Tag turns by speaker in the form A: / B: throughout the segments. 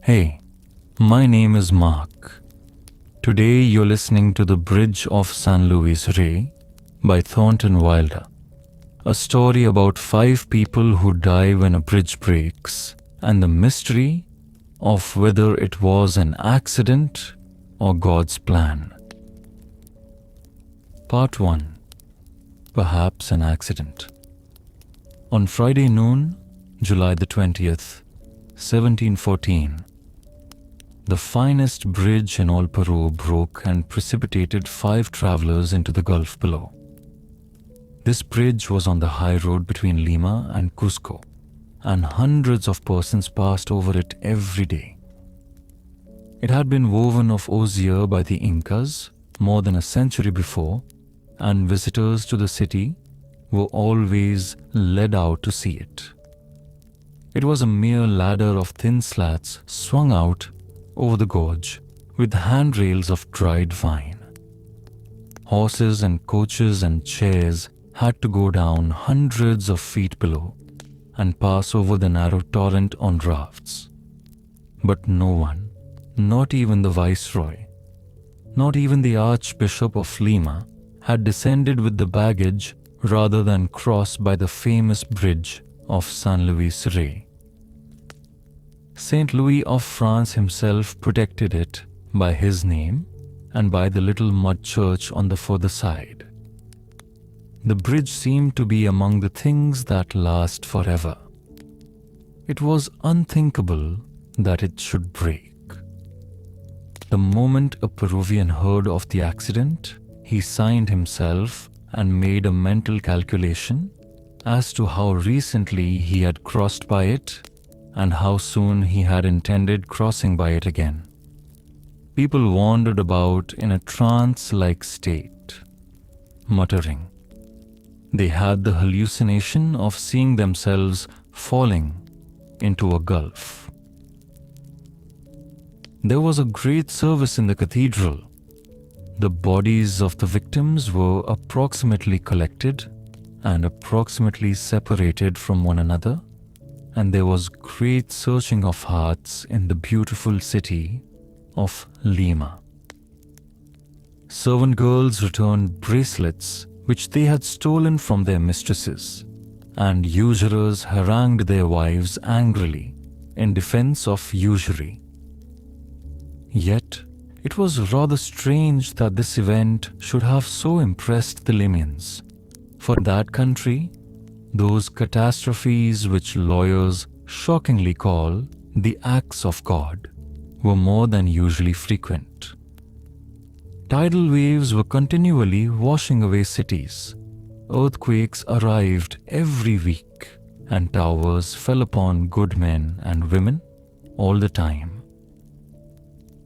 A: Hey, my name is Mark. Today you're listening to The Bridge of San Luis Rey by Thornton Wilder, a story about 5 people who die when a bridge breaks and the mystery of whether it was an accident or God's plan. Part 1. Perhaps an accident. On Friday noon, July the 20th, 1714, the finest bridge in all Peru broke and precipitated 5 travelers into the gulf below. This bridge was on the high road between Lima and Cusco, and hundreds of persons passed over it every day. It had been woven of osier by the Incas more than a century before, and visitors to the city were always led out to see it. It was a mere ladder of thin slats swung out over the gorge with handrails of dried vine. Horses and coaches and chairs had to go down hundreds of feet below and pass over the narrow torrent on rafts. But no one, not even the viceroy, not even the Archbishop of Lima, had descended with the baggage rather than cross by the famous bridge of San Luis Rey. Saint Louis of France himself protected it by his name and by the little mud church on the further side. The bridge seemed to be among the things that last forever. It was unthinkable that it should break. The moment a Peruvian heard of the accident, he signed himself and made a mental calculation as to how recently he had crossed by it and how soon he had intended crossing by it again. People wandered about in a trance-like state, muttering. They had the hallucination of seeing themselves falling into a gulf. There was a great service in the cathedral. The bodies of the victims were approximately collected and approximately separated from one another, and there was great searching of hearts in the beautiful city of Lima. Servant girls returned bracelets which they had stolen from their mistresses, and usurers harangued their wives angrily in defense of usury. Yet, it was rather strange that this event should have so impressed the Limians. For that country, those catastrophes which lawyers shockingly call the acts of God were more than usually frequent. Tidal waves were continually washing away cities. Earthquakes arrived every week, and towers fell upon good men and women all the time.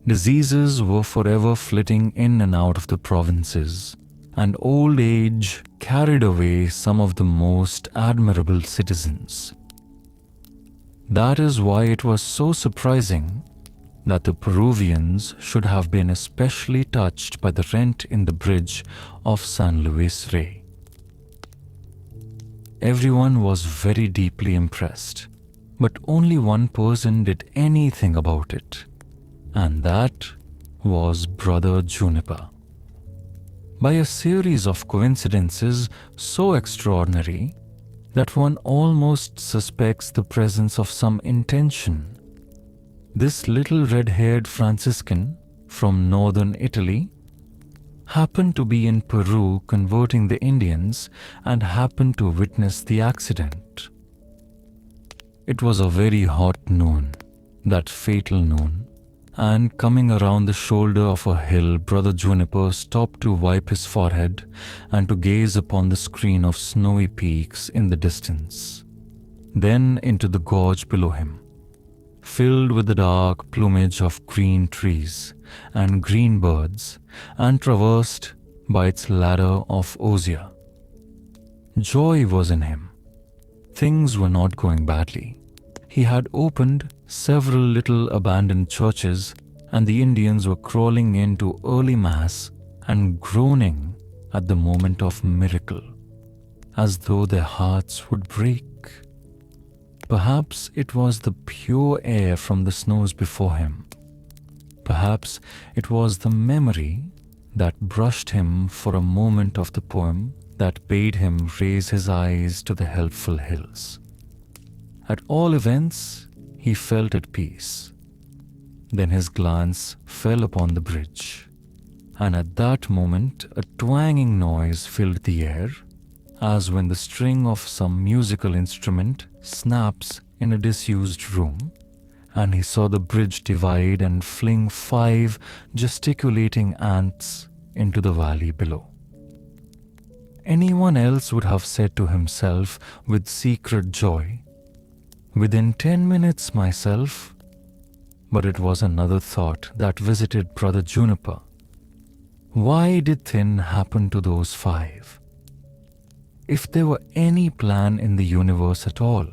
A: Diseases were forever flitting in and out of the provinces, and old age carried away some of the most admirable citizens. That is why it was so surprising that the Peruvians should have been especially touched by the rent in the bridge of San Luis Rey. Everyone was very deeply impressed, but only one person did anything about it, and that was Brother Juniper. By a series of coincidences so extraordinary that one almost suspects the presence of some intention, this little red-haired Franciscan from northern Italy happened to be in Peru converting the Indians and happened to witness the accident. It was a very hot noon, that fatal noon, and coming around the shoulder of a hill, Brother Juniper stopped to wipe his forehead and to gaze upon the screen of snowy peaks in the distance, then into the gorge below him, filled with the dark plumage of green trees and green birds, and traversed by its ladder of osier. Joy was in him. Things were not going badly. He had opened several little abandoned churches, and the Indians were crawling into early mass and groaning at the moment of miracle, as though their hearts would break. Perhaps it was the pure air from the snows before him. Perhaps it was the memory that brushed him for a moment of the poem that bade him raise his eyes to the helpful hills. At all events, he felt at peace. Then his glance fell upon the bridge, and at that moment a twanging noise filled the air, as when the string of some musical instrument snaps in a disused room, and he saw the bridge divide and fling 5 gesticulating ants into the valley below. Anyone else would have said to himself with secret joy, "Within 10 minutes, myself." But it was another thought that visited Brother Juniper. Why did Thin happen to those 5? If there were any plan in the universe at all,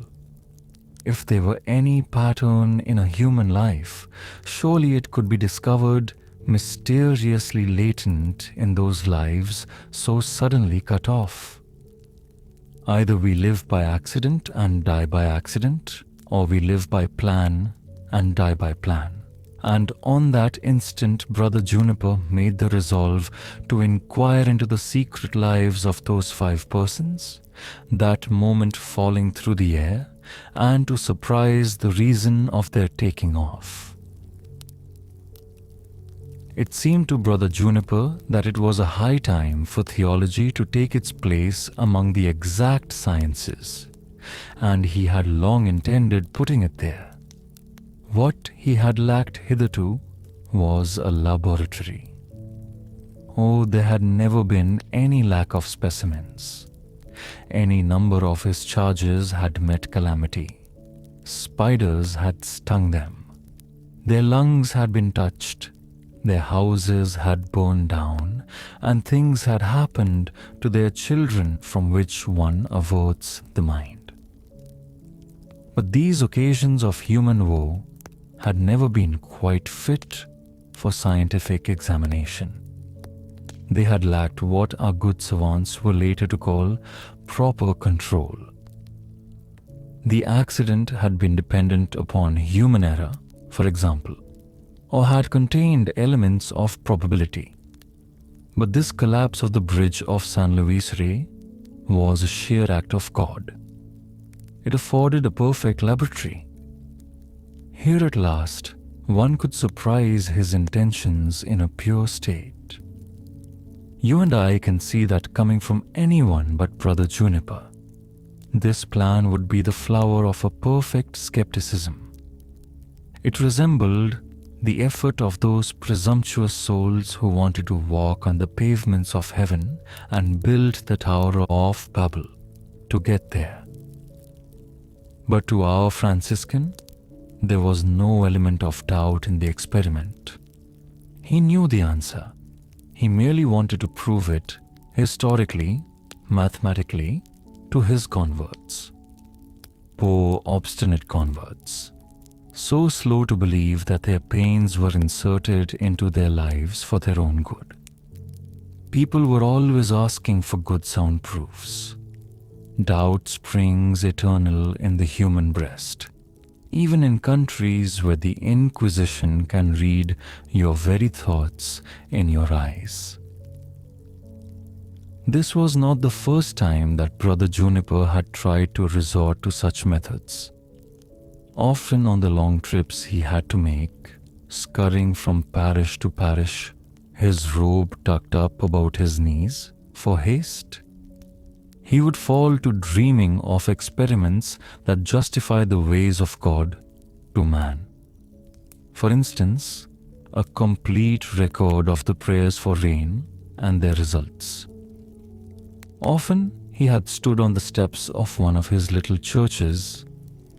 A: if there were any pattern in a human life, surely it could be discovered mysteriously latent in those lives so suddenly cut off. Either we live by accident and die by accident, or we live by plan and die by plan. And on that instant, Brother Juniper made the resolve to inquire into the secret lives of those 5 persons, that moment falling through the air, and to surprise the reason of their taking off. It seemed to Brother Juniper that it was a high time for theology to take its place among the exact sciences, and he had long intended putting it there. What he had lacked hitherto was a laboratory. Oh, there had never been any lack of specimens. Any number of his charges had met calamity. Spiders had stung them. Their lungs had been touched. Their houses had burned down, and things had happened to their children from which one averts the mind. But these occasions of human woe had never been quite fit for scientific examination. They had lacked what our good savants were later to call proper control. The accident had been dependent upon human error, for example, or had contained elements of probability. But this collapse of the bridge of San Luis Rey was a sheer act of God. It afforded a perfect laboratory. Here at last, one could surprise his intentions in a pure state. You and I can see that coming from anyone but Brother Juniper. This plan would be the flower of a perfect skepticism. It resembled the effort of those presumptuous souls who wanted to walk on the pavements of heaven and build the Tower of Babel to get there. But to our Franciscan, there was no element of doubt in the experiment. He knew the answer. He merely wanted to prove it historically, mathematically, to his converts. Poor, obstinate converts, so slow to believe that their pains were inserted into their lives for their own good. People were always asking for good sound proofs. Doubt springs eternal in the human breast, even in countries where the Inquisition can read your very thoughts in your eyes. This was not the first time that Brother Juniper had tried to resort to such methods. Often on the long trips he had to make, scurrying from parish to parish, his robe tucked up about his knees for haste, he would fall to dreaming of experiments that justify the ways of God to man. For instance, a complete record of the prayers for rain and their results. Often he had stood on the steps of one of his little churches,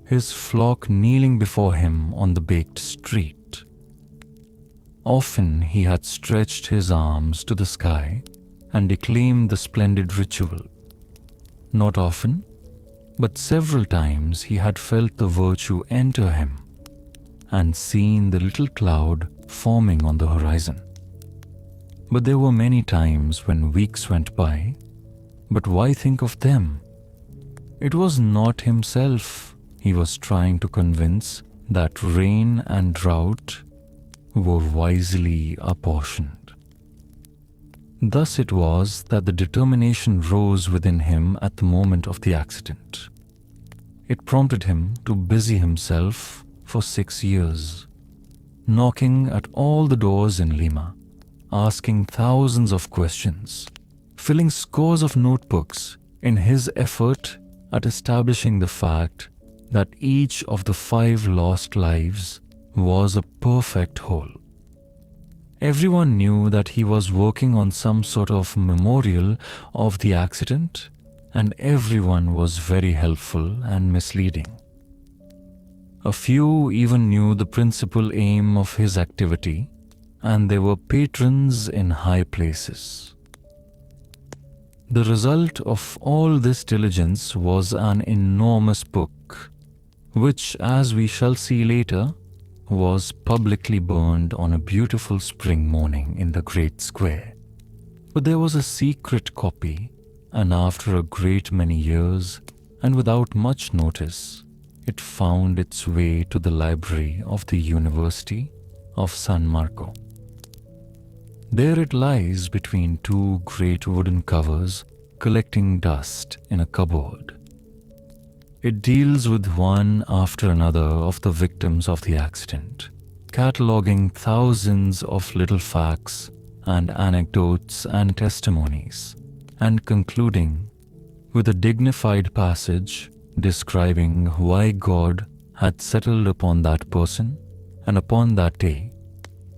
A: his flock kneeling before him on the baked street. Often he had stretched his arms to the sky and declaimed the splendid ritual. Not often, but several times he had felt the virtue enter him and seen the little cloud forming on the horizon. But there were many times when weeks went by. But why think of them? It was not himself he was trying to convince that rain and drought were wisely apportioned. Thus it was that the determination rose within him at the moment of the accident. It prompted him to busy himself for 6 years, knocking at all the doors in Lima, asking thousands of questions, filling scores of notebooks in his effort at establishing the fact that each of the 5 lost lives was a perfect whole. Everyone knew that he was working on some sort of memorial of the accident, and everyone was very helpful and misleading. A few even knew the principal aim of his activity, and they were patrons in high places. The result of all this diligence was an enormous book, which, as we shall see later, was publicly burned on a beautiful spring morning in the great square. But there was a secret copy, and after a great many years, and without much notice, it found its way to the library of the University of San Marco. There it lies between 2 great wooden covers, collecting dust in a cupboard. It deals with one after another of the victims of the accident, cataloging thousands of little facts and anecdotes and testimonies, and concluding with a dignified passage describing why God had settled upon that person and upon that day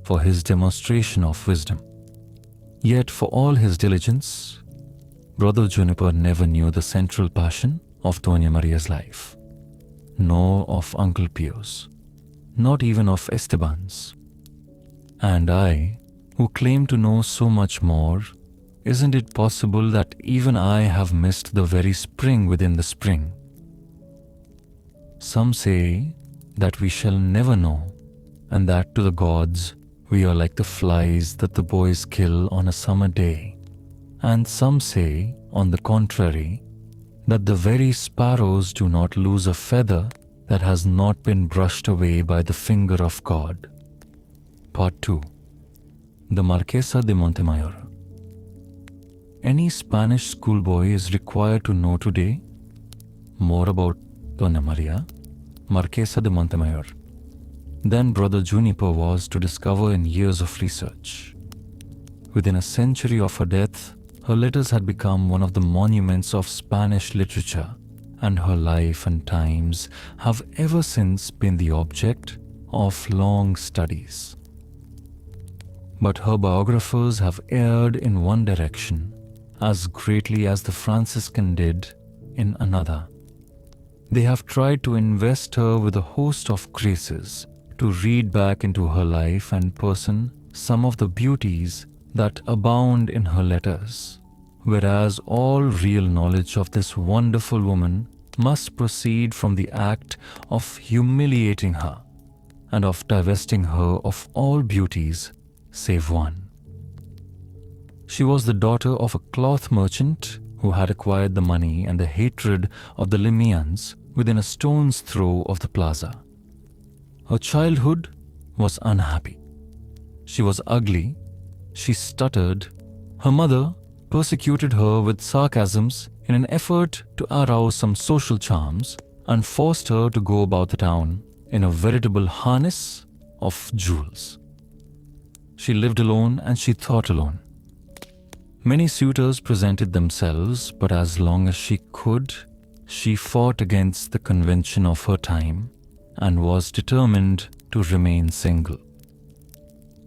A: for his demonstration of wisdom. Yet for all his diligence, Brother Juniper never knew the central passion of Doña Maria's life, nor of Uncle Pio's, not even of Esteban's. And I, who claim to know so much more, isn't it possible that even I have missed the very spring within the spring? Some say that we shall never know, and that to the gods we are like the flies that the boys kill on a summer day. And some say, on the contrary, that the very sparrows do not lose a feather that has not been brushed away by the finger of God. Part 2. The Marquesa de Montemayor. Any Spanish schoolboy is required to know today more about Doña Maria, Marquesa de Montemayor, than Brother Juniper was to discover in years of research. Within a century of her death, her letters had become one of the monuments of Spanish literature, and her life and times have ever since been the object of long studies. But her biographers have erred in one direction as greatly as the Franciscan did in another. They have tried to invest her with a host of graces, to read back into her life and person some of the beauties that abound in her letters, whereas all real knowledge of this wonderful woman must proceed from the act of humiliating her and of divesting her of all beauties save one. She was the daughter of a cloth merchant who had acquired the money and the hatred of the Limians within a stone's throw of the plaza. Her childhood was unhappy. She was ugly. She stuttered. Her mother persecuted her with sarcasms in an effort to arouse some social charms and forced her to go about the town in a veritable harness of jewels. She lived alone and she thought alone. Many suitors presented themselves, but as long as she could, she fought against the convention of her time and was determined to remain single.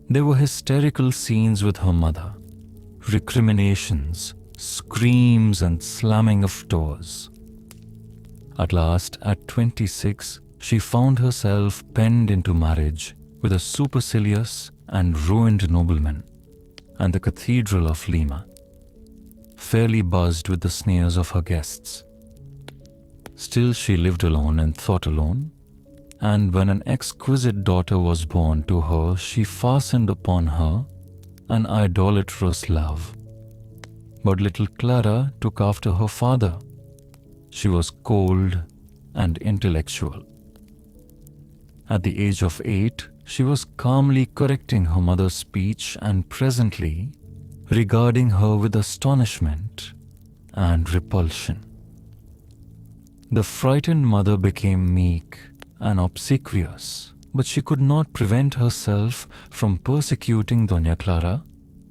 A: There were hysterical scenes with her mother, recriminations, screams and slamming of doors. At last, at 26, she found herself penned into marriage with a supercilious and ruined nobleman, and the Cathedral of Lima fairly buzzed with the sneers of her guests. Still she lived alone and thought alone, and when an exquisite daughter was born to her, she fastened upon her an idolatrous love. But little Clara took after her father. She was cold and intellectual. At the age of 8, she was calmly correcting her mother's speech and presently regarding her with astonishment and repulsion. The frightened mother became meek and obsequious, but she could not prevent herself from persecuting Doña Clara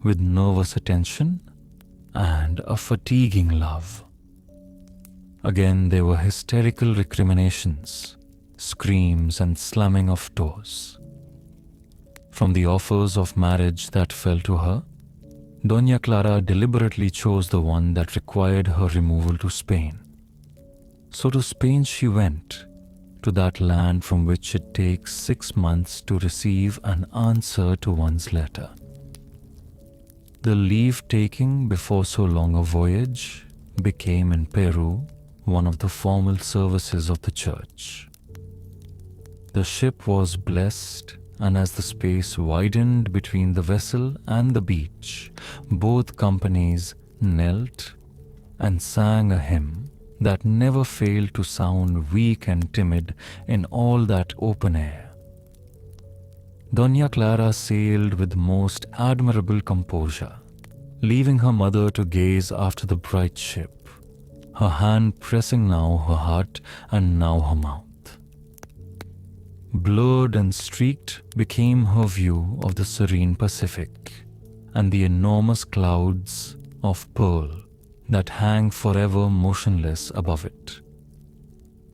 A: with nervous attention and a fatiguing love. Again there were hysterical recriminations, screams and slamming of doors. From the offers of marriage that fell to her, Doña Clara deliberately chose the one that required her removal to Spain. So to Spain she went, to that land from which it takes 6 months to receive an answer to one's letter. The leave-taking before so long a voyage became in Peru one of the formal services of the church. The ship was blessed, and as the space widened between the vessel and the beach, both companies knelt and sang a hymn that never failed to sound weak and timid in all that open air. Doña Clara sailed with most admirable composure, leaving her mother to gaze after the bright ship, her hand pressing now her heart and now her mouth. Blurred and streaked became her view of the serene Pacific and the enormous clouds of pearl that hang forever motionless above it.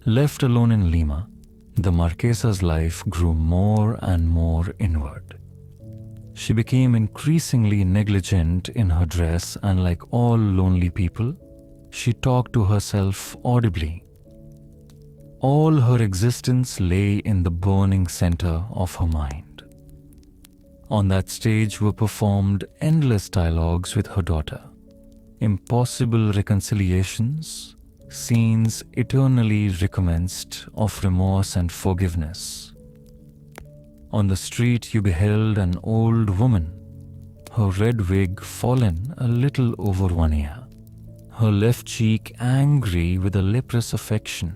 A: Left alone in Lima, the Marquesa's life grew more and more inward. She became increasingly negligent in her dress, and like all lonely people, she talked to herself audibly. All her existence lay in the burning center of her mind. On that stage were performed endless dialogues with her daughter, impossible reconciliations, scenes eternally recommenced of remorse and forgiveness. On the street you beheld an old woman, her red wig fallen a little over one ear, her left cheek angry with a leprous affection,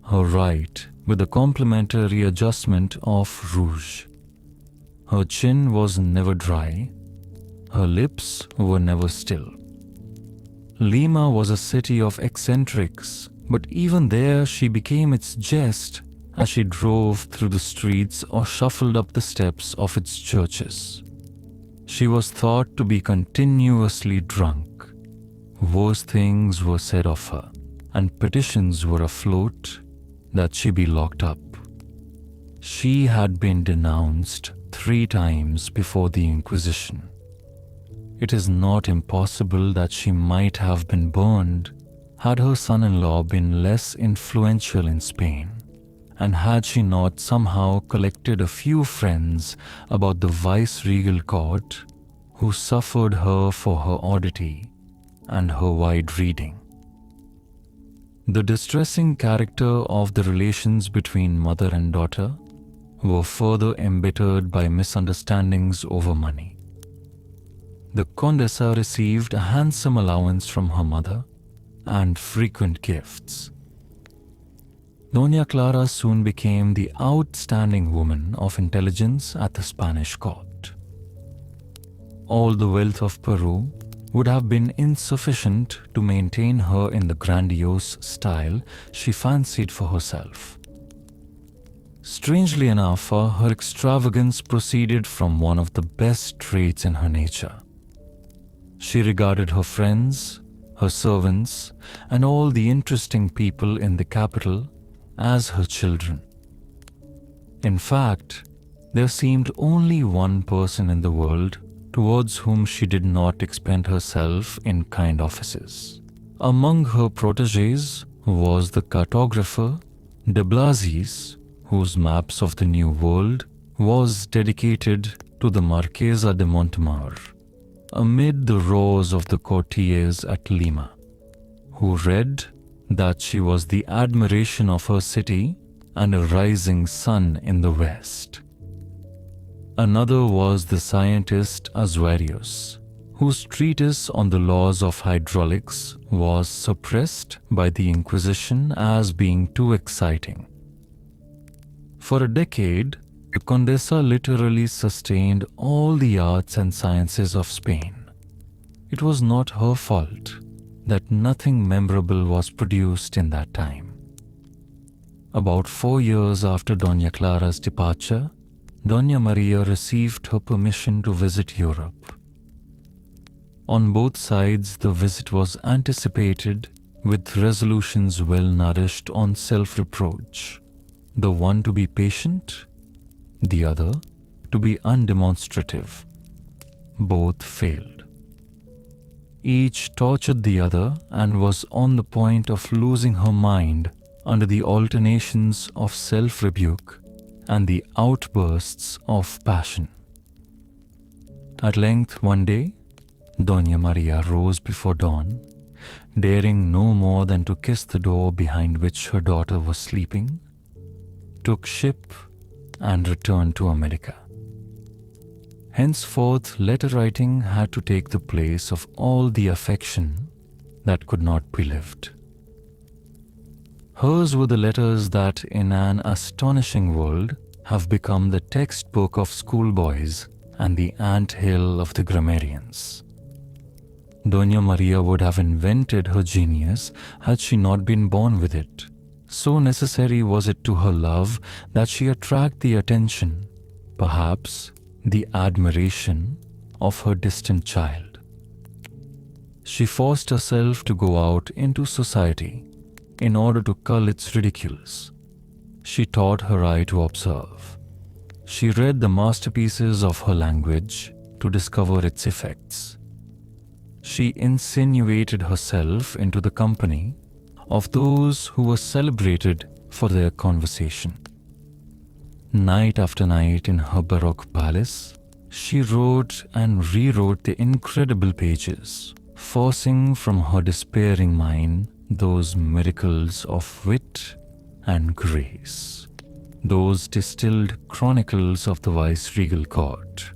A: her right with a complimentary adjustment of rouge. Her chin was never dry, her lips were never still. Lima was a city of eccentrics, but even there she became its jest as she drove through the streets or shuffled up the steps of its churches. She was thought to be continuously drunk. Worse things were said of her, and petitions were afloat that she be locked up. She had been denounced 3 times before the Inquisition. It is not impossible that she might have been burned had her son-in-law been less influential in Spain, and had she not somehow collected a few friends about the vice-regal court who suffered her for her oddity and her wide reading. The distressing character of the relations between mother and daughter were further embittered by misunderstandings over money. The Condesa received a handsome allowance from her mother and frequent gifts. Doña Clara soon became the outstanding woman of intelligence at the Spanish court. All the wealth of Peru would have been insufficient to maintain her in the grandiose style she fancied for herself. Strangely enough, her extravagance proceeded from one of the best traits in her nature. She regarded her friends, her servants, and all the interesting people in the capital as her children. In fact, there seemed only one person in the world towards whom she did not expend herself in kind offices. Among her protégés was the cartographer de Blasius, whose maps of the New World was dedicated to the Marquesa de Montemar, amid the roars of the courtiers at Lima, who read that she was the admiration of her city and a rising sun in the west. Another was the scientist Azuarius, whose treatise on the laws of hydraulics was suppressed by the Inquisition as being too exciting. For a decade, the Condesa literally sustained all the arts and sciences of Spain. It was not her fault that nothing memorable was produced in that time. About 4 years after Doña Clara's departure, Doña Maria received her permission to visit Europe. On both sides, the visit was anticipated with resolutions well nourished on self-reproach, the one to be patient, the other to be undemonstrative. Both failed. Each tortured the other and was on the point of losing her mind under the alternations of self-rebuke and the outbursts of passion. At length, one day, Doña Maria rose before dawn, daring no more than to kiss the door behind which her daughter was sleeping, took ship and returned to America. Henceforth, letter writing had to take the place of all the affection that could not be lived. Hers were the letters that, in an astonishing world, have become the textbook of schoolboys and the ant-hill of the grammarians. Doña Maria would have invented her genius had she not been born with it. So necessary was it to her love that she attracted the attention, perhaps the admiration, of her distant child. She forced herself to go out into society in order to cull its ridicules. She taught her eye to observe. She read the masterpieces of her language to discover its effects. She insinuated herself into the company of those who were celebrated for their conversation. Night after night in her Baroque palace, she wrote and rewrote the incredible pages, forcing from her despairing mind those miracles of wit and grace, those distilled chronicles of the viceregal court.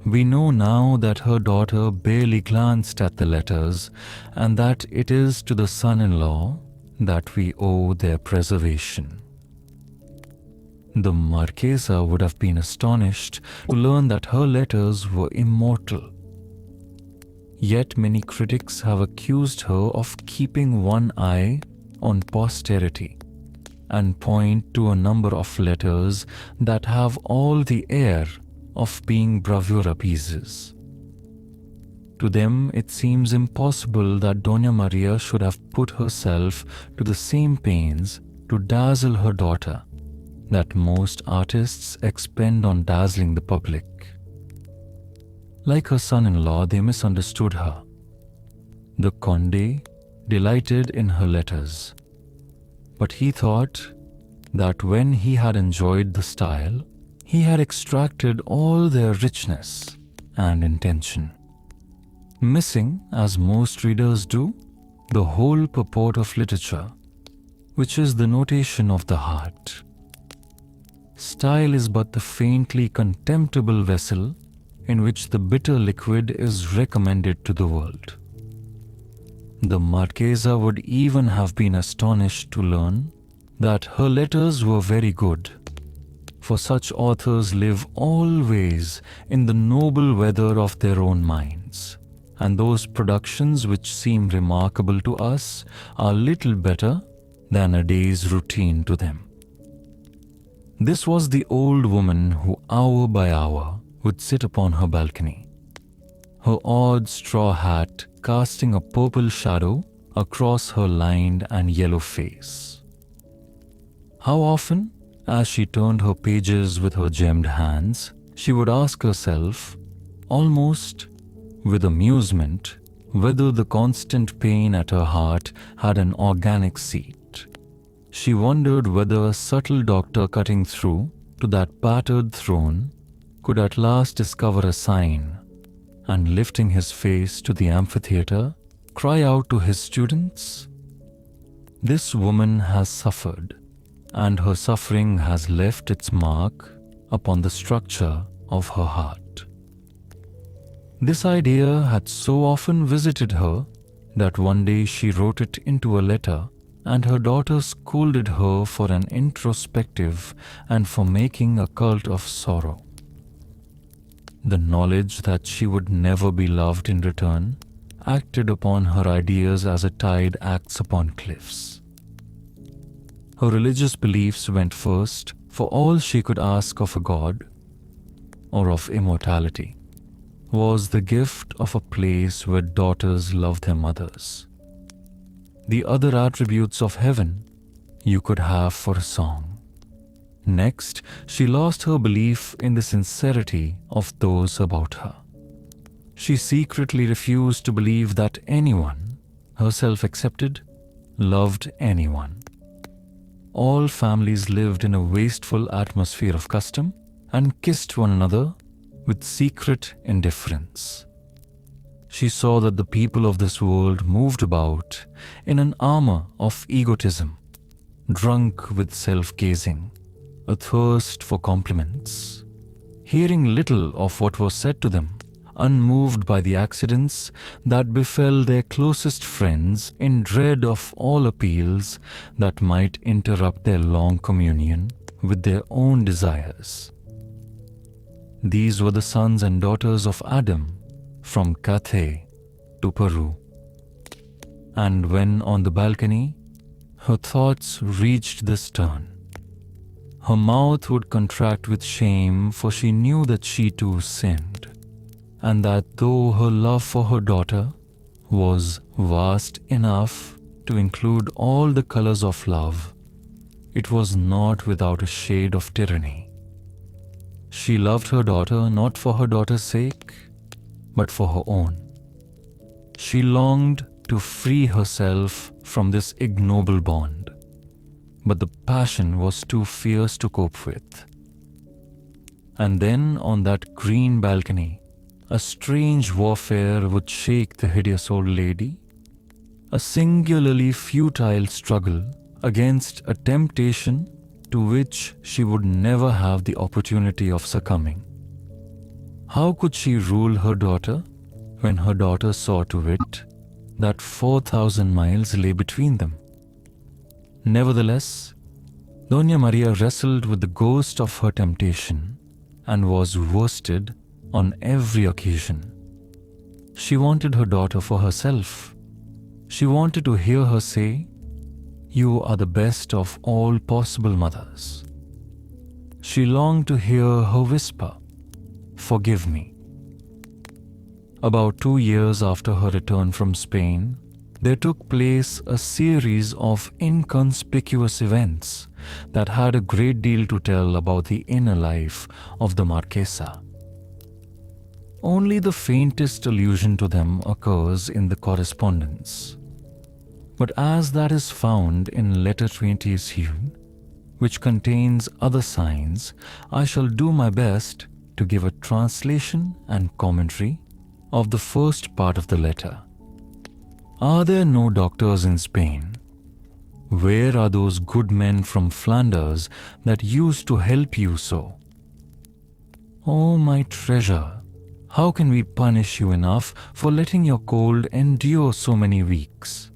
A: We know now that her daughter barely glanced at the letters and that it is to the son-in-law that we owe their preservation. The Marquesa would have been astonished to learn that her letters were immortal. Yet many critics have accused her of keeping one eye on posterity and point to a number of letters that have all the air of being bravura pieces. To them, it seems impossible that Doña Maria should have put herself to the same pains to dazzle her daughter that most artists expend on dazzling the public. Like her son-in-law, they misunderstood her. The Conde delighted in her letters, but he thought that when he had enjoyed the style, he had extracted all their richness and intention, missing, as most readers do, the whole purport of literature, which is the notation of the heart. Style is but the faintly contemptible vessel in which the bitter liquid is recommended to the world. The Marquesa would even have been astonished to learn that her letters were very good, for such authors live always in the noble weather of their own minds, and those productions which seem remarkable to us are little better than a day's routine to them. This was the old woman who hour by hour would sit upon her balcony, her odd straw hat casting a purple shadow across her lined and yellow face. How often, as she turned her pages with her gemmed hands, she would ask herself, almost with amusement, whether the constant pain at her heart had an organic seat. She wondered whether a subtle doctor cutting through to that battered throne could at last discover a sign, and lifting his face to the amphitheater, cry out to his students, "This woman has suffered, and her suffering has left its mark upon the structure of her heart." This idea had so often visited her that one day she wrote it into a letter, and her daughter scolded her for an introspective and for making a cult of sorrow. The knowledge that she would never be loved in return acted upon her ideas as a tide acts upon cliffs. Her religious beliefs went first, for all she could ask of a god, or of immortality, was the gift of a place where daughters love their mothers. The other attributes of heaven you could have for a song. Next, she lost her belief in the sincerity of those about her. She secretly refused to believe that anyone, herself excepted, loved anyone. All families lived in a wasteful atmosphere of custom and kissed one another with secret indifference. She saw that the people of this world moved about in an armor of egotism, drunk with self-gazing, a thirst for compliments, hearing little of what was said to them, unmoved by the accidents that befell their closest friends, in dread of all appeals that might interrupt their long communion with their own desires. These were the sons and daughters of Adam, from Cathay to Peru. And when on the balcony, her thoughts reached this turn, her mouth would contract with shame, for she knew that she too sinned, and that though her love for her daughter was vast enough to include all the colors of love, it was not without a shade of tyranny. She loved her daughter not for her daughter's sake, but for her own. She longed to free herself from this ignoble bond, but the passion was too fierce to cope with. And then on that green balcony, a strange warfare would shake the hideous old lady, a singularly futile struggle against a temptation to which she would never have the opportunity of succumbing. How could she rule her daughter when her daughter saw to it that 4,000 miles lay between them? Nevertheless, Doña Maria wrestled with the ghost of her temptation and was worsted on every occasion. She wanted her daughter for herself. She wanted to hear her say, "You are the best of all possible mothers." She longed to hear her whisper, "Forgive me." About 2 years after her return from Spain, there took place a series of inconspicuous events that had a great deal to tell about the inner life of the Marquesa. Only the faintest allusion to them occurs in the correspondence. But as that is found in letter 20, which contains other signs, I shall do my best to give a translation and commentary of the first part of the letter. Are there no doctors in Spain? Where are those good men from Flanders that used to help you so? Oh, my treasure, how can we punish you enough for letting your cold endure so many weeks?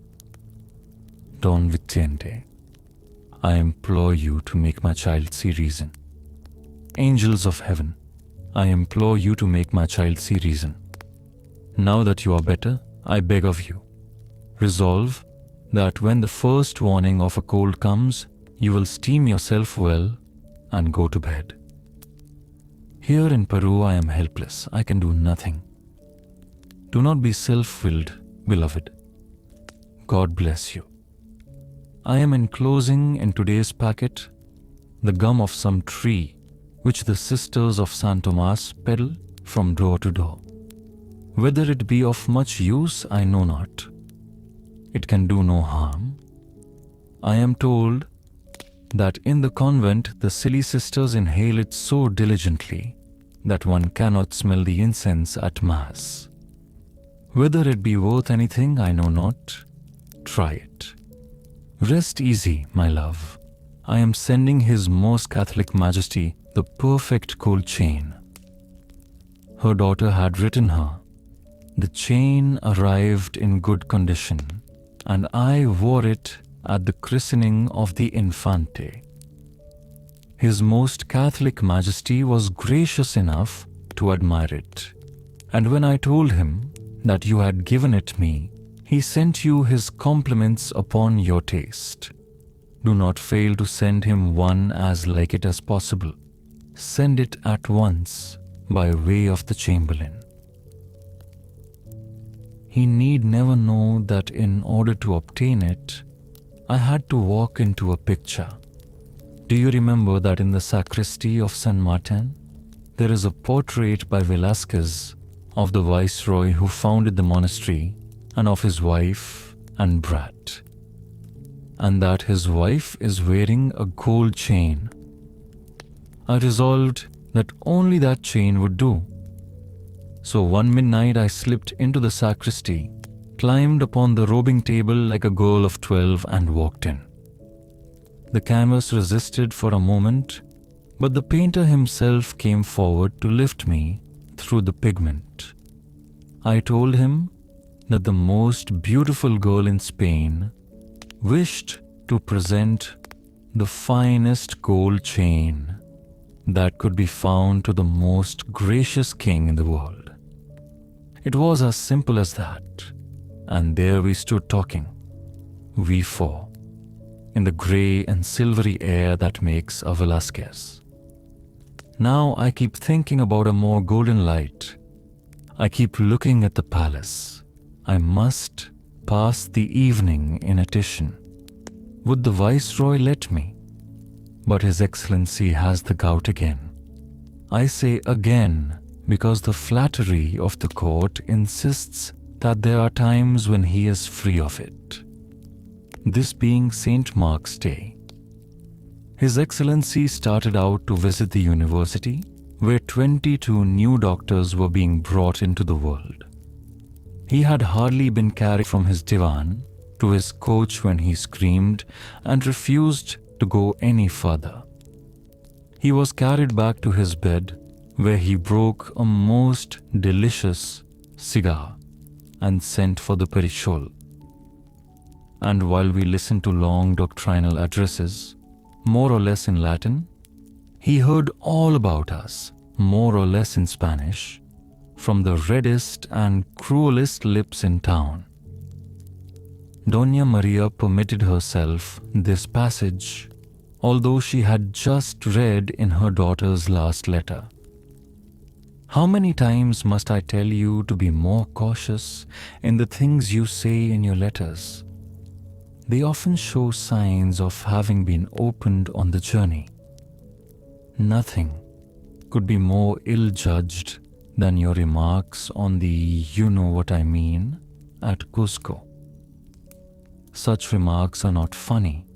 A: Don Vicente, I implore you to make my child see reason. Angels of heaven, I implore you to make my child see reason. Now that you are better, I beg of you, resolve that when the first warning of a cold comes, you will steam yourself well and go to bed. Here in Peru I am helpless. I can do nothing. Do not be self-willed, beloved. God bless you. I am enclosing in today's packet the gum of some tree which the sisters of San Tomas peddle from door to door. Whether it be of much use, I know not. It can do no harm. I am told that in the convent the silly sisters inhale it so diligently that one cannot smell the incense at Mass. Whether it be worth anything, I know not. Try it. Rest easy, my love. I am sending His Most Catholic Majesty the perfect cold chain. Her daughter had written her The chain arrived in good condition, and I wore it at the christening of the Infante. His Most Catholic Majesty was gracious enough to admire it, and when I told him that you had given it me, he sent you his compliments upon your taste. Do not fail to send him one as like it as possible. Send it at once by way of the Chamberlain. He need never know that in order to obtain it, I had to walk into a picture. Do you remember that in the sacristy of San Martin, there is a portrait by Velasquez of the viceroy who founded the monastery and of his wife and brat, and that his wife is wearing a gold chain. I resolved that only that chain would do. So one midnight I slipped into the sacristy, climbed upon the robing table like a girl of 12 and walked in. The canvas resisted for a moment, but the painter himself came forward to lift me through the pigment. I told him that the most beautiful girl in Spain wished to present the finest gold chain that could be found to the most gracious king in the world. It was as simple as that, and there we stood talking, we four, in the grey and silvery air that makes a Velasquez. Now I keep thinking about a more golden light. I keep looking at the palace. I must pass the evening in a Titian. Would the viceroy let me? But His Excellency has the gout again. I say again because the flattery of the court insists that there are times when he is free of it. This being St. Mark's Day, His Excellency started out to visit the university where 22 new doctors were being brought into the world. He had hardly been carried from his divan to his coach when he screamed and refused to go any further. He was carried back to his bed where he broke a most delicious cigar and sent for the Perichol. And while we listened to long doctrinal addresses, more or less in Latin, he heard all about us, more or less in Spanish, from the reddest and cruelest lips in town. Doña Maria permitted herself this passage, although she had just read in her daughter's last letter. How many times must I tell you to be more cautious in the things you say in your letters? They often show signs of having been opened on the journey. Nothing could be more ill-judged than your remarks on the you-know-what-I-mean at Cusco. Such remarks are not funny,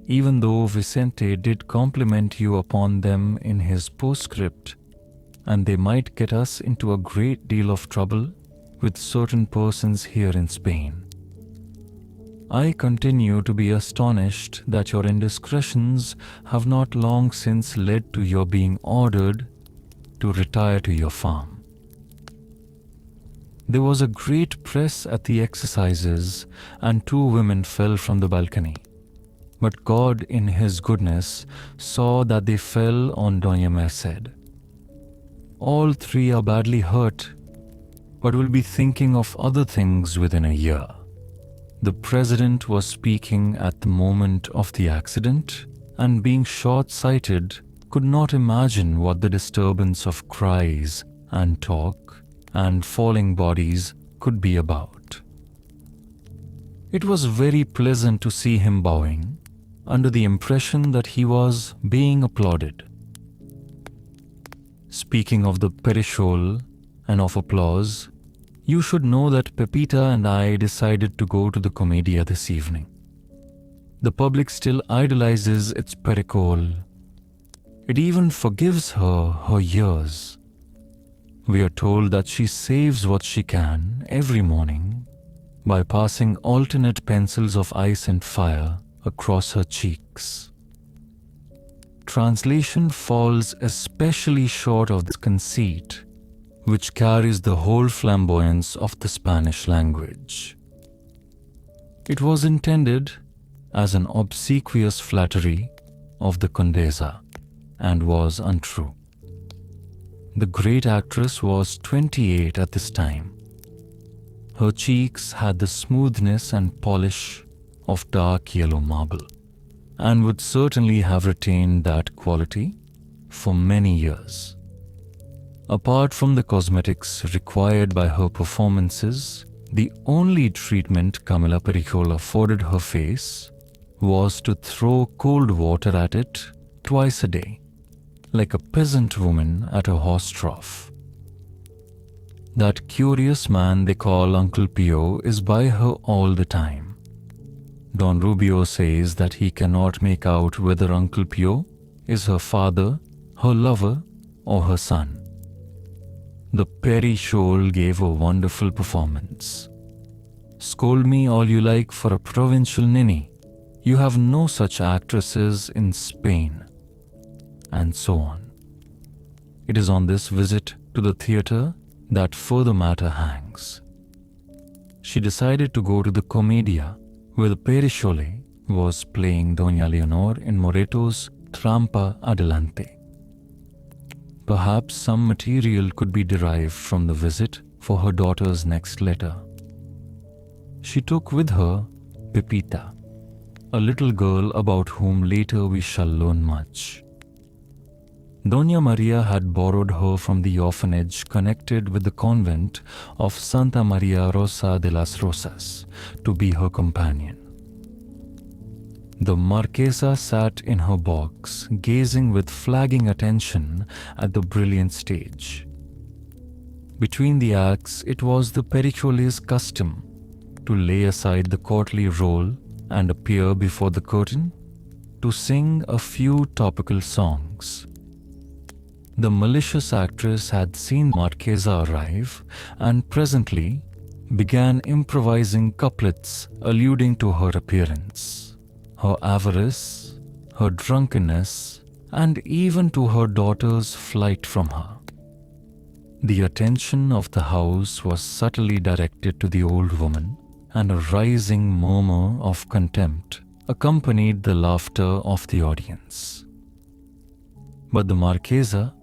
A: even though Vicente did compliment you upon them in his postscript, and they might get us into a great deal of trouble with certain persons here in Spain. I continue to be astonished that your indiscretions have not long since led to your being ordered to retire to your farm. There was a great press at the exercises, and 2 women fell from the balcony. But God in His goodness saw that they fell on Doña Merced. All 3 are badly hurt, but will be thinking of other things within a year. The president was speaking at the moment of the accident, and being short-sighted, could not imagine what the disturbance of cries and talk and falling bodies could be about. It was very pleasant to see him bowing, under the impression that he was being applauded. Speaking of the Perichol and of applause, you should know that Pepita and I decided to go to the Comedia this evening. The public still idolizes its Pericol. It even forgives her her years. We are told that she saves what she can every morning by passing alternate pencils of ice and fire across her cheeks. Translation falls especially short of this conceit, which carries the whole flamboyance of the Spanish language. It was intended as an obsequious flattery of the Condesa and was untrue. The great actress was 28 at this time. Her cheeks had the smoothness and polish of dark yellow marble, and would certainly have retained that quality for many years. Apart from the cosmetics required by her performances, the only treatment Camilla Perichol afforded her face was to throw cold water at it twice a day, like a peasant woman at a horse trough. That curious man they call Uncle Pio is by her all the time. Don Rubio says that he cannot make out whether Uncle Pio is her father, her lover, or her son. The Perichol gave a wonderful performance. Scold me all you like for a provincial ninny. You have no such actresses in Spain. And so on. It is on this visit to the theatre that further matter hangs. She decided to go to the Commedia, where the Perichole was playing Doña Leonor in Moreto's Trampa Adelante. Perhaps some material could be derived from the visit for her daughter's next letter. She took with her Pepita, a little girl about whom later we shall learn much. Doña Maria had borrowed her from the orphanage connected with the convent of Santa Maria Rosa de las Rosas to be her companion. The Marquesa sat in her box, gazing with flagging attention at the brilliant stage. Between the acts, it was the Perichole's custom to lay aside the courtly role and appear before the curtain to sing a few topical songs. The malicious actress had seen Marquesa arrive and presently began improvising couplets alluding to her appearance, her avarice, her drunkenness, and even to her daughter's flight from her. The attention of the house was subtly directed to the old woman, and a rising murmur of contempt accompanied the laughter of the audience. But the Marquesa,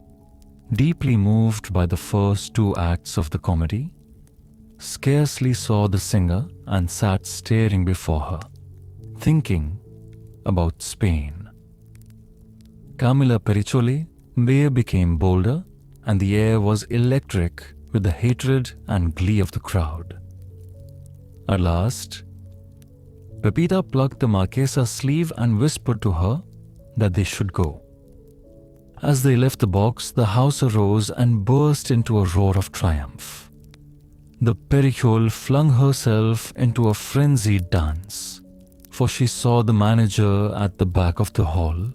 A: deeply moved by the first two acts of the comedy, scarcely saw the singer and sat staring before her, thinking about Spain. Camilla Perichole became bolder, and the air was electric with the hatred and glee of the crowd. At last, Pepita plucked the Marquesa's sleeve and whispered to her that they should go. As they left the box, the house arose and burst into a roar of triumph. The Perichole flung herself into a frenzied dance, for she saw the manager at the back of the hall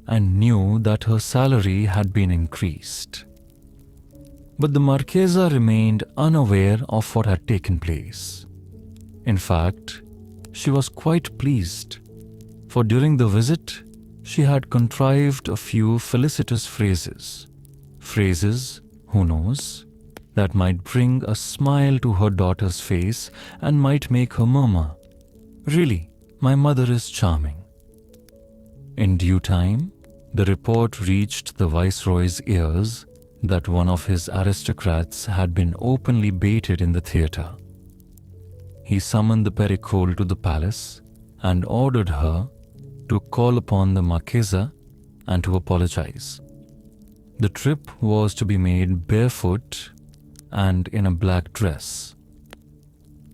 A: and knew that her salary had been increased. But the Marquesa remained unaware of what had taken place. In fact, she was quite pleased, for during the visit, she had contrived a few felicitous phrases, who knows, that might bring a smile to her daughter's face and might make her murmur, "Really, my mother is charming." In due time, the report reached the Viceroy's ears that one of his aristocrats had been openly baited in the theatre. He summoned the Perichole to the palace and ordered her to call upon the Marquesa and to apologize. The trip was to be made barefoot and in a black dress.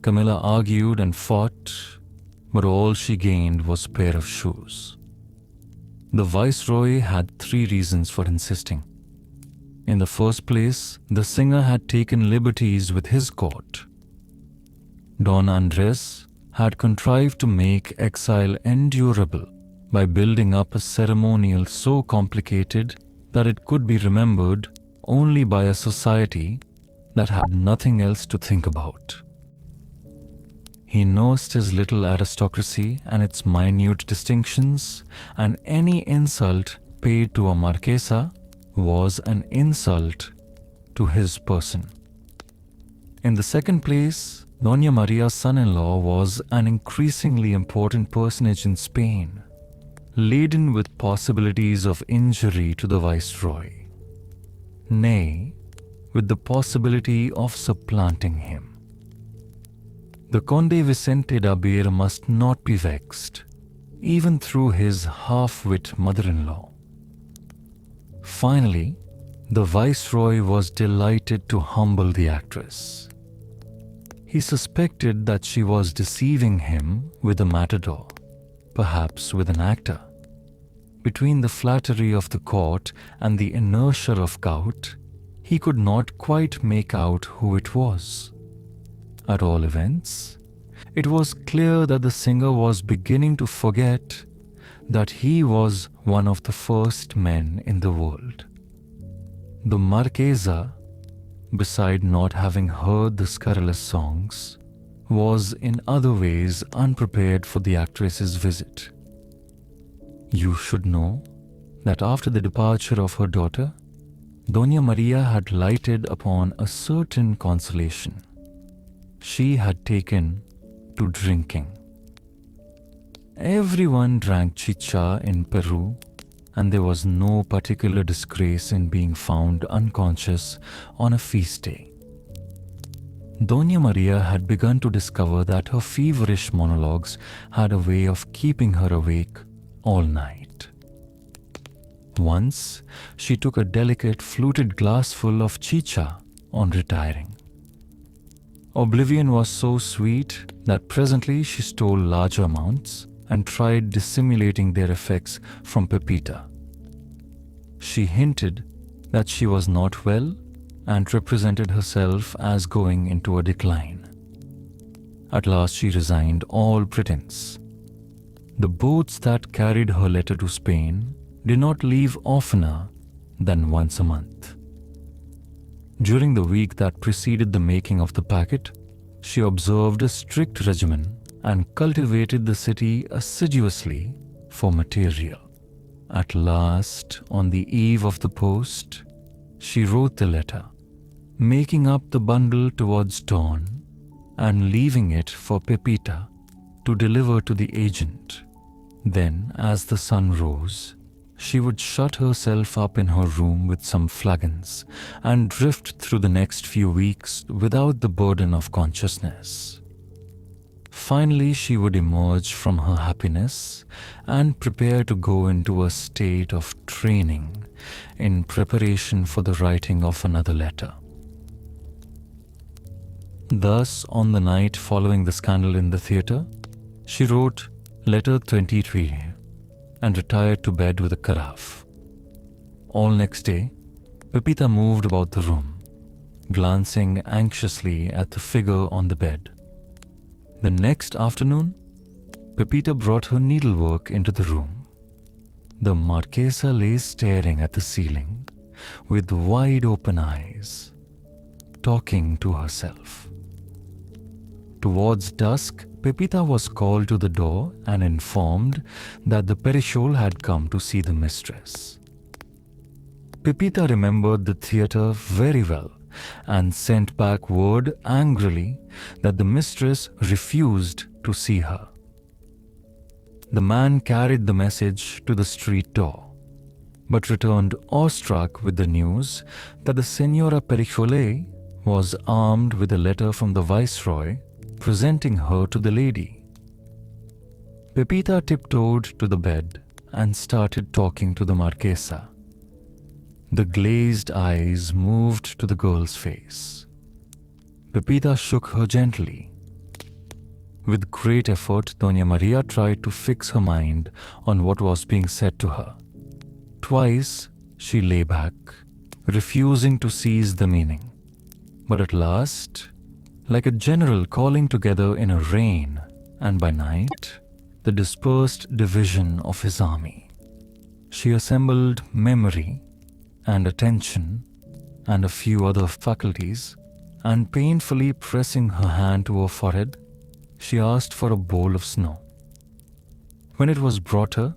A: Camilla argued and fought, but all she gained was a pair of shoes. The Viceroy had 3 reasons for insisting. In the first place, the singer had taken liberties with his court. Don Andres had contrived to make exile endurable by building up a ceremonial so complicated that it could be remembered only by a society that had nothing else to think about. He nursed his little aristocracy and its minute distinctions, and any insult paid to a Marquesa was an insult to his person. In the second place, Doña Maria's son-in-law was an increasingly important personage in Spain, laden with possibilities of injury to the viceroy, nay, with the possibility of supplanting him. The Conde Vicente d'Abeir must not be vexed, even through his half-wit mother-in-law. Finally, the viceroy was delighted to humble the actress. He suspected that she was deceiving him with a matador, perhaps with an actor. Between the flattery of the court and the inertia of gout, he could not quite make out who it was. At all events, it was clear that the singer was beginning to forget that he was one of the first men in the world. The Marquesa, beside not having heard the scurrilous songs, was in other ways unprepared for the actress's visit. You should know that after the departure of her daughter, Doña Maria had lighted upon a certain consolation. She had taken to drinking. Everyone drank chicha in Peru, and there was no particular disgrace in being found unconscious on a feast day. Doña Maria had begun to discover that her feverish monologues had a way of keeping her awake all night. Once, she took a delicate fluted glassful of chicha on retiring. Oblivion was so sweet that presently she stole larger amounts and tried dissimulating their effects from Pepita. She hinted that she was not well and represented herself as going into a decline. At last she resigned all pretense. The boats that carried her letter to Spain did not leave oftener than once a month. During the week that preceded the making of the packet, she observed a strict regimen and cultivated the city assiduously for material. At last, on the eve of the post, she wrote the letter, making up the bundle towards dawn and leaving it for Pepita to deliver to the agent. Then, as the sun rose, she would shut herself up in her room with some flagons and drift through the next few weeks without the burden of consciousness. Finally, she would emerge from her happiness and prepare to go into a state of training in preparation for the writing of another letter. Thus, on the night following the scandal in the theatre, she wrote Letter 23 and retired to bed with a carafe. All next day, Pepita moved about the room, glancing anxiously at the figure on the bed. The next afternoon, Pepita brought her needlework into the room. The Marquesa lay staring at the ceiling with wide open eyes, talking to herself. Towards dusk, Pepita was called to the door and informed that the Perichol had come to see the mistress. Pepita remembered the theatre very well and sent back word angrily that the mistress refused to see her. The man carried the message to the street door, but returned awestruck with the news that the Senora Perichole was armed with a letter from the viceroy presenting her to the lady. Pepita tiptoed to the bed and started talking to the Marquesa. The glazed eyes moved to the girl's face. Pepita shook her gently. With great effort, Doña Maria tried to fix her mind on what was being said to her. Twice she lay back, refusing to seize the meaning. But at last, like a general calling together in a rain, and by night, the dispersed division of his army, she assembled memory and attention and a few other faculties, and painfully pressing her hand to her forehead, she asked for a bowl of snow. When it was brought her,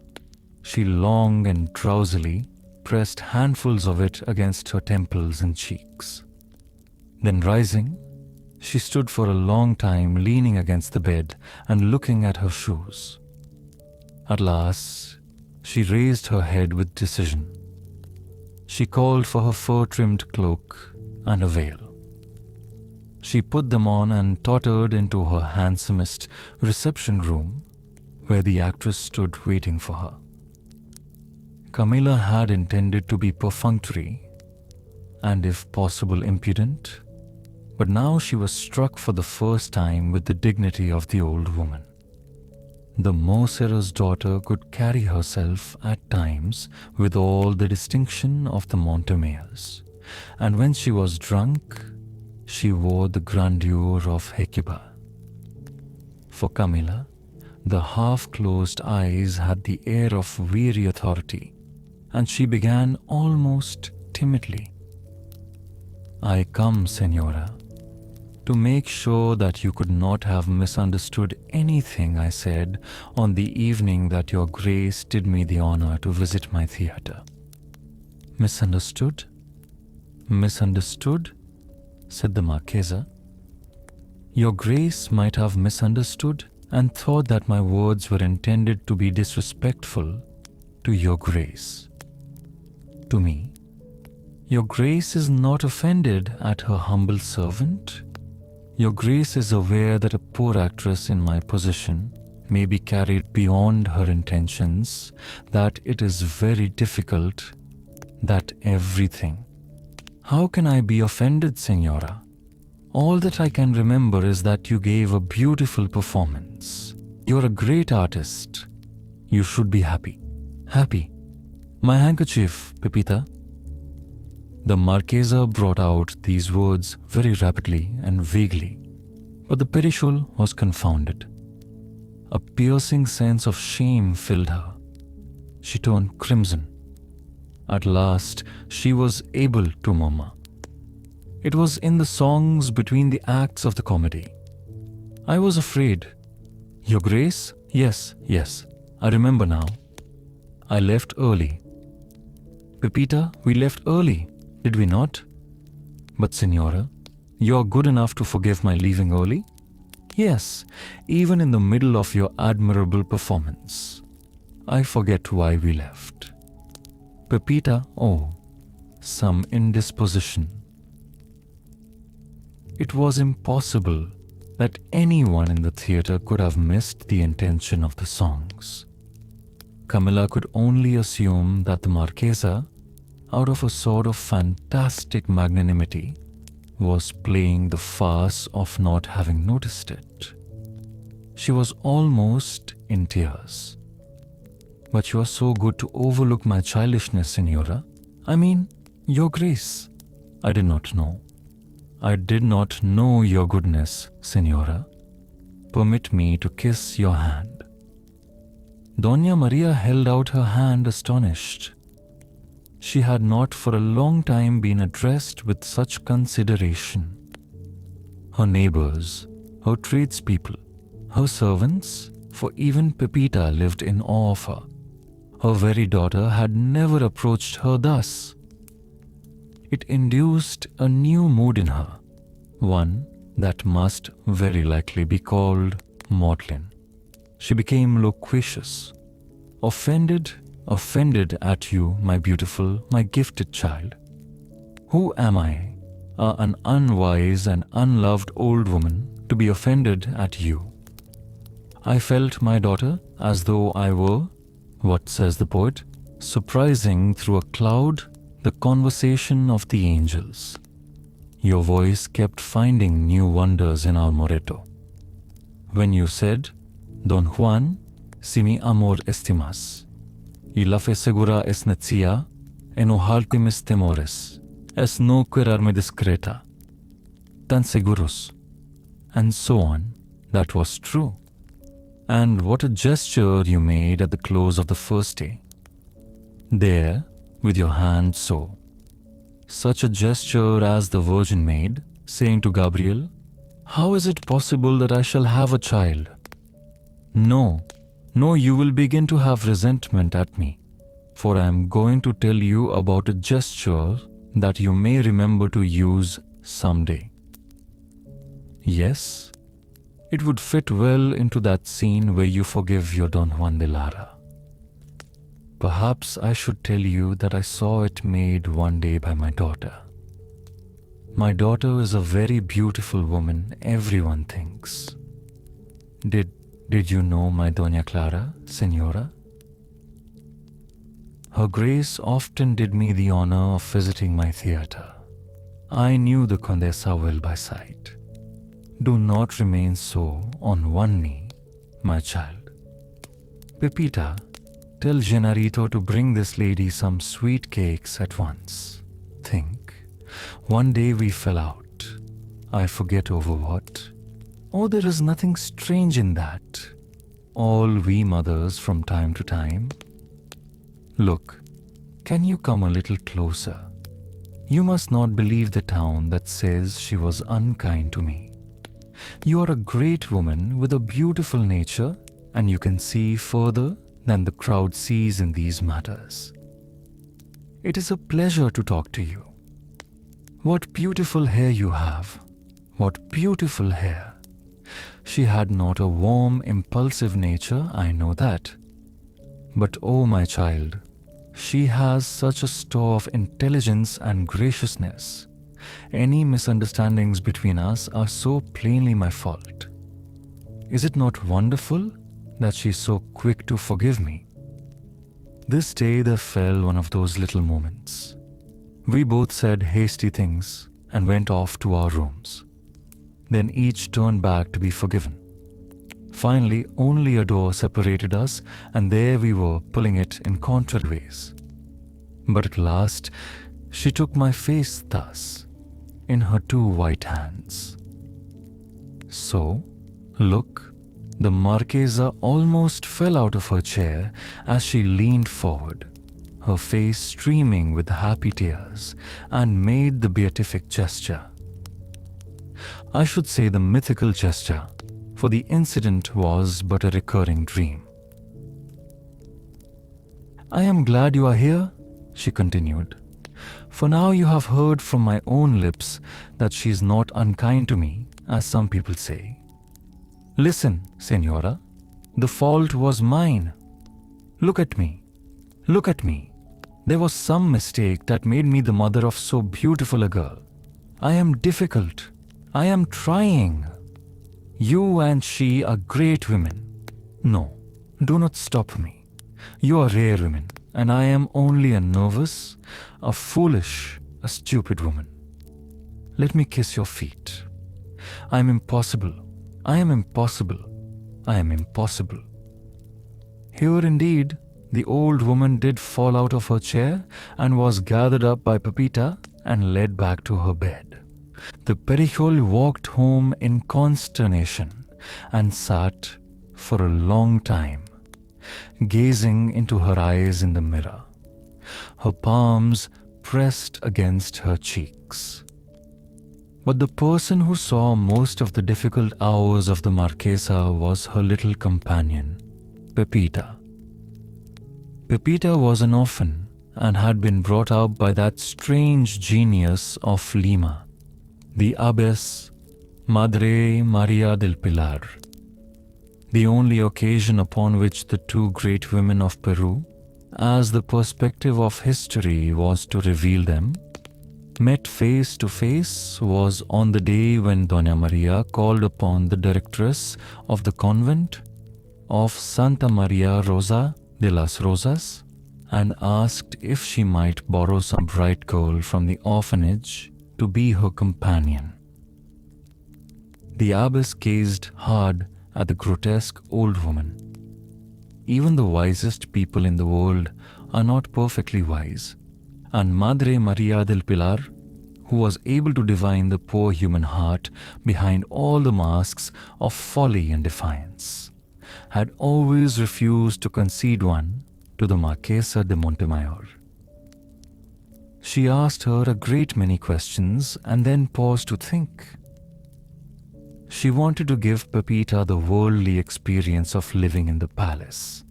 A: she long and drowsily pressed handfuls of it against her temples and cheeks. Then rising, she stood for a long time leaning against the bed and looking at her shoes. At last, she raised her head with decision. She called for her fur-trimmed cloak and a veil. She put them on and tottered into her handsomest reception room, where the actress stood waiting for her. Camilla had intended to be perfunctory and, if possible, impudent, but now she was struck for the first time with the dignity of the old woman. The Moserra's daughter could carry herself at times with all the distinction of the Montemails, and when she was drunk, she wore the grandeur of Hecuba. For Camilla, the half-closed eyes had the air of weary authority, and she began almost timidly. "I come, Senora, to make sure that you could not have misunderstood anything I said on the evening that your grace did me the honor to visit my theater." "Misunderstood? Misunderstood?" said the Marchesa. "Your grace might have misunderstood and thought that my words were intended to be disrespectful to your grace. To me, your grace is not offended at her humble servant. Your grace is aware that a poor actress in my position may be carried beyond her intentions, that it is very difficult, that everything. How can I be offended, Senora? All that I can remember is that you gave a beautiful performance. You're a great artist. You should be happy. Happy. My handkerchief, Pepita." The Marchesa brought out these words very rapidly and vaguely, but the Perichole was confounded. A piercing sense of shame filled her. She turned crimson. At last, she was able to murmur. It was in the songs between the acts of the comedy. "I was afraid. Your Grace? Yes, I remember now. I left early. Pepita, we left early, did we not? But, Signora, you are good enough to forgive my leaving early? Yes, even in the middle of your admirable performance. I forget why we left. Pepita, oh, some indisposition." It was impossible that anyone in the theatre could have missed the intention of the songs. Camilla could only assume that the Marchesa, out of a sort of fantastic magnanimity, was playing the farce of not having noticed it. She was almost in tears. "But you are so good to overlook my childishness, Signora. I mean, your grace. I did not know. I did not know your goodness, Signora. Permit me to kiss your hand." Doña Maria held out her hand astonished. She had not for a long time been addressed with such consideration. Her neighbors, her tradespeople, her servants, for even Pepita lived in awe of her. Her very daughter had never approached her thus. It induced a new mood in her, one that must very likely be called maudlin. She became loquacious. "Offended at you, my beautiful, my gifted child. Who am I, an unwise and unloved old woman, to be offended at you? I felt, my daughter, as though I were, what says the poet, surprising through a cloud the conversation of the angels. Your voice kept finding new wonders in our Moreto. When you said, 'Don Juan, si mi amor estimas, y la fe segura es necia, enojarte mis temores, es no quererme discreta, tan seguros,' and so on, that was true. And what a gesture you made at the close of the first day. There, with your hand so. Such a gesture as the Virgin made, saying to Gabriel, 'How is it possible that I shall have a child?' No, you will begin to have resentment at me. for I am going to tell you about a gesture that you may remember to use someday. Yes, it would fit well into that scene where you forgive your Don Juan de Lara. Perhaps I should tell you that I saw it made one day by my daughter. My daughter is a very beautiful woman, everyone thinks. Did you know my Doña Clara, Senora? Her Grace often did me the honor of visiting my theatre. I knew the Condesa well by sight. Do not remain so on one knee, my child. Pepita, tell Genarito to bring this lady some sweet cakes at once. Think, one day we fell out. I forget over what. Oh, there is nothing strange in that. All we mothers from time to time. Look, can you come a little closer? You must not believe the town that says she was unkind to me. You are a great woman with a beautiful nature, and you can see further than the crowd sees in these matters. It is a pleasure to talk to you. What beautiful hair you have. What beautiful hair. She had not a warm, impulsive nature, I know that. But oh, my child, she has such a store of intelligence and graciousness. Any misunderstandings between us are so plainly my fault. Is it not wonderful that she is so quick to forgive me? This day there fell one of those little moments. We both said hasty things and went off to our rooms. Then each turned back to be forgiven. Finally, only a door separated us, and there we were pulling it in contrary ways. But at last, she took my face thus, in her two white hands. So, look, the Marquesa almost fell out of her chair as she leaned forward, her face streaming with happy tears, and made the beatific gesture. I should say the mythical gesture, for the incident was but a recurring dream. I am glad you are here, she continued, for now you have heard from my own lips that she is not unkind to me, as some people say. Listen, Senora, the fault was mine. Look at me. Look at me. There was some mistake that made me the mother of so beautiful a girl. I am difficult. I am trying. You and she are great women. No, do not stop me. You are rare women, and I am only a nervous, a foolish, a stupid woman. Let me kiss your feet. I am impossible. I am impossible. I am impossible. Here indeed, the old woman did fall out of her chair and was gathered up by Pepita and led back to her bed. The Perichol walked home in consternation and sat for a long time, gazing into her eyes in the mirror, her palms pressed against her cheeks. But the person who saw most of the difficult hours of the Marquesa was her little companion, Pepita. Pepita was an orphan and had been brought up by that strange genius of Lima, the Abbess Madre Maria del Pilar. The only occasion upon which the two great women of Peru, as the perspective of history was to reveal them, met face to face was on the day when Doña Maria called upon the directress of the convent of Santa Maria Rosa de las Rosas and asked if she might borrow some bright girl from the orphanage to be her companion. The abbess gazed hard at the grotesque old woman. Even the wisest people in the world are not perfectly wise, and Madre Maria del Pilar, who was able to divine the poor human heart behind all the masks of folly and defiance, had always refused to concede one to the Marquesa de Montemayor. She asked her a great many questions and then paused to think. She wanted to give Pepita the worldly experience of living in the palace.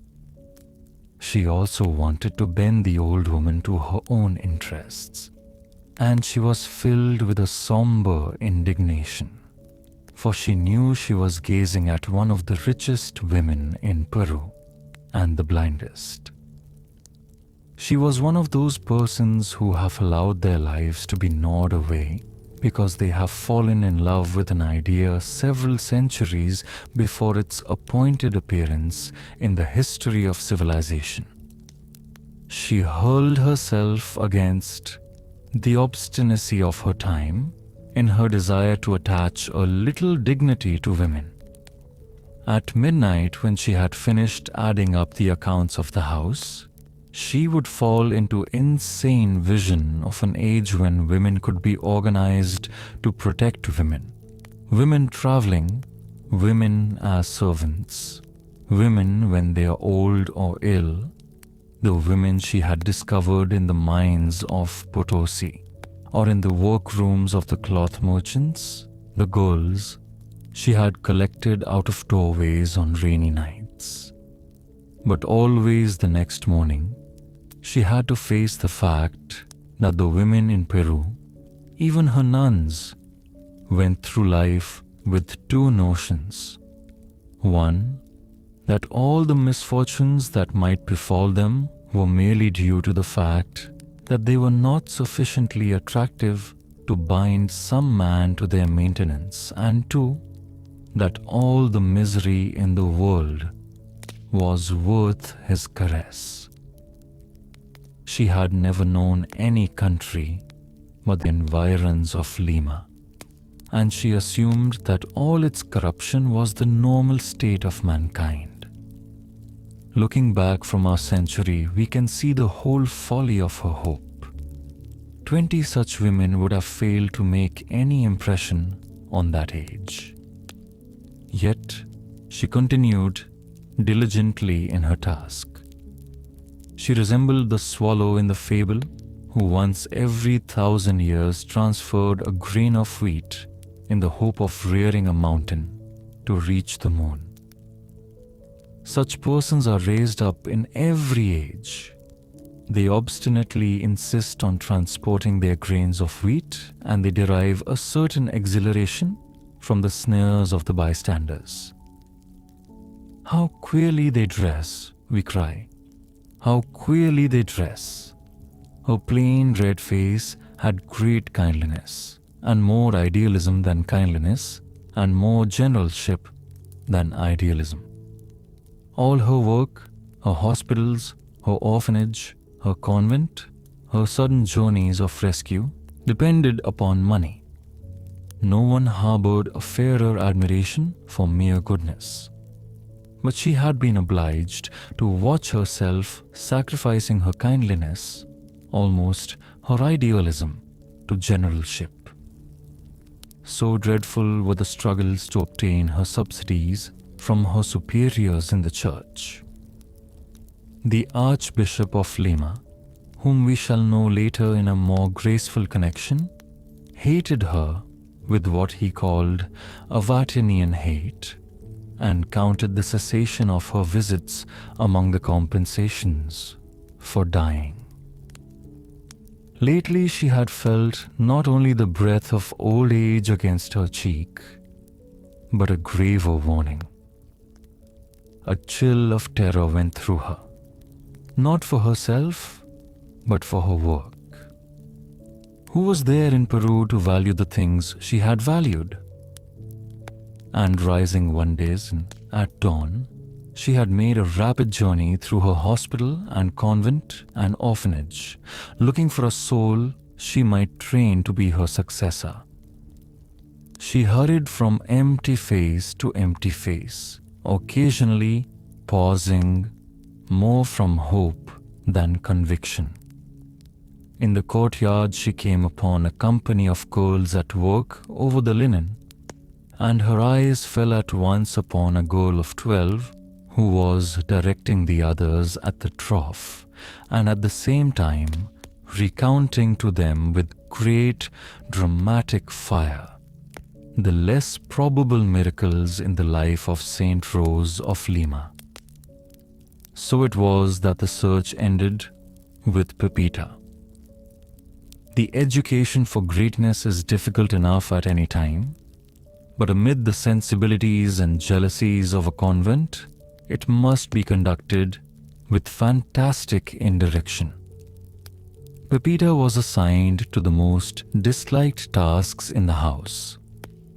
A: She also wanted to bend the old woman to her own interests, and she was filled with a somber indignation, for she knew she was gazing at one of the richest women in Peru and the blindest. She was one of those persons who have allowed their lives to be gnawed away because they have fallen in love with an idea several centuries before its appointed appearance in the history of civilization. She hurled herself against the obstinacy of her time in her desire to attach a little dignity to women. At midnight, when she had finished adding up the accounts of the house, she would fall into insane vision of an age when women could be organized to protect women. Women traveling, women as servants, women when they are old or ill, the women she had discovered in the mines of Potosi or in the workrooms of the cloth merchants, the girls she had collected out of doorways on rainy nights. But always the next morning, she had to face the fact that the women in Peru, even her nuns, went through life with two notions. One, that all the misfortunes that might befall them were merely due to the fact that they were not sufficiently attractive to bind some man to their maintenance, and two, that all the misery in the world was worth his caress. She had never known any country but the environs of Lima, and she assumed that all its corruption was the normal state of mankind. Looking back from our century, we can see the whole folly of her hope. 20 such women would have failed to make any impression on that age. Yet, she continued diligently in her task. She resembled the swallow in the fable who once every 1,000 years transferred a grain of wheat in the hope of rearing a mountain to reach the moon. Such persons are raised up in every age. They obstinately insist on transporting their grains of wheat, and they derive a certain exhilaration from the sneers of the bystanders. "How queerly they dress," we cry. "How queerly they dress." Her plain red face had great kindliness, and more idealism than kindliness, and more generalship than idealism. All her work, her hospitals, her orphanage, her convent, her sudden journeys of rescue depended upon money. No one harbored a fairer admiration for mere goodness. But she had been obliged to watch herself sacrificing her kindliness, almost her idealism, to generalship. So dreadful were the struggles to obtain her subsidies from her superiors in the church. The Archbishop of Lima, whom we shall know later in a more graceful connection, hated her with what he called a Vatinian hate, and counted the cessation of her visits among the compensations for dying. Lately she had felt not only the breath of old age against her cheek, but a graver warning. A chill of terror went through her, not for herself, but for her work. Who was there in Peru to value the things she had valued? And rising one day at dawn, she had made a rapid journey through her hospital and convent and orphanage, looking for a soul she might train to be her successor. She hurried from empty face to empty face, occasionally pausing, more from hope than conviction. In the courtyard she came upon a company of girls at work over the linen, and her eyes fell at once upon a girl of 12 who was directing the others at the trough, and at the same time recounting to them with great dramatic fire the less probable miracles in the life of Saint Rose of Lima. So it was that the search ended with Pepita. The education for greatness is difficult enough at any time, but amid the sensibilities and jealousies of a convent, it must be conducted with fantastic indirection. Pepita was assigned to the most disliked tasks in the house,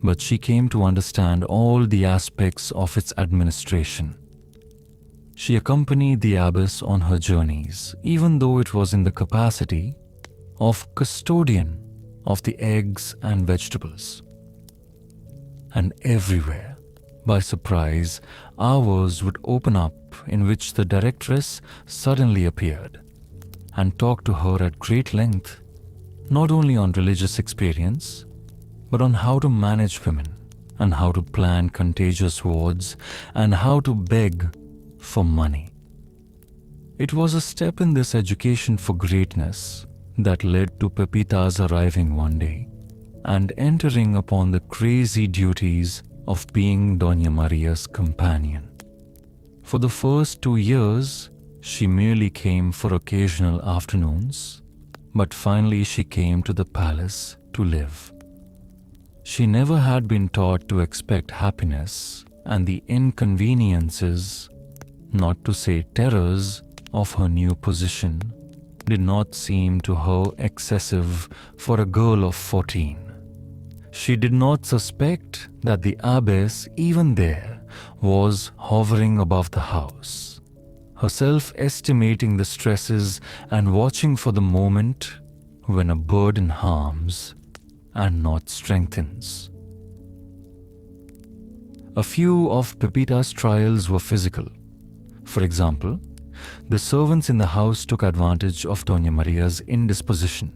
A: but she came to understand all the aspects of its administration. She accompanied the abbess on her journeys, even though it was in the capacity of custodian of the eggs and vegetables. And everywhere, by surprise, hours would open up in which the directress suddenly appeared and talked to her at great length, not only on religious experience, but on how to manage women and how to plan contagious wards and how to beg for money. It was a step in this education for greatness that led to Pepita's arriving one day and entering upon the crazy duties of being Doña Maria's companion. For the first 2 years, she merely came for occasional afternoons, but finally she came to the palace to live. She never had been taught to expect happiness, and the inconveniences, not to say terrors, of her new position did not seem to her excessive for a girl of 14. She did not suspect that the abbess, even there, was hovering above the house, herself estimating the stresses and watching for the moment when a burden harms and not strengthens. A few of Pepita's trials were physical. For example, the servants in the house took advantage of Doña Maria's indisposition.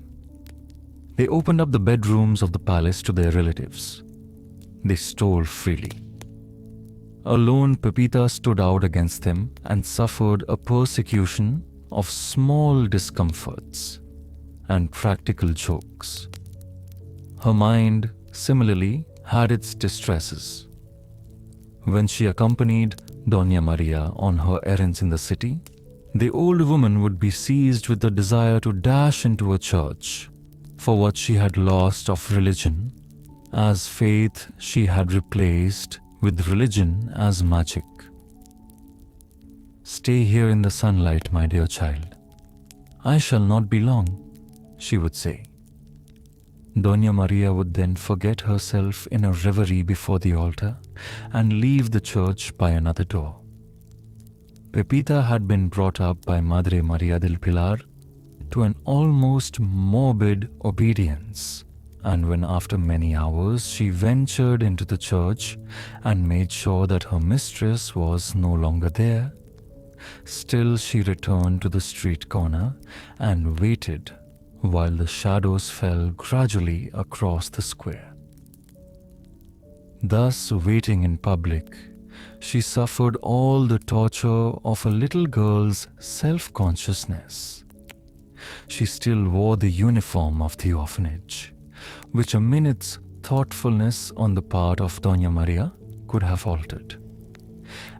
A: They opened up the bedrooms of the palace to their relatives. They stole freely. Alone, Pepita stood out against them and suffered a persecution of small discomforts and practical jokes. Her mind, similarly, had its distresses. When she accompanied Doña Maria on her errands in the city, the old woman would be seized with the desire to dash into a church for what she had lost of religion, as faith she had replaced with religion as magic. "Stay here in the sunlight, my dear child. I shall not be long," she would say. Doña Maria would then forget herself in a reverie before the altar and leave the church by another door. Pepita had been brought up by Madre Maria del Pilar to an almost morbid obedience, and when after many hours she ventured into the church and made sure that her mistress was no longer there, still she returned to the street corner and waited while the shadows fell gradually across the square. Thus, waiting in public, she suffered all the torture of a little girl's self-consciousness. She still wore the uniform of the orphanage, which a minute's thoughtfulness on the part of Doña Maria could have altered.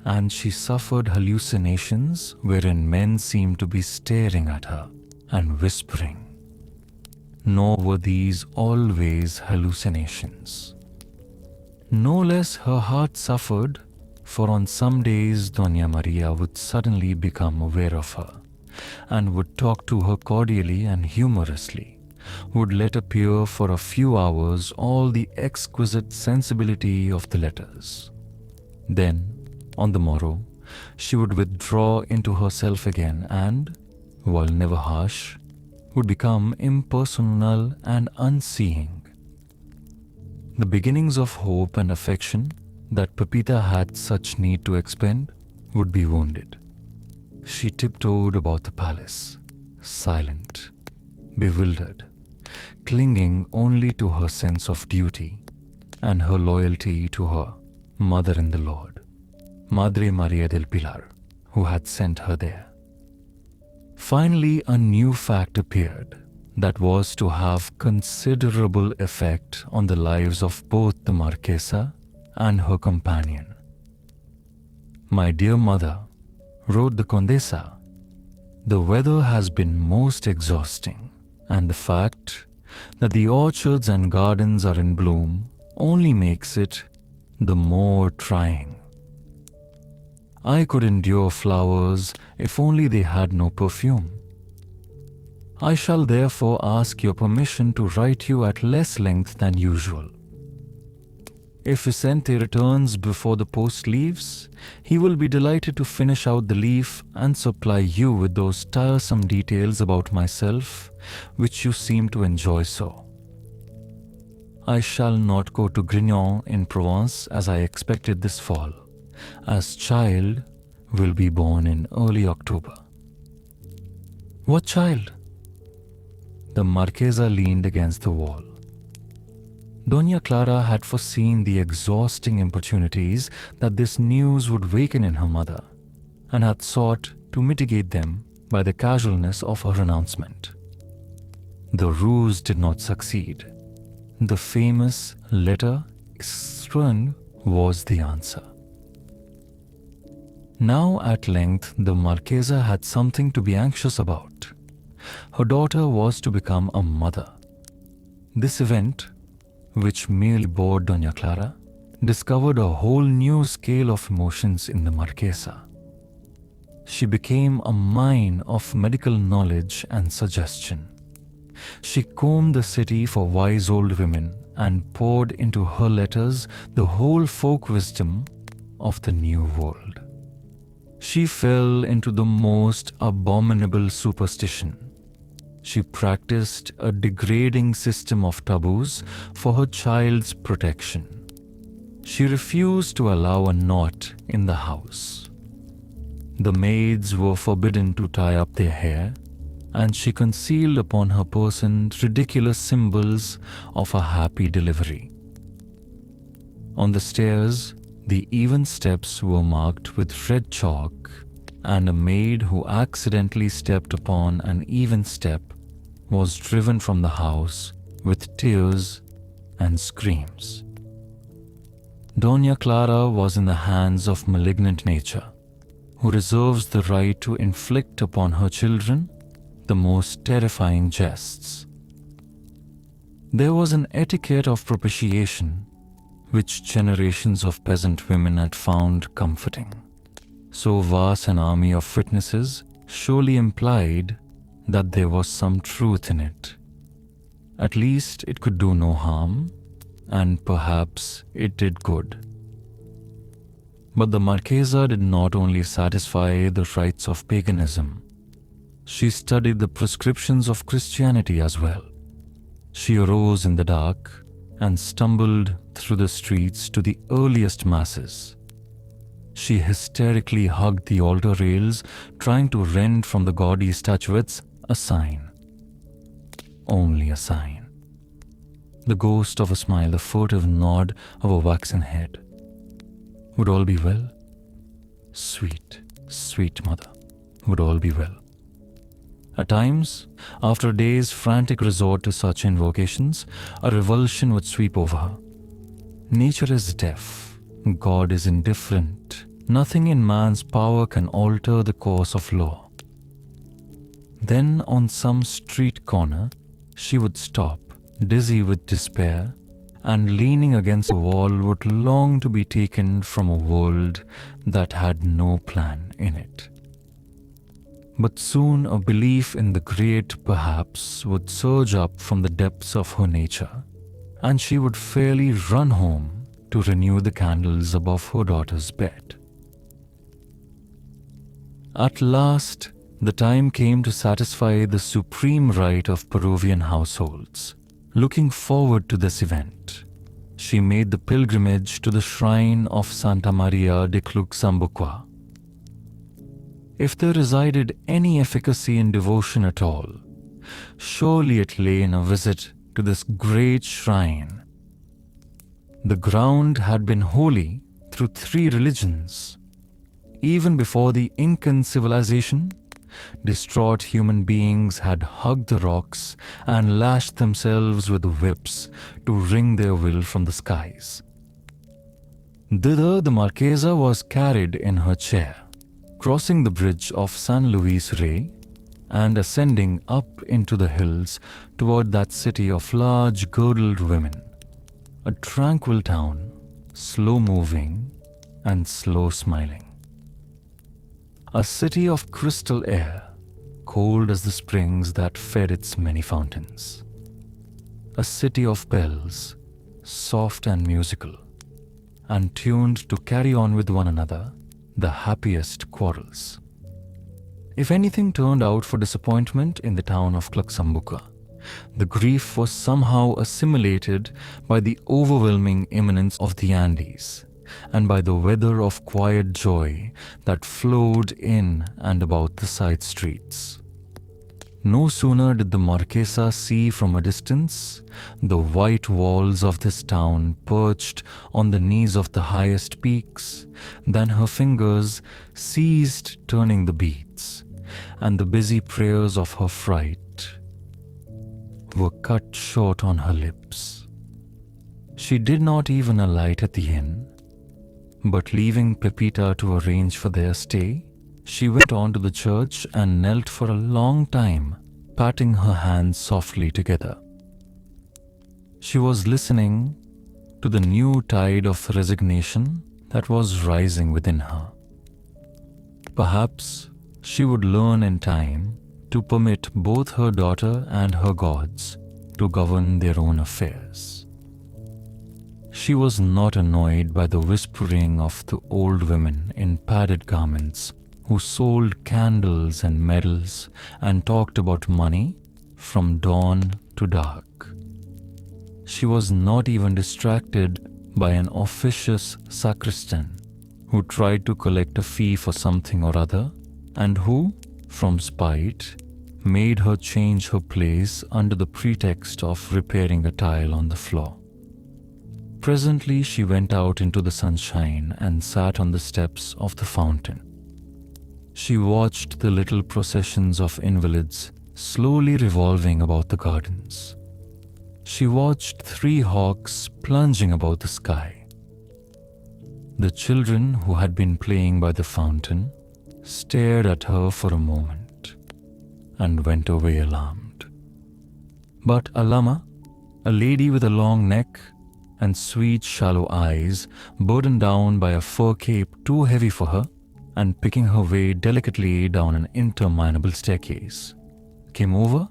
A: And she suffered hallucinations wherein men seemed to be staring at her and whispering. Nor were these always hallucinations. No less her heart suffered, for on some days Doña Maria would suddenly become aware of her and would talk to her cordially and humorously, would let appear for a few hours all the exquisite sensibility of the letters. Then, on the morrow, she would withdraw into herself again and, while never harsh, would become impersonal and unseeing. The beginnings of hope and affection that Pepita had such need to expend would be wounded. She tiptoed about the palace, silent, bewildered, clinging only to her sense of duty and her loyalty to her mother in the Lord, Madre Maria del Pilar, who had sent her there. Finally, a new fact appeared that was to have considerable effect on the lives of both the Marquesa and her companion. "My dear mother," Wrote the Condesa, "The weather has been most exhausting, and the fact that the orchards and gardens are in bloom only makes it the more trying. I could endure flowers if only they had no perfume. I shall therefore ask your permission to write you at less length than usual. If Vicente returns before the post leaves, he will be delighted to finish out the leaf and supply you with those tiresome details about myself which you seem to enjoy so. I shall not go to Grignon in Provence as I expected this fall, as child will be born in early October." "What child?" The Marquesa leaned against the wall. Doña Clara had foreseen the exhausting importunities that this news would waken in her mother, and had sought to mitigate them by the casualness of her announcement. The ruse did not succeed. The famous letter externed was the answer. Now at length the Marquesa had something to be anxious about. Her daughter was to become a mother. This event, which merely bored Doña Clara, discovered a whole new scale of emotions in the Marquesa. She became a mine of medical knowledge and suggestion. She combed the city for wise old women and poured into her letters the whole folk wisdom of the New World. She fell into the most abominable superstition. She practiced a degrading system of taboos for her child's protection. She refused to allow a knot in the house. The maids were forbidden to tie up their hair, and she concealed upon her person ridiculous symbols of a happy delivery. On the stairs, the even steps were marked with red chalk, and a maid who accidentally stepped upon an even step was driven from the house with tears and screams. Doña Clara was in the hands of malignant nature, who reserves the right to inflict upon her children the most terrifying jests. There was an etiquette of propitiation which generations of peasant women had found comforting. So vast an army of witnesses surely implied that there was some truth in it. At least it could do no harm, and perhaps it did good. But the Marquesa did not only satisfy the rites of paganism. She studied the prescriptions of Christianity as well. She arose in the dark and stumbled through the streets to the earliest masses. She hysterically hugged the altar rails, trying to rend from the gaudy statuettes a sign. Only a sign. The ghost of a smile, a furtive nod of a waxen head. Would all be well? Sweet, sweet mother, would all be well. At times, after a day's frantic resort to such invocations, a revulsion would sweep over her. Nature is deaf. God is indifferent. Nothing in man's power can alter the course of law. Then, on some street corner, she would stop, dizzy with despair, and leaning against a wall would long to be taken from a world that had no plan in it. But soon a belief in the great perhaps would surge up from the depths of her nature, and she would fairly run home to renew the candles above her daughter's bed. At last, the time came to satisfy the supreme right of Peruvian households. Looking forward to this event, she made the pilgrimage to the shrine of Santa Maria de Clug-Sambucua. If there resided any efficacy in devotion at all, surely it lay in a visit to this great shrine. The ground had been holy through 3 religions. Even before the Incan civilization, distraught human beings had hugged the rocks and lashed themselves with whips to wring their will from the skies. Thither the Marquesa was carried in her chair, Crossing the bridge of San Luis Rey and ascending up into the hills toward that city of large girdled women, a tranquil town, slow-moving and slow-smiling. A city of crystal air, cold as the springs that fed its many fountains. A city of bells, soft and musical, and tuned to carry on with one another the happiest quarrels. If anything turned out for disappointment in the town of Tlaxambuca, the grief was somehow assimilated by the overwhelming imminence of the Andes and by the weather of quiet joy that flowed in and about the side streets. No sooner did the Marquesa see from a distance the white walls of this town perched on the knees of the highest peaks than her fingers ceased turning the beads, and the busy prayers of her fright were cut short on her lips. She did not even alight at the inn, but leaving Pepita to arrange for their stay, she went on to the church and knelt for a long time, patting her hands softly together. She was listening to the new tide of resignation that was rising within her. Perhaps she would learn in time to permit both her daughter and her gods to govern their own affairs. She was not annoyed by the whispering of the old women in padded garments who sold candles and medals and talked about money from dawn to dark. She was not even distracted by an officious sacristan who tried to collect a fee for something or other and who, from spite, made her change her place under the pretext of repairing a tile on the floor. Presently she went out into the sunshine and sat on the steps of the fountain. She watched the little processions of invalids slowly revolving about the gardens. She watched 3 hawks plunging about the sky. The children who had been playing by the fountain stared at her for a moment and went away alarmed. But Alama, a lady with a long neck and sweet shallow eyes, burdened down by a fur cape too heavy for her, and picking her way delicately down an interminable staircase, came over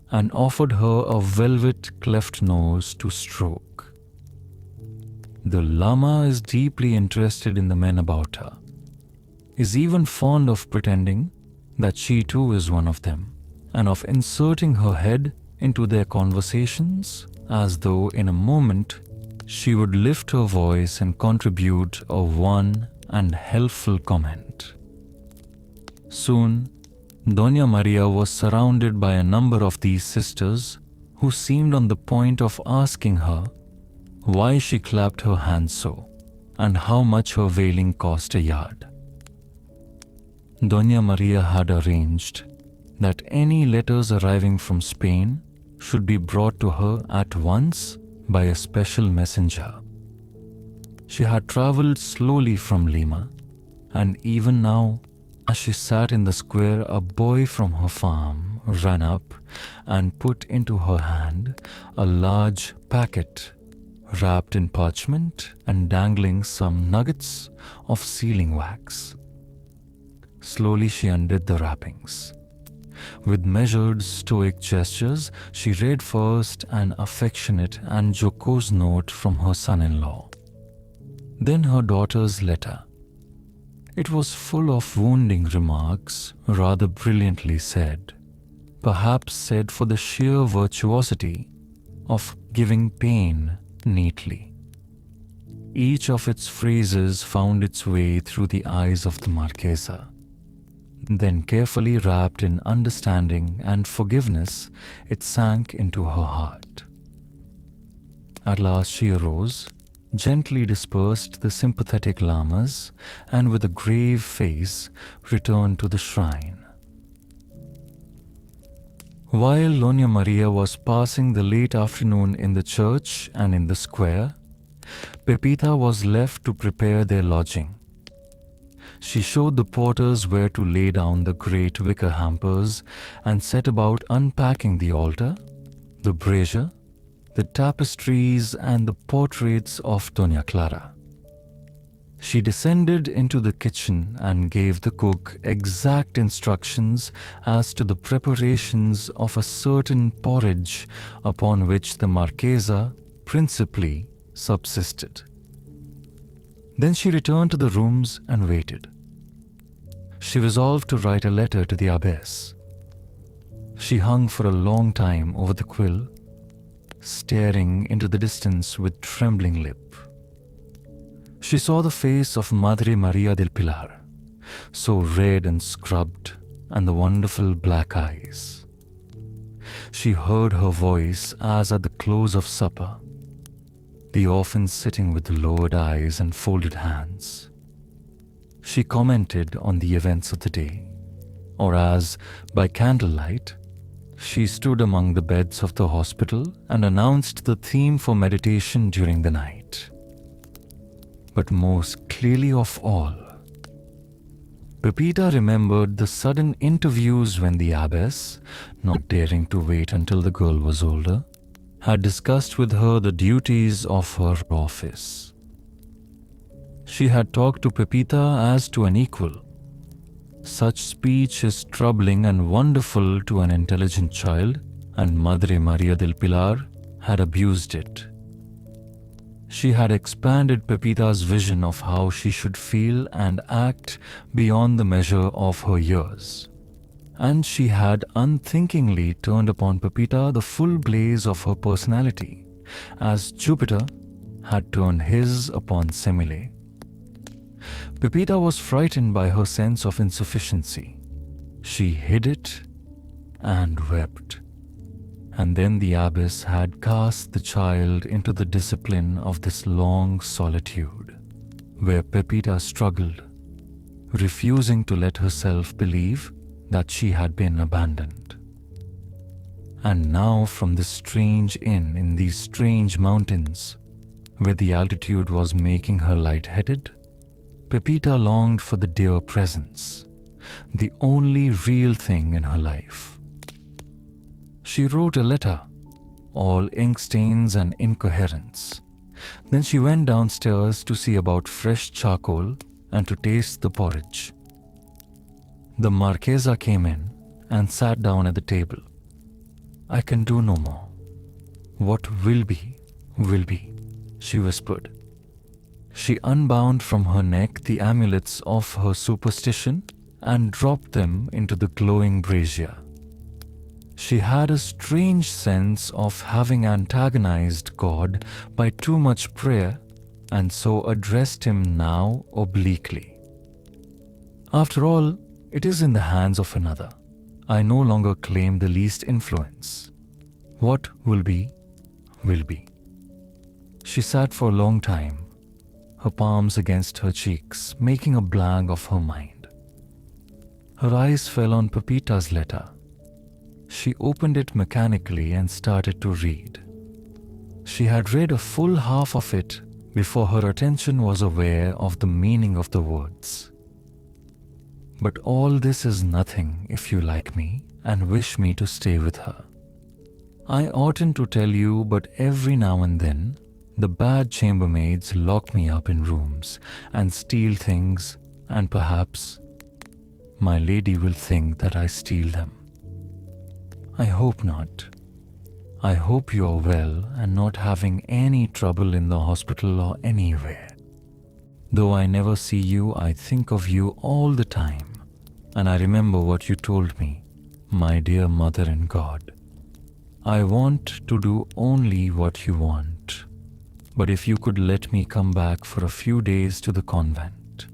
A: and offered her a velvet cleft nose to stroke. The Lama is deeply interested in the men about her, is even fond of pretending that she too is one of them, and of inserting her head into their conversations as though in a moment she would lift her voice and contribute a one and helpful comment. Soon, Doña Maria was surrounded by a number of these sisters who seemed on the point of asking her why she clapped her hands so and how much her veiling cost a yard. Doña Maria had arranged that any letters arriving from Spain should be brought to her at once by a special messenger. She had traveled slowly from Lima, and even now, as she sat in the square, a boy from her farm ran up and put into her hand a large packet wrapped in parchment and dangling some nuggets of sealing wax. Slowly she undid the wrappings. With measured, stoic gestures, she read first an affectionate and jocose note from her son-in-law, then her daughter's letter. It was full of wounding remarks, rather brilliantly said, perhaps said for the sheer virtuosity of giving pain neatly. Each of its phrases found its way through the eyes of the Marquesa. Then, carefully wrapped in understanding and forgiveness, it sank into her heart. At last she arose, gently dispersed the sympathetic lamas, and with a grave face returned to the shrine. While Doña Maria was passing the late afternoon in the church and in the square, Pepita was left to prepare their lodging. She showed the porters where to lay down the great wicker hampers and set about unpacking the altar, the brazier, the tapestries, and the portraits of Doña Clara. She descended into the kitchen and gave the cook exact instructions as to the preparations of a certain porridge upon which the Marquesa principally subsisted. Then she returned to the rooms and waited. She resolved to write a letter to the abbess. She hung for a long time over the quill, staring into the distance with trembling lip. She saw the face of Madre Maria del Pilar, so red and scrubbed, and the wonderful black eyes. She heard her voice as at the close of supper, the orphan sitting with lowered eyes and folded hands. She commented on the events of the day, or as, by candlelight, she stood among the beds of the hospital and announced the theme for meditation during the night. But most clearly of all, Pepita remembered the sudden interviews when the abbess, not daring to wait until the girl was older, had discussed with her the duties of her office. She had talked to Pepita as to an equal. Such speech is troubling and wonderful to an intelligent child, and Madre Maria del Pilar had abused it. She had expanded Pepita's vision of how she should feel and act beyond the measure of her years. And she had unthinkingly turned upon Pepita the full blaze of her personality, as Jupiter had turned his upon Semele. Pepita was frightened by her sense of insufficiency. She hid it and wept. And then the abbess had cast the child into the discipline of this long solitude, where Pepita struggled, refusing to let herself believe that she had been abandoned. And now from this strange inn in these strange mountains, where the altitude was making her light-headed, Pepita longed for the dear presence, the only real thing in her life. She wrote a letter, all ink stains and incoherence. Then she went downstairs to see about fresh charcoal and to taste the porridge. The Marquesa came in and sat down at the table. "I can do no more. What will be, she whispered. She unbound from her neck the amulets of her superstition and dropped them into the glowing brazier. She had a strange sense of having antagonized God by too much prayer, and so addressed him now obliquely. "After all, it is in the hands of another. I no longer claim the least influence. What will be, will be." She sat for a long time, her palms against her cheeks, making a blank of her mind. Her eyes fell on Pepita's letter. She opened it mechanically and started to read. She had read a full half of it before her attention was aware of the meaning of the words. "But all this is nothing if you like me and wish me to stay with her. I oughtn't to tell you, but every now and then the bad chambermaids lock me up in rooms and steal things, and perhaps my lady will think that I steal them. I hope not. I hope you are well and not having any trouble in the hospital or anywhere. Though I never see you, I think of you all the time, and I remember what you told me, my dear mother in God. I want to do only what you want, but if you could let me come back for a few days to the convent.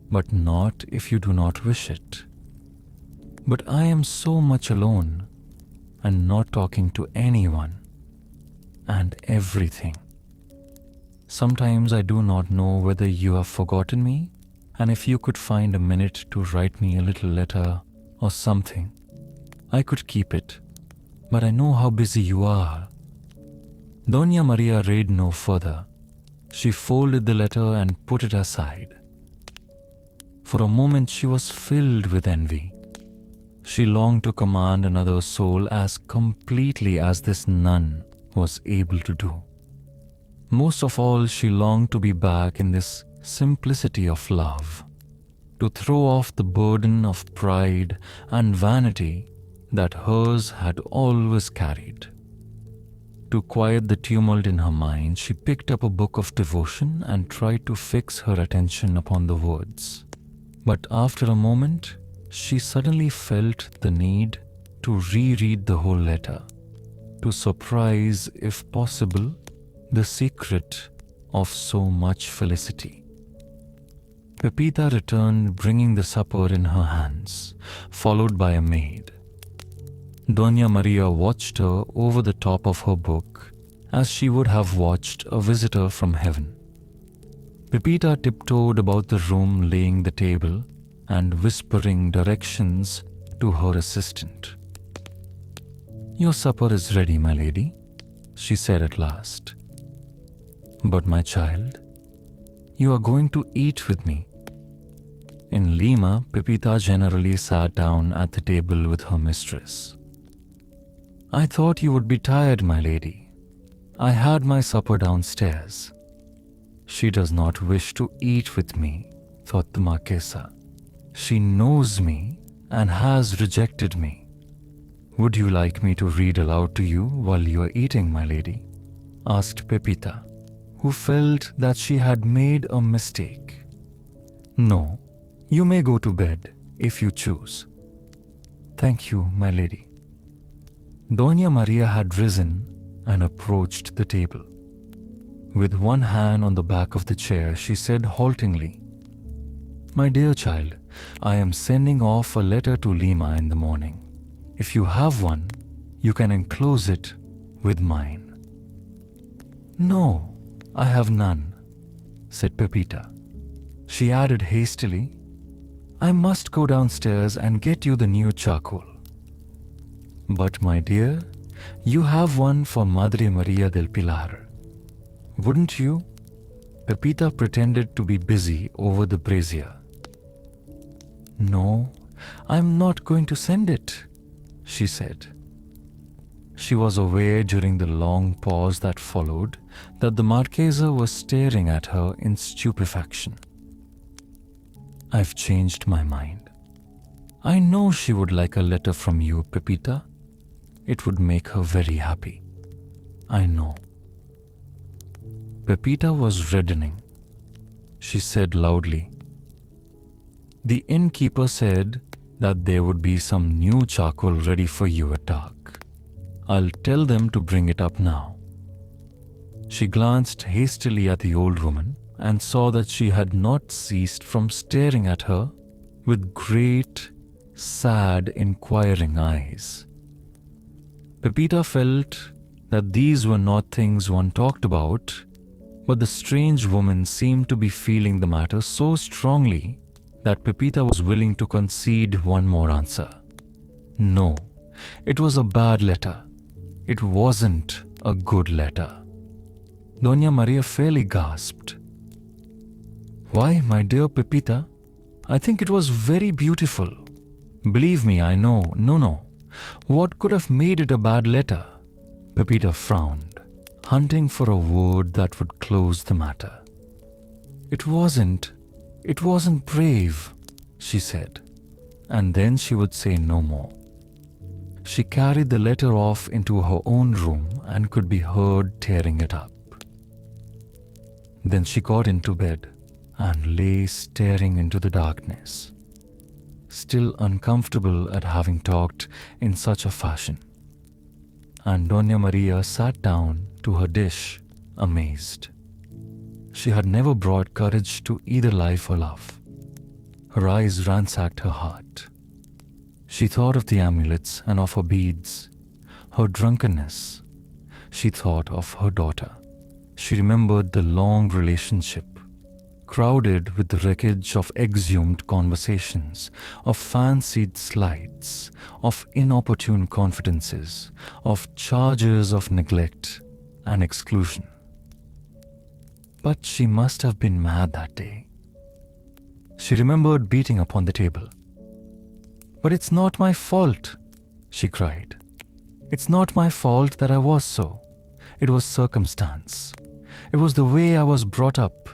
A: But not if you do not wish it. But I am so much alone, and not talking to anyone, and everything. Sometimes I do not know whether you have forgotten me, and if you could find a minute to write me a little letter or something, I could keep it, but I know how busy you are." Doña Maria read no further. She folded the letter and put it aside. For a moment she was filled with envy. She longed to command another's soul as completely as this nun was able to do. Most of all, she longed to be back in this simplicity of love, to throw off the burden of pride and vanity that hers had always carried. To quiet the tumult in her mind, she picked up a book of devotion and tried to fix her attention upon the words. But after a moment, she suddenly felt the need to reread the whole letter, to surprise, if possible, the secret of so much felicity. Pepita returned bringing the supper in her hands, followed by a maid. Doña Maria watched her over the top of her book as she would have watched a visitor from heaven. Pepita tiptoed about the room, laying the table and whispering directions to her assistant. "Your supper is ready, my lady," she said at last. "But my child, you are going to eat with me." In Lima, Pepita generally sat down at the table with her mistress. "I thought you would be tired, my lady. I had my supper downstairs." "She does not wish to eat with me," thought the Marquesa. "She knows me and has rejected me." "Would you like me to read aloud to you while you are eating, my lady?" asked Pepita, who felt that she had made a mistake. "No, you may go to bed if you choose." "Thank you, my lady." Doña Maria had risen and approached the table. With one hand on the back of the chair, she said haltingly, "My dear child, I am sending off a letter to Lima in the morning. If you have one, you can enclose it with mine." "No, I have none," said Pepita. She added hastily, "I must go downstairs and get you the new charcoal." "But my dear, you have one for Madre Maria del Pilar. Wouldn't you?" Pepita pretended to be busy over the brazier. "No, I'm not going to send it," she said. She was aware during the long pause that followed that the Marquesa was staring at her in stupefaction. "I've changed my mind. I know she would like a letter from you, Pepita. It would make her very happy. I know." Pepita was reddening. She said loudly, "The innkeeper said that there would be some new charcoal ready for you at dark. I'll tell them to bring it up now." She glanced hastily at the old woman and saw that she had not ceased from staring at her with great, sad, inquiring eyes. Pepita felt that these were not things one talked about, but the strange woman seemed to be feeling the matter so strongly that Pepita was willing to concede one more answer. No, it was a bad letter. It wasn't a good letter. Doña Maria fairly gasped. "Why, my dear Pepita, I think it was very beautiful. Believe me, I know. No. What could have made it a bad letter?" Pepita frowned, hunting for a word that would close the matter. It wasn't brave," she said, and then she would say no more. She carried the letter off into her own room and could be heard tearing it up. Then she got into bed and lay staring into the darkness, still uncomfortable at having talked in such a fashion. And Doña Maria sat down to her dish, amazed. She had never brought courage to either life or love. Her eyes ransacked her heart. She thought of the amulets and of her beads, her drunkenness. She thought of her daughter. She remembered the long relationship, crowded with the wreckage of exhumed conversations, of fancied slights, of inopportune confidences, of charges of neglect and exclusion. But she must have been mad that day. She remembered beating upon the table. "But it's not my fault," she cried. "It's not my fault that I was so. It was circumstance. It was the way I was brought up.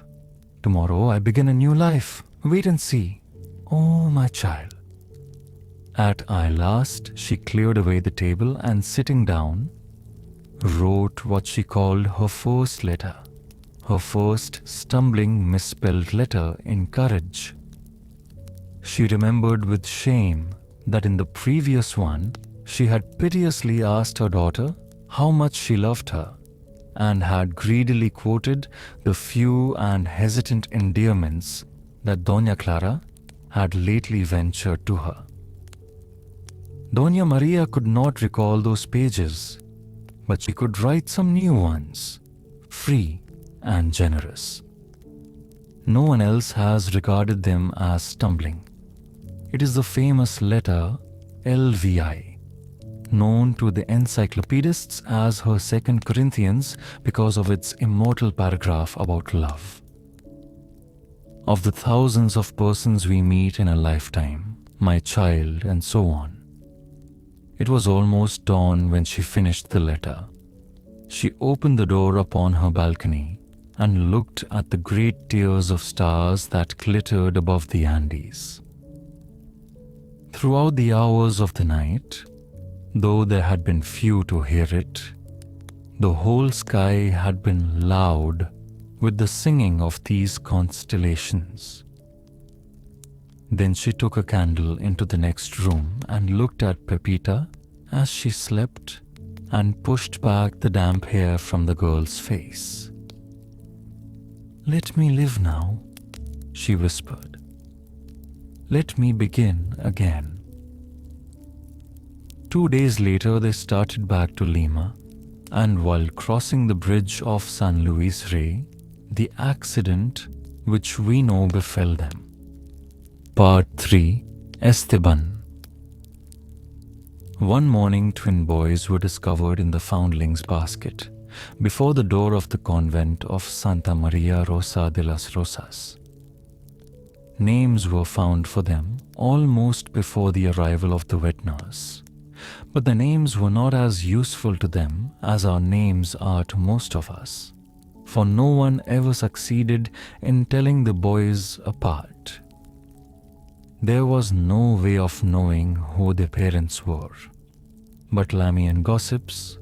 A: Tomorrow I begin a new life. Wait and see. Oh, my child." At last, she cleared away the table and, sitting down, wrote what she called her first letter, her first stumbling misspelled letter in courage. She remembered with shame that in the previous one, she had piteously asked her daughter how much she loved her, and had greedily quoted the few and hesitant endearments that Doña Clara had lately ventured to her. Doña Maria could not recall those pages, but she could write some new ones, free and generous. No one else has regarded them as stumbling. It is the famous letter LVI, known to the encyclopedists as her 2 Corinthians because of its immortal paragraph about love. Of the thousands of persons we meet in a lifetime, my child, and so on, it was almost dawn when she finished the letter. She opened the door upon her balcony and looked at the great tiers of stars that glittered above the Andes. Throughout the hours of the night, though there had been few to hear it, the whole sky had been loud with the singing of these constellations. Then she took a candle into the next room and looked at Pepita as she slept and pushed back the damp hair from the girl's face. "Let me live now," she whispered. "Let me begin again." 2 days later, they started back to Lima, and while crossing the bridge of San Luis Rey, the accident which we know befell them. Part 3. Esteban. One morning, twin boys were discovered in the foundling's basket before the door of the convent of Santa Maria Rosa de las Rosas. Names were found for them almost before the arrival of the wet nurse, but the names were not as useful to them as our names are to most of us, for no one ever succeeded in telling the boys apart. There was no way of knowing who their parents were, but Lamian gossips,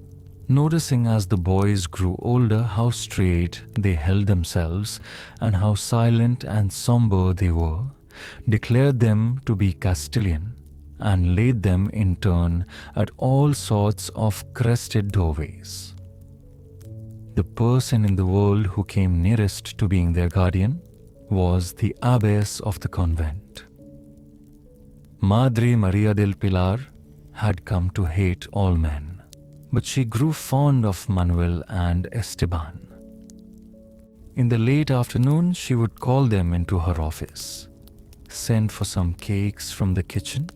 A: noticing as the boys grew older how straight they held themselves and how silent and somber they were, declared them to be Castilian and laid them in turn at all sorts of crested doorways. The person in the world who came nearest to being their guardian was the abbess of the convent. Madre Maria del Pilar had come to hate all men, but she grew fond of Manuel and Esteban. In the late afternoon, she would call them into her office, send for some cakes from the kitchen,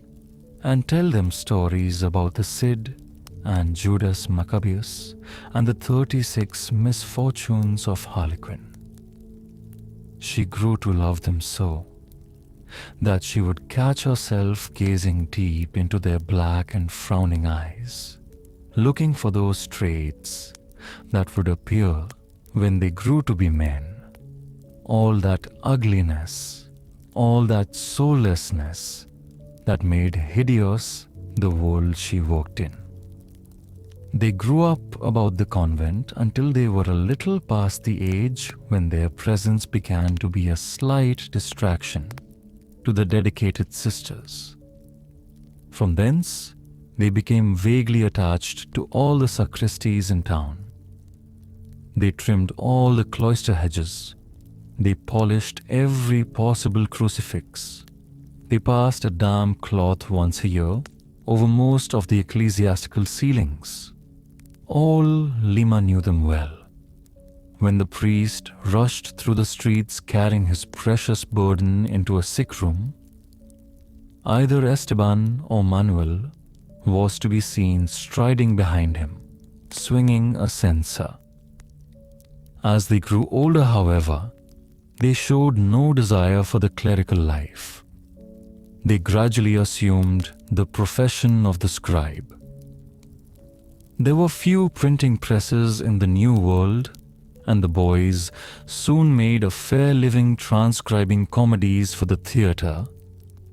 A: and tell them stories about the Cid and Judas Maccabeus and the 36 misfortunes of Harlequin. She grew to love them so that she would catch herself gazing deep into their black and frowning eyes, looking for those traits that would appear when they grew to be men, all that ugliness, all that soullessness that made hideous the world she worked in. They grew up about the convent until they were a little past the age when their presence began to be a slight distraction to the dedicated sisters. From thence, they became vaguely attached to all the sacristies in town. They trimmed all the cloister hedges. They polished every possible crucifix. They passed a damp cloth once a year over most of the ecclesiastical ceilings. All Lima knew them well. When the priest rushed through the streets carrying his precious burden into a sick room, either Esteban or Manuel was to be seen striding behind him, swinging a censer. As they grew older, however, They showed no desire for the clerical life. They gradually assumed the profession of the scribe. There were few printing presses in the New World, and the boys soon made a fair living transcribing comedies for the theatre,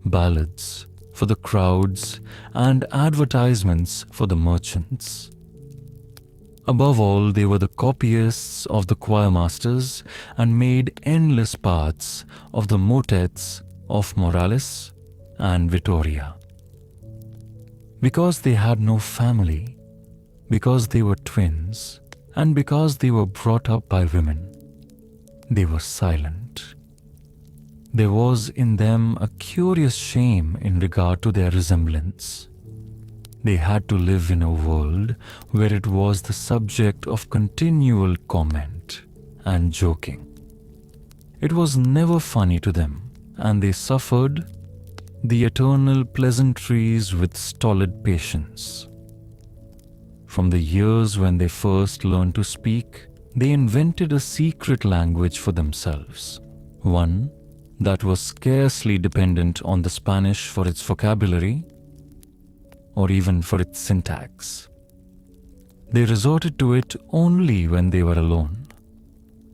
A: ballads for the crowds, and advertisements for the merchants. Above all, they were the copyists of the choirmasters and made endless parts of the motets of Morales and Vittoria. Because they had no family, because they were twins, and because they were brought up by women, they were silent. There was in them a curious shame in regard to their resemblance. They had to live in a world where it was the subject of continual comment and joking. It was never funny to them, and they suffered the eternal pleasantries with stolid patience. From the years when they first learned to speak, they invented a secret language for themselves, one that was scarcely dependent on the Spanish for its vocabulary or even for its syntax. They resorted to it only when they were alone,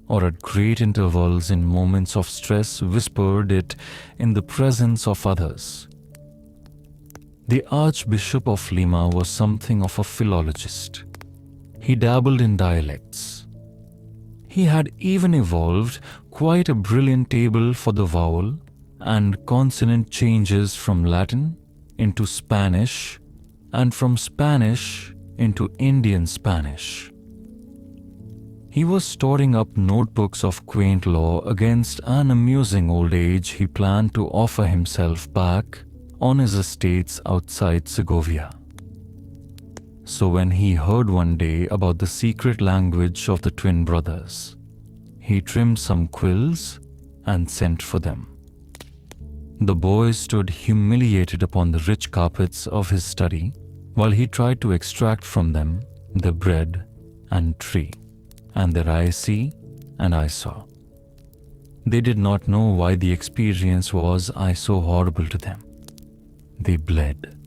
A: or at great intervals in moments of stress whispered it in the presence of others. The Archbishop of Lima was something of a philologist. He dabbled in dialects. He had even evolved quite a brilliant table for the vowel and consonant changes from Latin into Spanish and from Spanish into Indian Spanish. He was storing up notebooks of quaint law against an amusing old age he planned to offer himself back on his estates outside Segovia. So when he heard one day about the secret language of the twin brothers, he trimmed some quills and sent for them. The boys stood humiliated upon the rich carpets of his study while he tried to extract from them the bread and tree, and their I see and I saw. They did not know why the experience was so horrible to them. They bled.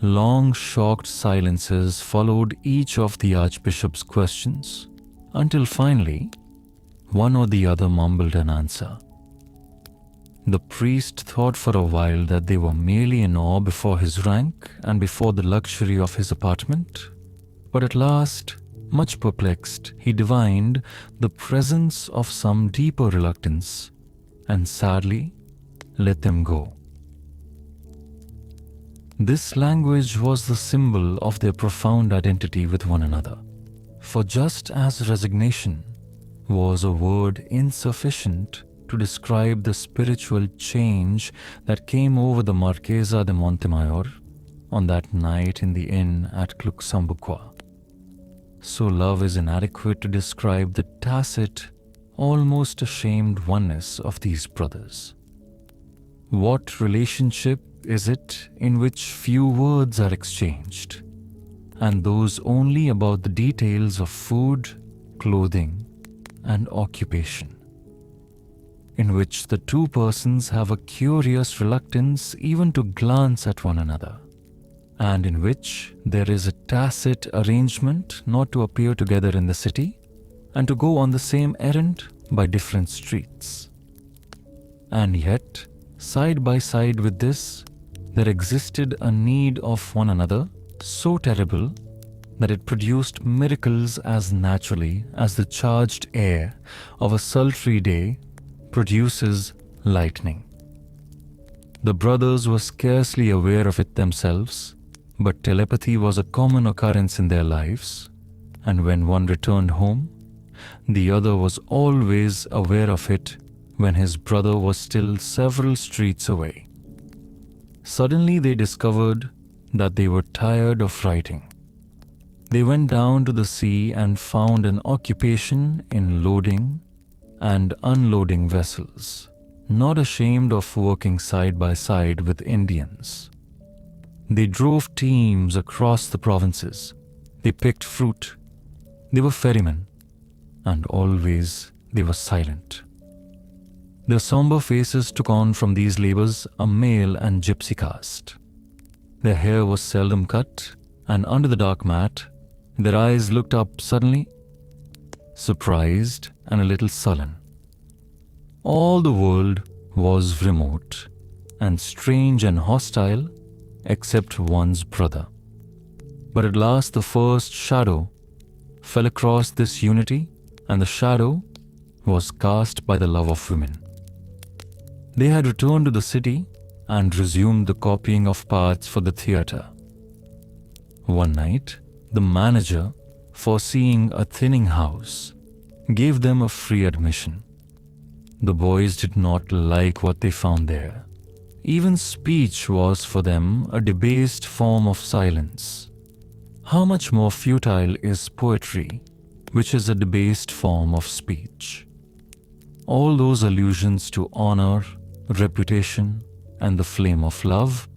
A: Long, shocked silences followed each of the Archbishop's questions, until finally, one or the other mumbled an answer. The priest thought for a while that they were merely in awe before his rank and before the luxury of his apartment, but at last, much perplexed, he divined the presence of some deeper reluctance and sadly let them go. This language was the symbol of their profound identity with one another. For just as resignation was a word insufficient to describe the spiritual change that came over the Marquesa de Montemayor on that night in the inn at Cluxambuqua, so love is inadequate to describe the tacit, almost ashamed oneness of these brothers. What relationship is it in which few words are exchanged, and those only about the details of food, clothing, and occupation? In which the two persons have a curious reluctance even to glance at one another, and in which there is a tacit arrangement not to appear together in the city and to go on the same errand by different streets. And yet, side by side with this, there existed a need of one another so terrible that it produced miracles as naturally as the charged air of a sultry day produces lightning. The brothers were scarcely aware of it themselves, but telepathy was a common occurrence in their lives, and when one returned home, the other was always aware of it when his brother was still several streets away. Suddenly they discovered that they were tired of writing. They went down to the sea and found an occupation in loading and unloading vessels, not ashamed of working side by side with Indians. They drove teams across the provinces. They picked fruit. They were ferrymen. And always they were silent. Their somber faces took on from these labors a male and gypsy cast. Their hair was seldom cut, and under the dark mat, their eyes looked up suddenly, surprised and a little sullen. All the world was remote and strange and hostile except one's brother. But at last the first shadow fell across this unity, and the shadow was cast by the love of women. They had returned to the city and resumed the copying of parts for the theatre. One night, the manager, foreseeing a thinning house, gave them a free admission. The boys did not like what they found there. Even speech was for them a debased form of silence. How much more futile is poetry, which is a debased form of speech? All those allusions to honor, reputation, and the flame of love,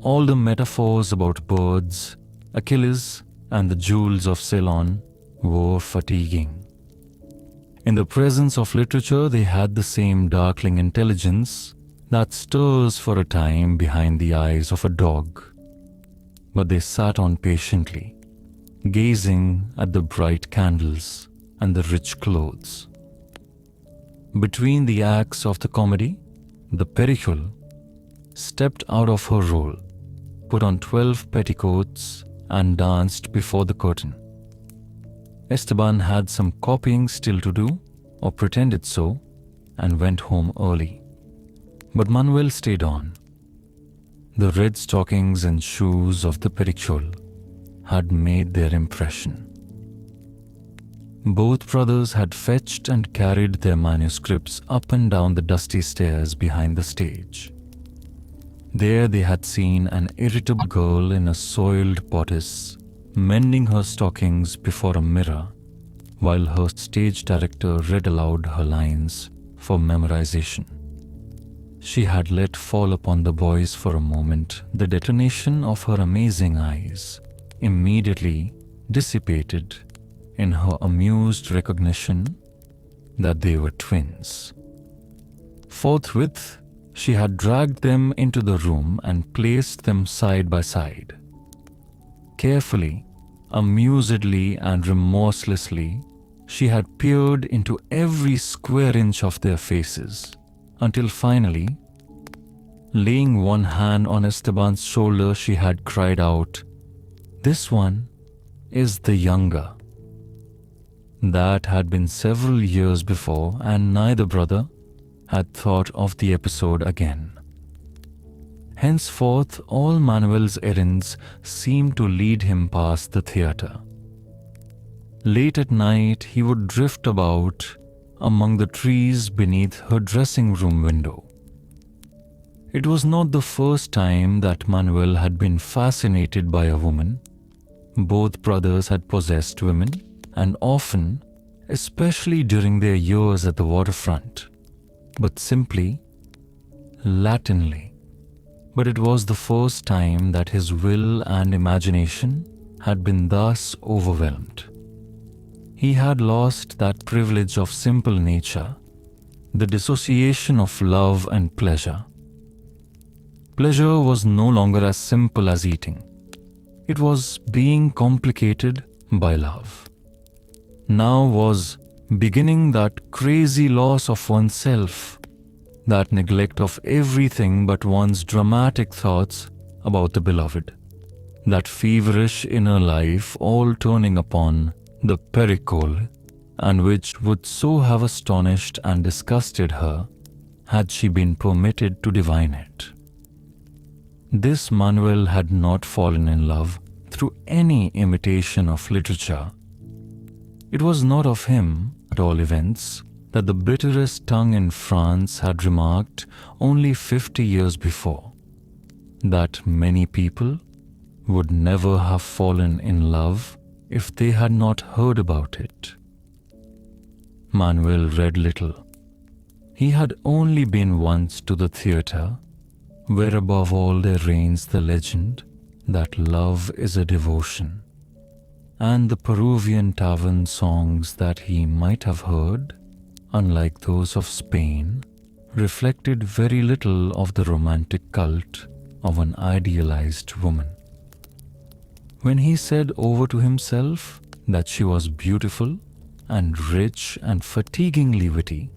A: all the metaphors about birds, Achilles, and the jewels of Ceylon were fatiguing. In the presence of literature, they had the same darkling intelligence that stirs for a time behind the eyes of a dog. But they sat on patiently, gazing at the bright candles and the rich clothes. Between the acts of the comedy, the Pericule stepped out of her role, put on 12 petticoats, and danced before the curtain. Esteban had some copying still to do, or pretended so, and went home early. But Manuel stayed on. The red stockings and shoes of the Pericule had made their impression. Both brothers had fetched and carried their manuscripts up and down the dusty stairs behind the stage. There they had seen an irritable girl in a soiled bodice mending her stockings before a mirror while her stage director read aloud her lines for memorization. She had let fall upon the boys for a moment the detonation of her amazing eyes, immediately dissipated in her amused recognition that they were twins. Forthwith, she had dragged them into the room and placed them side by side. Carefully, amusedly, and remorselessly, she had peered into every square inch of their faces, until finally, laying one hand on Esteban's shoulder, she had cried out, "This one is the younger." That had been several years before, and neither brother had thought of the episode again. Henceforth, all Manuel's errands seemed to lead him past the theatre. Late at night, he would drift about among the trees beneath her dressing room window. It was not the first time that Manuel had been fascinated by a woman. Both brothers had possessed women, and often, especially during their years at the waterfront, but simply, latinely. But it was the first time that his will and imagination had been thus overwhelmed. He had lost that privilege of simple nature, the dissociation of love and pleasure. Pleasure was no longer as simple as eating. It was being complicated by love. Now was beginning that crazy loss of oneself, that neglect of everything but one's dramatic thoughts about the beloved, that feverish inner life all turning upon the Pericule, and which would so have astonished and disgusted her had she been permitted to divine it. This Manuel had not fallen in love through any imitation of literature. It was not of him, at all events, that the bitterest tongue in France had remarked only 50 years before, that many people would never have fallen in love if they had not heard about it. Manuel read little. He had only been once to the theatre, where above all there reigns the legend that love is a devotion, and the Peruvian tavern songs that he might have heard, unlike those of Spain, reflected very little of the romantic cult of an idealized woman. When he said over to himself that she was beautiful and rich and fatiguingly witty,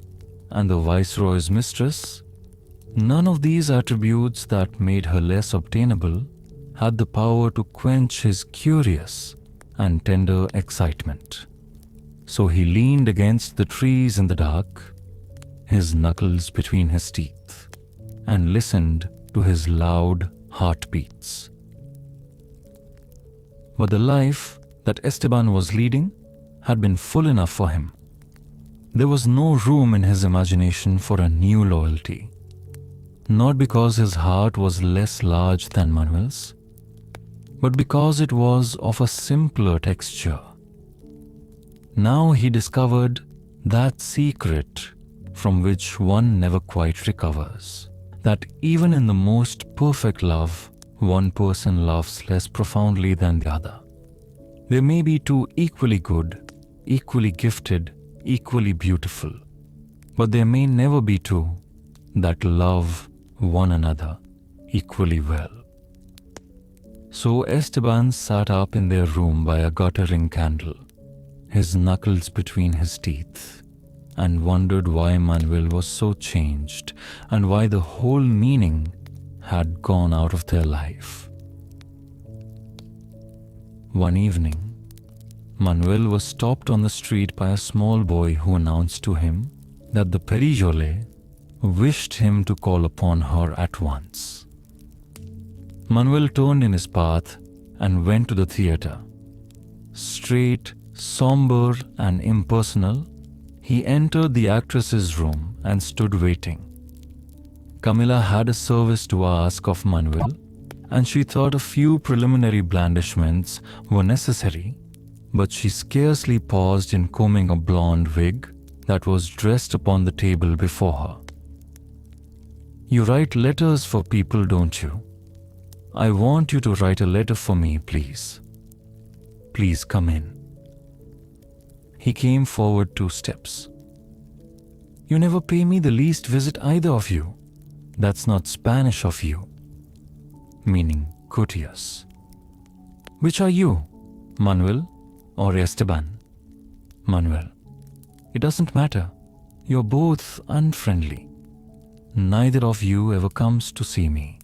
A: and the Viceroy's mistress, none of these attributes that made her less obtainable had the power to quench his curious and tender excitement. So he leaned against the trees in the dark, his knuckles between his teeth, and listened to his loud heartbeats. But the life that Esteban was leading had been full enough for him. There was no room in his imagination for a new loyalty, not because his heart was less large than Manuel's, but because it was of a simpler texture. Now he discovered that secret from which one never quite recovers, that even in the most perfect love, one person loves less profoundly than the other. There may be two equally good, equally gifted, equally beautiful, but there may never be two that love one another equally well. So Esteban sat up in their room by a guttering candle, his knuckles between his teeth, and wondered why Manuel was so changed and why the whole meaning had gone out of their life. One evening, Manuel was stopped on the street by a small boy who announced to him that the Perijole wished him to call upon her at once. Manuel turned in his path and went to the theater. Straight, somber, and impersonal, he entered the actress's room and stood waiting. Camilla had a service to ask of Manuel, and she thought a few preliminary blandishments were necessary, but she scarcely paused in combing a blonde wig that was dressed upon the table before her. "You write letters for people, don't you? I want you to write a letter for me, please. Please come in." He came forward 2 steps. "You never pay me the least visit, either of you. That's not Spanish of you," meaning courteous. "Which are you, Manuel or Esteban?" "Manuel." "It doesn't matter. You're both unfriendly. Neither of you ever comes to see me.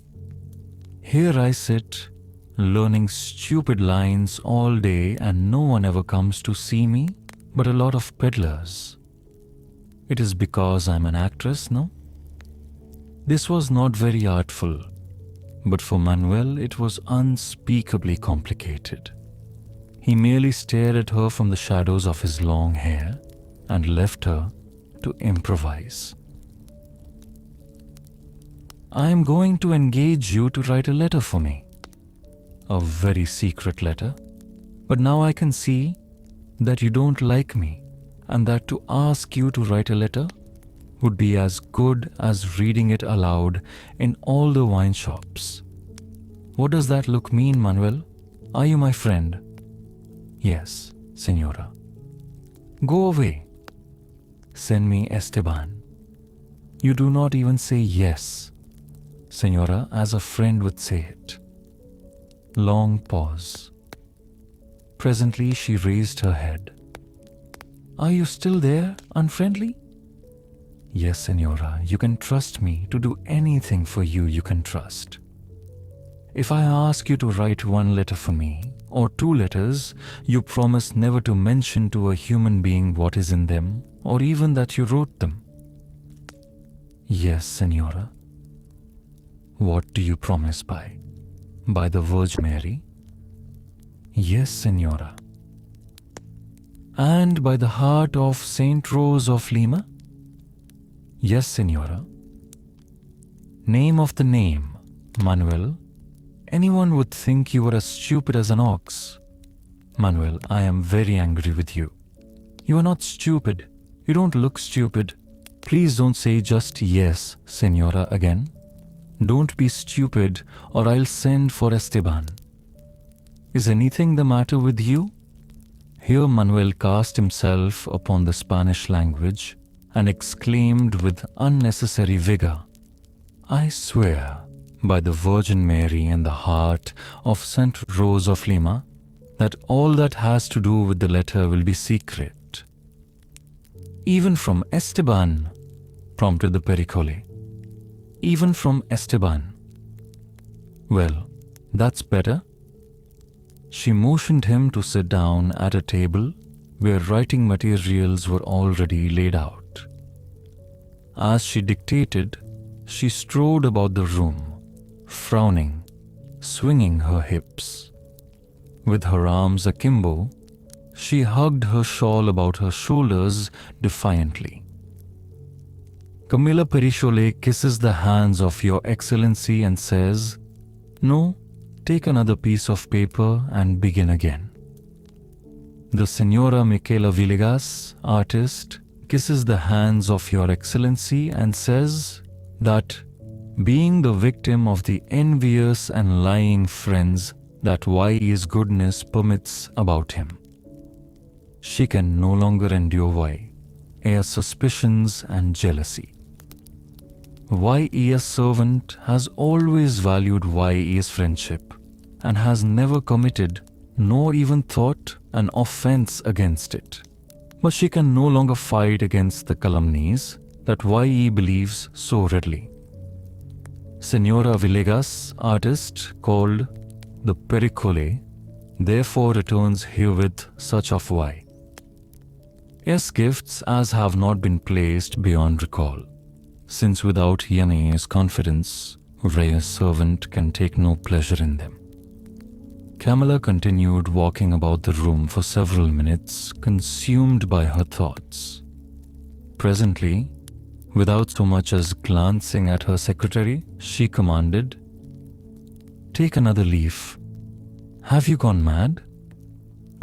A: Here I sit, learning stupid lines all day, and no one ever comes to see me but a lot of peddlers. It is because I'm an actress, no?" This was not very artful, but for Manuel it was unspeakably complicated. He merely stared at her from the shadows of his long hair and left her to improvise. "I am going to engage you to write a letter for me. A very secret letter, but now I can see that you don't like me, and that to ask you to write a letter would be as good as reading it aloud in all the wine shops. What does that look mean, Manuel? Are you my friend?" "Yes, Senora." "Go away. Send me Esteban. You do not even say yes, Senora, as a friend would say it." Long pause. Presently she raised her head. "Are you still there, unfriendly?" "Yes, Senora, you can trust me to do anything for you. You can trust. If I ask you to write 1 letter for me, or 2 letters, you promise never to mention to a human being what is in them, or even that you wrote them." "Yes, Senora." "What do you promise by? By the Virgin Mary?" "Yes, Senora." "And by the heart of Saint Rose of Lima?" "Yes, Senora." "Name of the name, Manuel. Anyone would think you were as stupid as an ox. Manuel, I am very angry with you. You are not stupid. You don't look stupid. Please don't say just yes, Senora, again. Don't be stupid, or I'll send for Esteban. Is anything the matter with you?" Here Manuel cast himself upon the Spanish language and exclaimed with unnecessary vigor, "I swear by the Virgin Mary and the heart of St. Rose of Lima that all that has to do with the letter will be secret." "Even from Esteban," prompted the Pericole. "Even from Esteban. Well, that's better." She motioned him to sit down at a table where writing materials were already laid out. As she dictated, she strode about the room, frowning, swinging her hips. With her arms akimbo, she hugged her shawl about her shoulders defiantly. Camilla Perichole kisses the hands of Your Excellency and says, "No, take another piece of paper and begin again." The Senora Michaela Villegas, artist, kisses the hands of Your Excellency and says that, being the victim of the envious and lying friends that Y.E.'s goodness permits about him, she can no longer endure Y.E.'s suspicions and jealousy. Y.E.'s servant has always valued Y.E.'s friendship and has never committed nor even thought an offense against it. But she can no longer fight against the calumnies that Y.E. believes so readily. Senora Villegas, artist, called the Pericole, therefore returns herewith such of Y.'s gifts as have not been placed beyond recall, since without Y.'s confidence, Reyes' servant can take no pleasure in them. Camilla continued walking about the room for several minutes, consumed by her thoughts. Presently, without so much as glancing at her secretary, she commanded, "Take another leaf. Have you gone mad?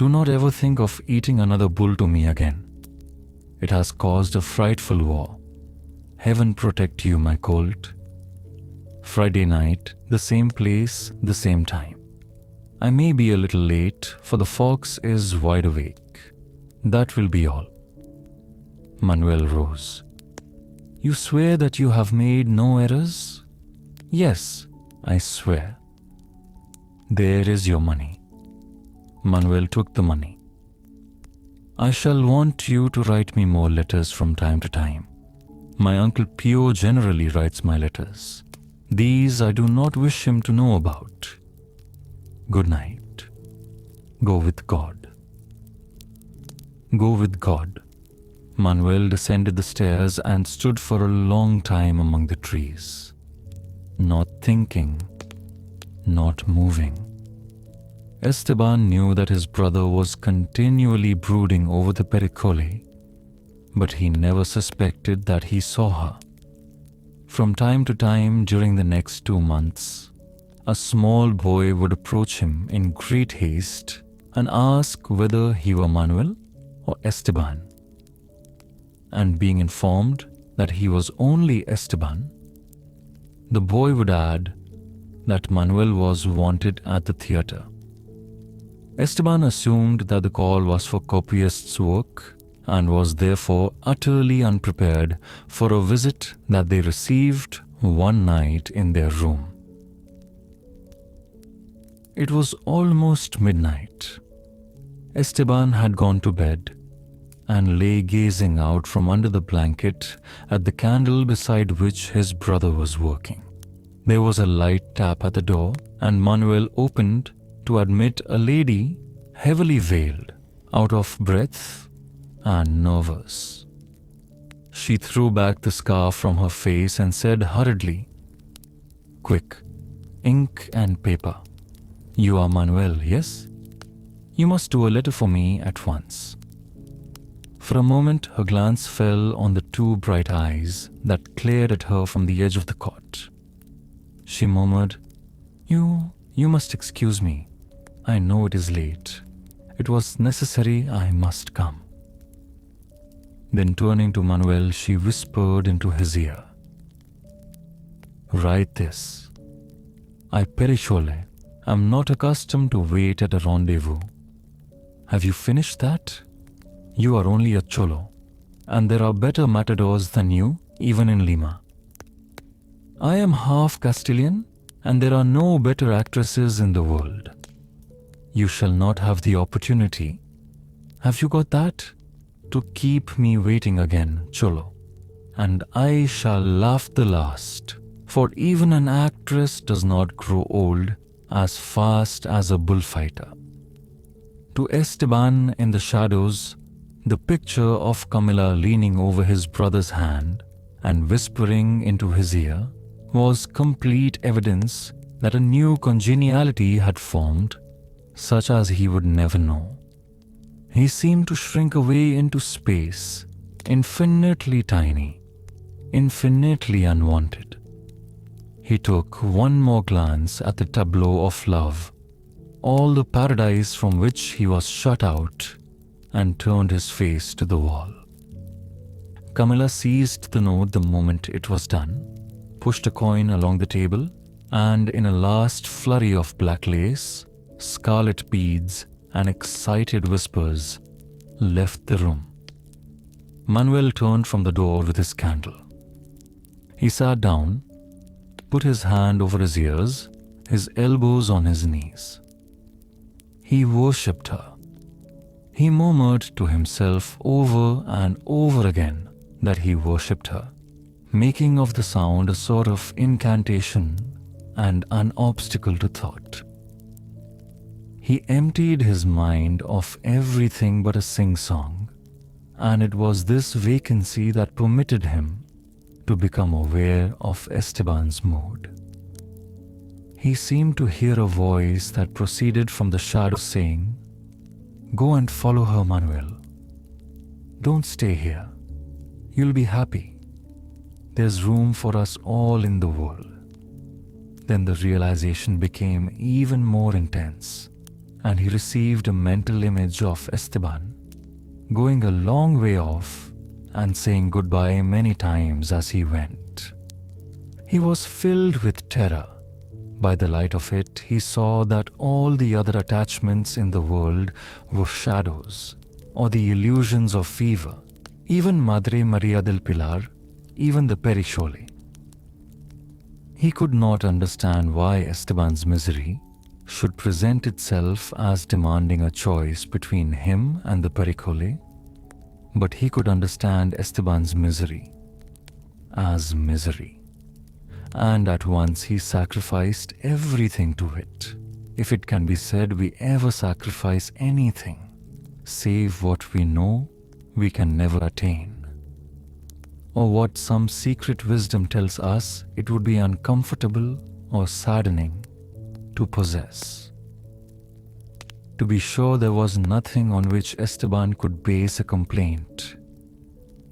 A: Do not ever think of eating another bull to me again. It has caused a frightful war. Heaven protect you, my colt. Friday night, the same place, the same time. I may be a little late, for the fox is wide awake. That will be all." Manuel rose. "You swear that you have made no errors?" "Yes, I swear." "There is your money." Manuel took the money. "I shall want you to write me more letters from time to time. My Uncle Pio generally writes my letters. These I do not wish him to know about. Good night. Go with God." "Go with God." Manuel descended the stairs and stood for a long time among the trees, not thinking, not moving. Esteban knew that his brother was continually brooding over the Pericole, but he never suspected that he saw her. From time to time during the next 2 months, a small boy would approach him in great haste and ask whether he were Manuel or Esteban. And being informed that he was only Esteban, the boy would add that Manuel was wanted at the theatre. Esteban assumed that the call was for copyist's work and was therefore utterly unprepared for a visit that they received one night in their room. It was almost midnight. Esteban had gone to bed and lay gazing out from under the blanket at the candle beside which his brother was working. There was a light tap at the door, and Manuel opened to admit a lady heavily veiled, out of breath and nervous. She threw back the scarf from her face and said hurriedly, "Quick, ink and paper. You are Manuel, yes? You must do a letter for me at once." For a moment her glance fell on the two bright eyes that glared at her from the edge of the cot. She murmured, You must excuse me. I know it is late. It was necessary I must come." Then turning to Manuel, she whispered into his ear, "Write this. I, Perichole, am not accustomed to wait at a rendezvous. Have you finished that? You are only a cholo. and there are better matadors than you, even in Lima. I am half Castilian, and there are no better actresses in the world. You shall not have the opportunity. Have you got that? To keep me waiting again, Cholo. And I shall laugh the last, for even an actress does not grow old as fast as a bullfighter. To Esteban in the shadows, the picture of Camilla leaning over his brother's hand and whispering into his ear was complete evidence that a new congeniality had formed, such as he would never know. He seemed to shrink away into space, infinitely tiny, infinitely unwanted. He took one more glance at the tableau of love, all the paradise from which he was shut out, and turned his face to the wall. Camilla seized the note the moment it was done, pushed a coin along the table, and in a last flurry of black lace, scarlet beads, and excited whispers, left the room. Manuel turned from the door with his candle. He sat down, put his hand over his ears, his elbows on his knees. He worshipped her. He murmured to himself over and over again that he worshipped her, making of the sound a sort of incantation and an obstacle to thought. He emptied his mind of everything but a sing-song, and it was this vacancy that permitted him to become aware of Esteban's mood. He seemed to hear a voice that proceeded from the shadow saying, "Go and follow her, Manuel. Don't stay here. You'll be happy. There's room for us all in the world." Then the realization became even more intense, and he received a mental image of Esteban going a long way off and saying goodbye many times as he went. He was filled with terror. By the light of it, he saw that all the other attachments in the world were shadows or the illusions of fever, even Madre Maria del Pilar, even the Perichole. He could not understand why Esteban's misery should present itself as demanding a choice between him and the Perichole, but he could understand Esteban's misery as misery. And at once he sacrificed everything to it, if it can be said we ever sacrifice anything, save what we know we can never attain, or what some secret wisdom tells us it would be uncomfortable or saddening to possess. To be sure, there was nothing on which Esteban could base a complaint.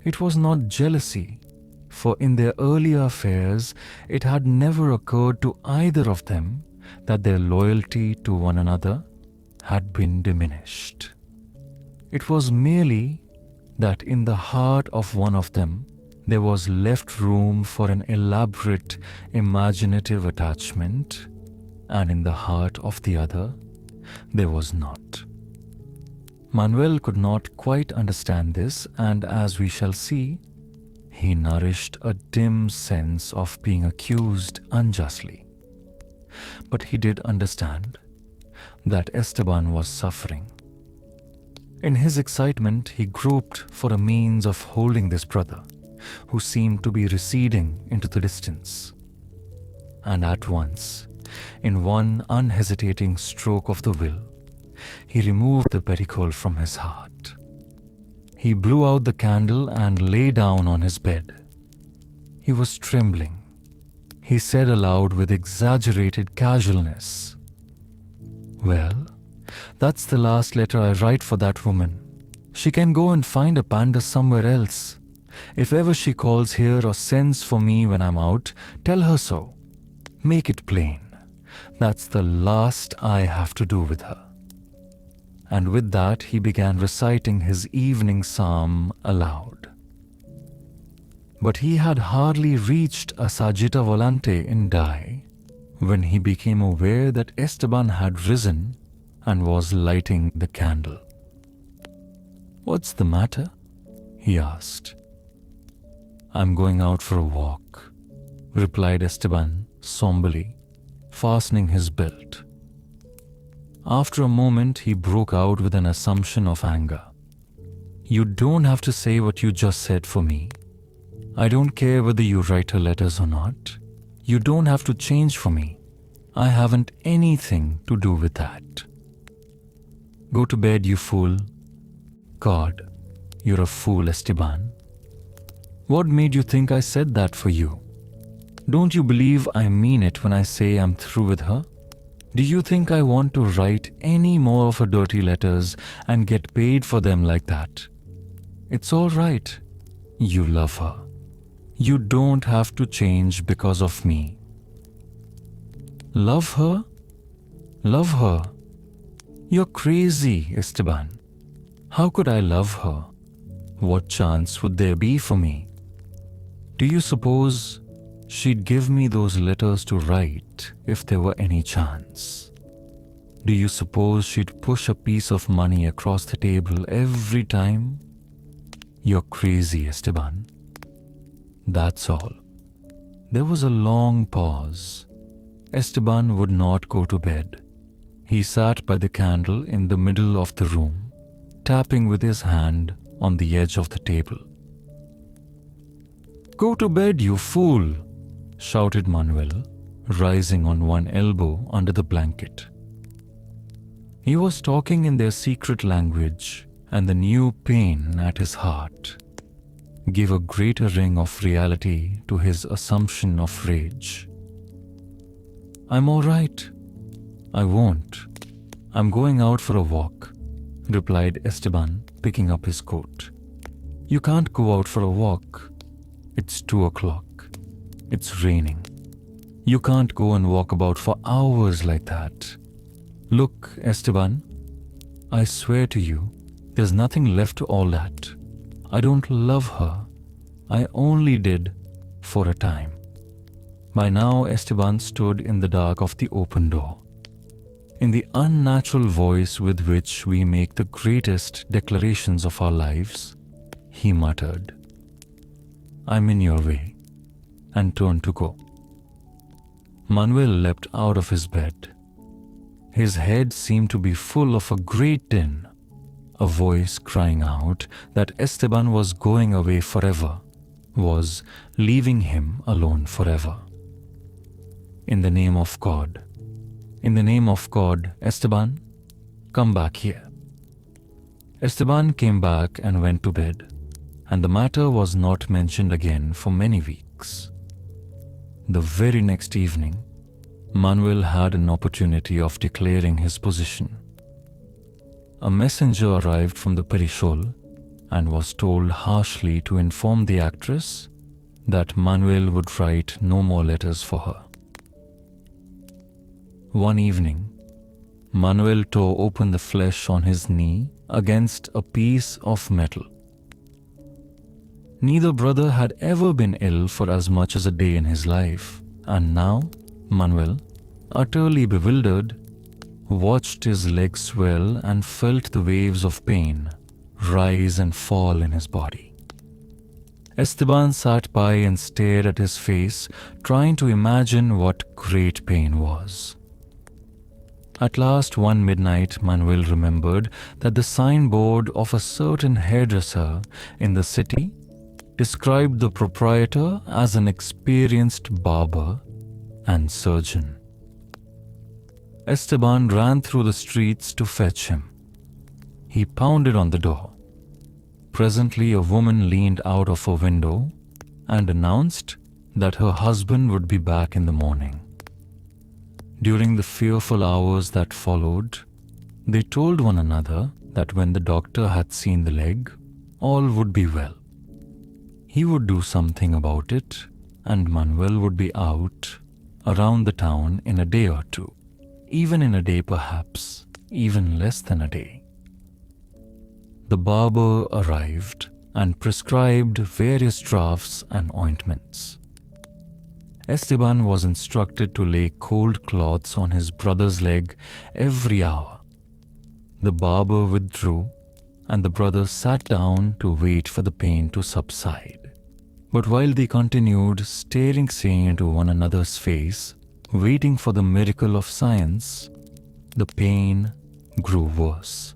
A: It was not jealousy, for in their earlier affairs it had never occurred to either of them that their loyalty to one another had been diminished. It was merely that in the heart of one of them there was left room for an elaborate, imaginative attachment, and in the heart of the other there was not. Manuel could not quite understand this, and as we shall see, he nourished a dim sense of being accused unjustly. But he did understand that Esteban was suffering. In his excitement, he groped for a means of holding this brother, who seemed to be receding into the distance. And at once, in one unhesitating stroke of the will, he removed the perichole from his heart. He blew out the candle and lay down on his bed. He was trembling. He said aloud with exaggerated casualness, "Well, that's the last letter I write for that woman. She can go and find a panda somewhere else. If ever she calls here or sends for me when I'm out, tell her so. Make it plain. That's the last I have to do with her." And with that he began reciting his evening psalm aloud. But he had hardly reached a sagitta volante in die when he became aware that Esteban had risen and was lighting the candle. "What's the matter?" he asked. I'm going out for a walk, replied Esteban somberly, fastening his belt. After a moment, he broke out with an assumption of anger. You don't have to say what you just said for me. I don't care whether you write her letters or not. You don't have to change for me. I haven't anything to do with that. Go to bed, you fool. God, you're a fool, Esteban. What made you think I said that for you? Don't you believe I mean it when I say I'm through with her? Do you think I want to write any more of her dirty letters and get paid for them like that? It's all right. You love her. You don't have to change because of me. Love her? Love her? You're crazy, Esteban. How could I love her? What chance would there be for me? Do you suppose she'd give me those letters to write if there were any chance? Do you suppose she'd push a piece of money across the table every time? You're crazy, Esteban. That's all. There was a long pause. Esteban would not go to bed. He sat by the candle in the middle of the room, tapping with his hand on the edge of the table. Go to bed, you fool, shouted Manuel, rising on one elbow under the blanket. He was talking in their secret language, and the new pain at his heart gave a greater ring of reality to his assumption of rage. I'm all right. I won't. I'm going out for a walk, replied Esteban, picking up his coat. You can't go out for a walk. It's 2:00. It's raining. You can't go and walk about for hours like that. Look, Esteban, I swear to you, there's nothing left to all that. I don't love her. I only did for a time. By now, Esteban stood in the dark of the open door. In the unnatural voice with which we make the greatest declarations of our lives, he muttered, I'm in your way, and turned to go. Manuel leapt out of his bed. His head seemed to be full of a great din, a voice crying out that Esteban was going away forever, was leaving him alone forever. In the name of God, Esteban, come back here. Esteban came back and went to bed, and the matter was not mentioned again for many weeks. The very next evening, Manuel had an opportunity of declaring his position. A messenger arrived from the Perishol and was told harshly to inform the actress that Manuel would write no more letters for her. One evening, Manuel tore open the flesh on his knee against a piece of metal. Neither brother had ever been ill for as much as a day in his life, and now Manuel, utterly bewildered, watched his leg swell and felt the waves of pain rise and fall in his body. Esteban sat by and stared at his face, trying to imagine what great pain was. At last, one midnight, Manuel remembered that the signboard of a certain hairdresser in the city described the proprietor as an experienced barber and surgeon. Esteban ran through the streets to fetch him. He pounded on the door. Presently, a woman leaned out of a window and announced that her husband would be back in the morning. During the fearful hours that followed, they told one another that when the doctor had seen the leg, all would be well. He would do something about it, and Manuel would be out around the town in a day or two, even in a day perhaps, even less than a day. The barber arrived and prescribed various draughts and ointments. Esteban was instructed to lay cold cloths on his brother's leg every hour. The barber withdrew, and the brothers sat down to wait for the pain to subside. But while they continued staring into one another's face, waiting for the miracle of science, the pain grew worse.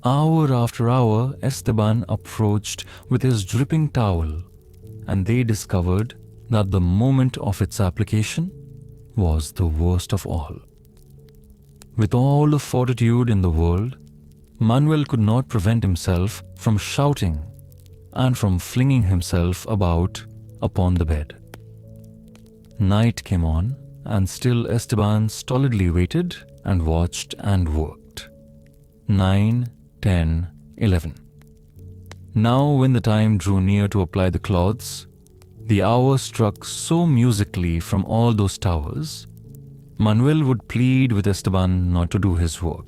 A: Hour after hour, Esteban approached with his dripping towel, and they discovered that the moment of its application was the worst of all. With all the fortitude in the world, Manuel could not prevent himself from shouting and from flinging himself about upon the bed. Night came on, and still Esteban stolidly waited and watched and worked. 9, 10, 11. Now, when the time drew near to apply the cloths, the hour struck so musically from all those towers, Manuel would plead with Esteban not to do his work.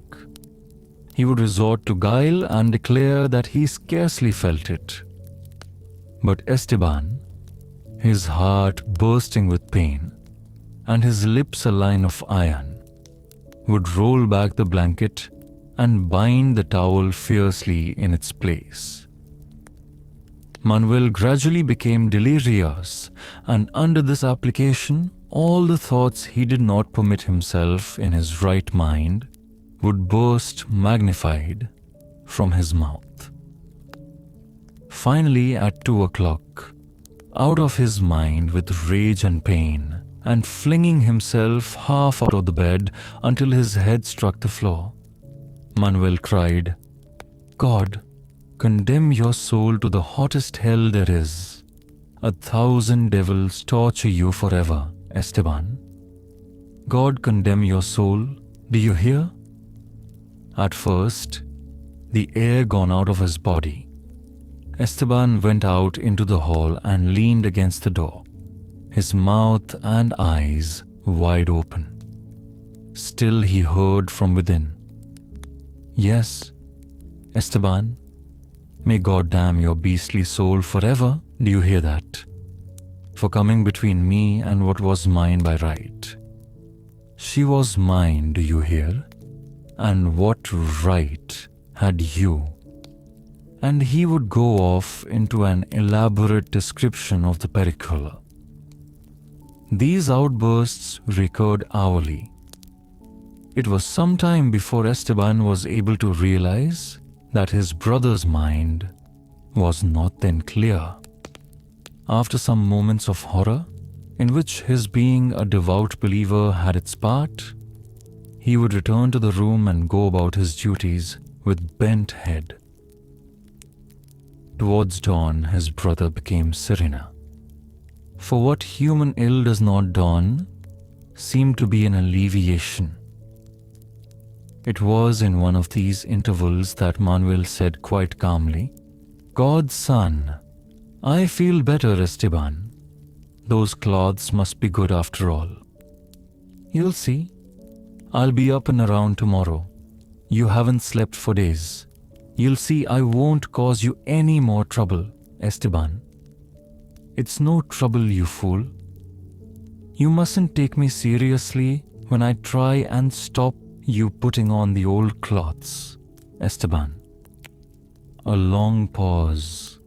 A: He would resort to guile and declare that he scarcely felt it. But Esteban, his heart bursting with pain and his lips a line of iron, would roll back the blanket and bind the towel fiercely in its place. Manuel gradually became delirious, and under this application, all the thoughts he did not permit himself in his right mind would burst magnified from his mouth. Finally, at 2 o'clock, out of his mind with rage and pain, and flinging himself half out of the bed until his head struck the floor, Manuel cried, "God, condemn your soul to the hottest hell there is. 1,000 devils torture you forever, Esteban. God condemn your soul, do you hear?" At first, the air gone out of his body, Esteban went out into the hall and leaned against the door, his mouth and eyes wide open. Still he heard from within, "Yes, Esteban, may God damn your beastly soul forever, do you hear that? For coming between me and what was mine by right. She was mine, do you hear? And what right had you?" And he would go off into an elaborate description of the pericola. These outbursts recurred hourly. It was some time before Esteban was able to realize that his brother's mind was not then clear. After some moments of horror, in which his being a devout believer had its part, he would return to the room and go about his duties with bent head. Towards dawn, his brother became serener. For what human ill does not dawn seemed to be an alleviation. It was in one of these intervals that Manuel said quite calmly, "God's son, I feel better, Esteban. Those cloths must be good after all. You'll see. I'll be up and around tomorrow. You haven't slept for days. You'll see I won't cause you any more trouble, Esteban. It's no trouble, you fool. You mustn't take me seriously when I try and stop you putting on the old cloths, Esteban." A long pause.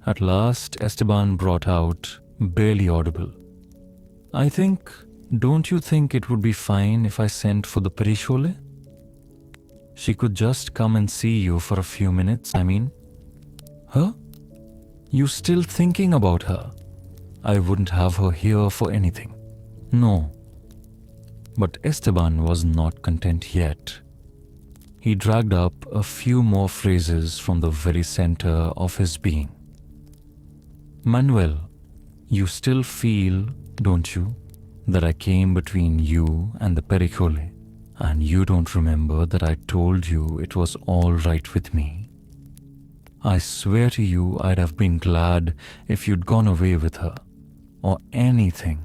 A: At last, Esteban brought out, barely audible, Don't you think it would be fine if I sent for the Perichole? She could just come and see you for a few minutes, Her? You still thinking about her? I wouldn't have her here for anything. No." But Esteban was not content yet. He dragged up a few more phrases from the very center of his being. "Manuel, you still feel, don't you, that I came between you and the Perichole, and you don't remember that I told you it was all right with me? I swear to you I'd have been glad if you'd gone away with her, or anything.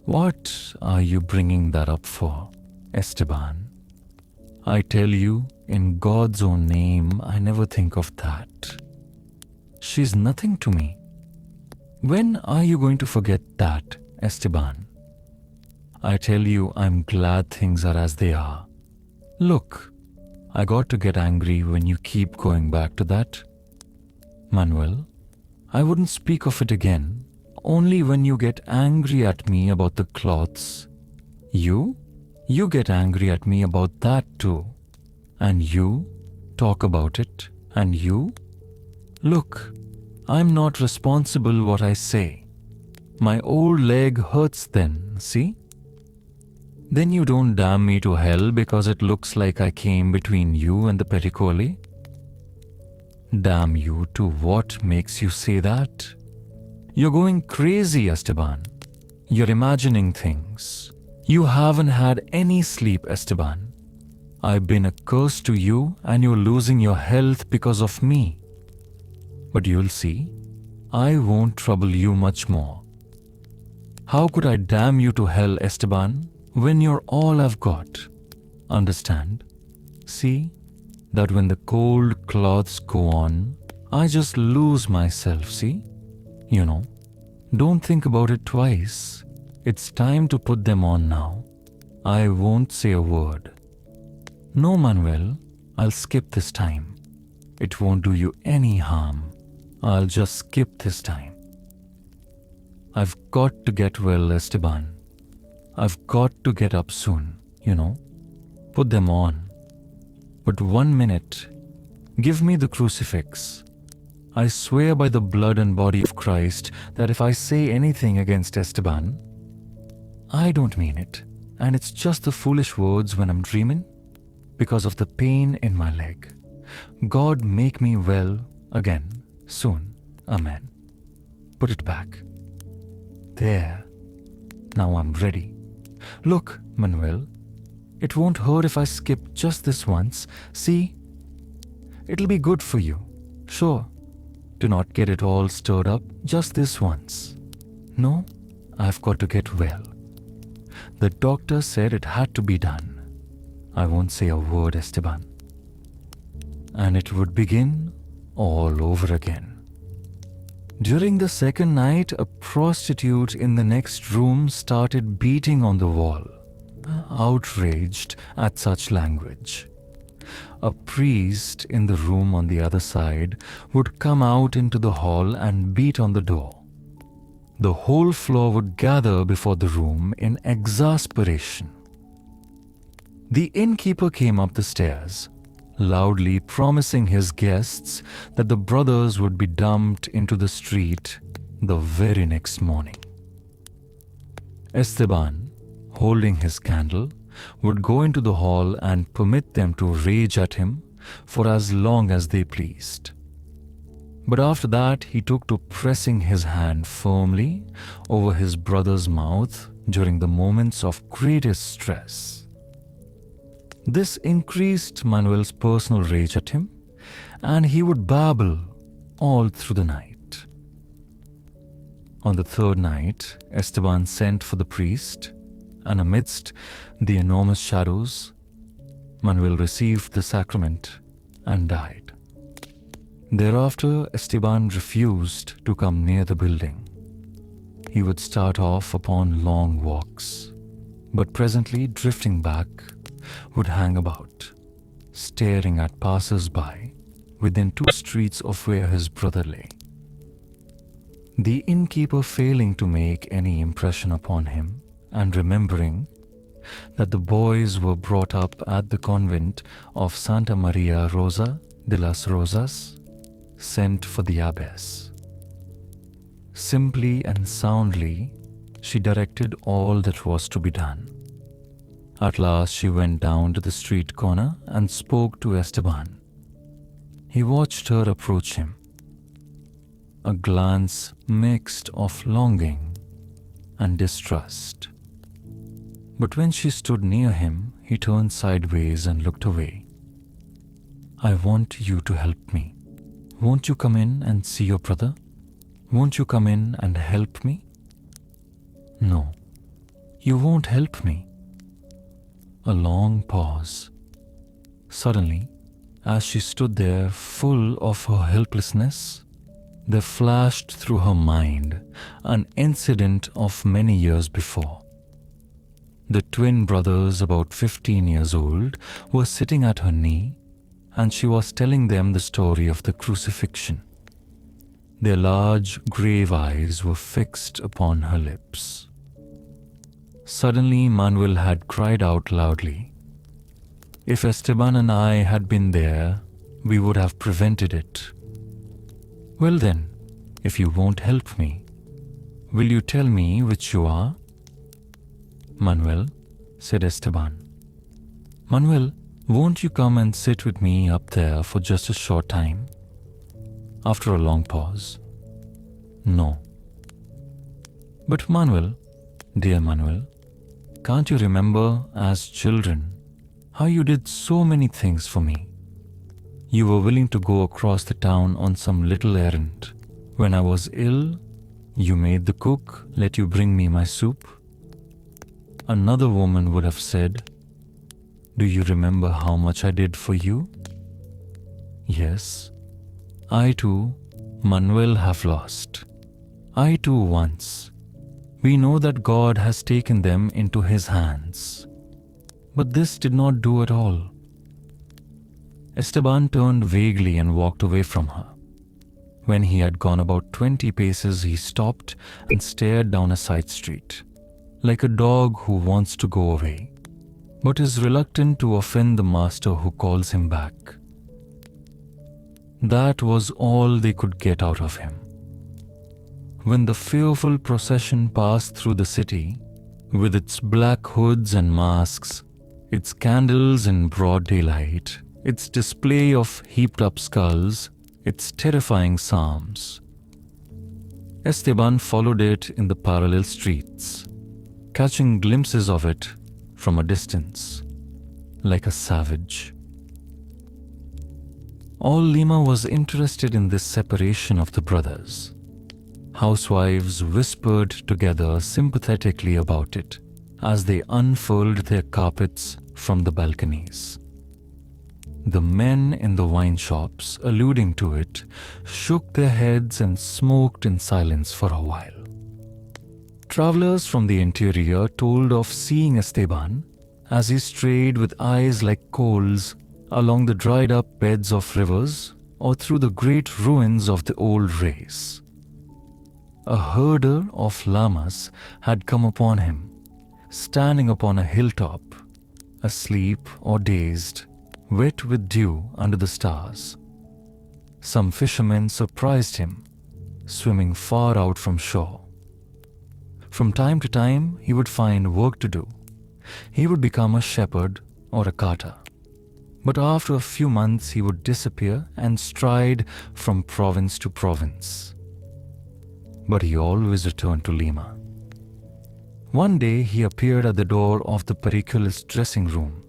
A: What are you bringing that up for, Esteban? I tell you, in God's own name, I never think of that. She's nothing to me. When are you going to forget that, Esteban? I tell you, I'm glad things are as they are. Look, I got to get angry when you keep going back to that. Manuel, I wouldn't speak of it again, only when you get angry at me about the cloths. You get angry at me about that too. And you talk about it, and you? Look, I'm not responsible what I say. My old leg hurts then, see? Then you don't damn me to hell because it looks like I came between you and the Pericoli? Damn you to what makes you say that? You're going crazy, Esteban. You're imagining things. You haven't had any sleep, Esteban. I've been a curse to you and you're losing your health because of me. But you'll see, I won't trouble you much more. How could I damn you to hell, Esteban, when you're all I've got? Understand? See that when the cold cloths go on, I just lose myself, see? You know, don't think about it twice. It's time to put them on now. I won't say a word. No, Manuel, I'll skip this time. It won't do you any harm. I'll just skip this time. I've got to get well, Esteban. I've got to get up soon, you know. Put them on. But 1 minute. Give me the crucifix. I swear by the blood and body of Christ that if I say anything against Esteban, I don't mean it, and it's just the foolish words when I'm dreaming, because of the pain in my leg. God make me well again, soon. Amen. Put it back. There. Now I'm ready. Look, Manuel, it won't hurt if I skip just this once. See? It'll be good for you. Sure. Do not get it all stirred up just this once. No, I've got to get well. The doctor said it had to be done. I won't say a word, Esteban. And it would begin all over again. During the second night, a prostitute in the next room started beating on the wall, outraged at such language. A priest in the room on the other side would come out into the hall and beat on the door. The whole floor would gather before the room in exasperation. The innkeeper came up the stairs, loudly promising his guests that the brothers would be dumped into the street the very next morning. Esteban, holding his candle, would go into the hall and permit them to rage at him for as long as they pleased. But after that, he took to pressing his hand firmly over his brother's mouth during the moments of greatest stress. This increased Manuel's personal rage at him, and he would babble all through the night. On the third night, Esteban sent for the priest, and amidst the enormous shadows, Manuel received the sacrament and died. Thereafter, Esteban refused to come near the building. He would start off upon long walks, but presently drifting back, would hang about, staring at passers-by within 2 streets of where his brother lay. The innkeeper, failing to make any impression upon him, and remembering that the boys were brought up at the convent of Santa Maria Rosa de las Rosas, sent for the abbess. Simply and soundly, she directed all that was to be done. At last she went down to the street corner and spoke to Esteban. He watched her approach him, a glance mixed of longing and distrust. But when she stood near him, he turned sideways and looked away. "I want you to help me. Won't you come in and see your brother? Won't you come in and help me?" "No, you won't help me." A long pause. Suddenly, as she stood there full of her helplessness, there flashed through her mind an incident of many years before. The twin brothers, about 15 years old, were sitting at her knee and she was telling them the story of the crucifixion. Their large grave eyes were fixed upon her lips. Suddenly, Manuel had cried out loudly, "If Esteban and I had been there, we would have prevented it." "Well then, if you won't help me, will you tell me which you are?" "Manuel," said Esteban. "Manuel, won't you come and sit with me up there for just a short time?" After a long pause, "No." "But Manuel, dear Manuel, can't you remember as children how you did so many things for me? You were willing to go across the town on some little errand. When I was ill, you made the cook let you bring me my soup." Another woman would have said, "Do you remember how much I did for you?" Yes, I too, Manuel, have lost. I too once. We know that God has taken them into His hands. But this did not do at all. Esteban turned vaguely and walked away from her. When he had gone about 20 paces, he stopped and stared down a side street, like a dog who wants to go away, but is reluctant to offend the master who calls him back. That was all they could get out of him. When the fearful procession passed through the city, with its black hoods and masks, its candles in broad daylight, its display of heaped-up skulls, its terrifying psalms, Esteban followed it in the parallel streets, catching glimpses of it from a distance, like a savage. All Lima was interested in this separation of the brothers. Housewives whispered together sympathetically about it as they unfurled their carpets from the balconies. The men in the wine shops, alluding to it, shook their heads and smoked in silence for a while. Travelers from the interior told of seeing Esteban as he strayed with eyes like coals along the dried-up beds of rivers or through the great ruins of the old race. A herder of llamas had come upon him, standing upon a hilltop, asleep or dazed, wet with dew under the stars. Some fishermen surprised him, swimming far out from shore. From time to time, he would find work to do. He would become a shepherd or a carter. But after a few months, he would disappear and stride from province to province. But he always returned to Lima. One day, he appeared at the door of the periculist's dressing room.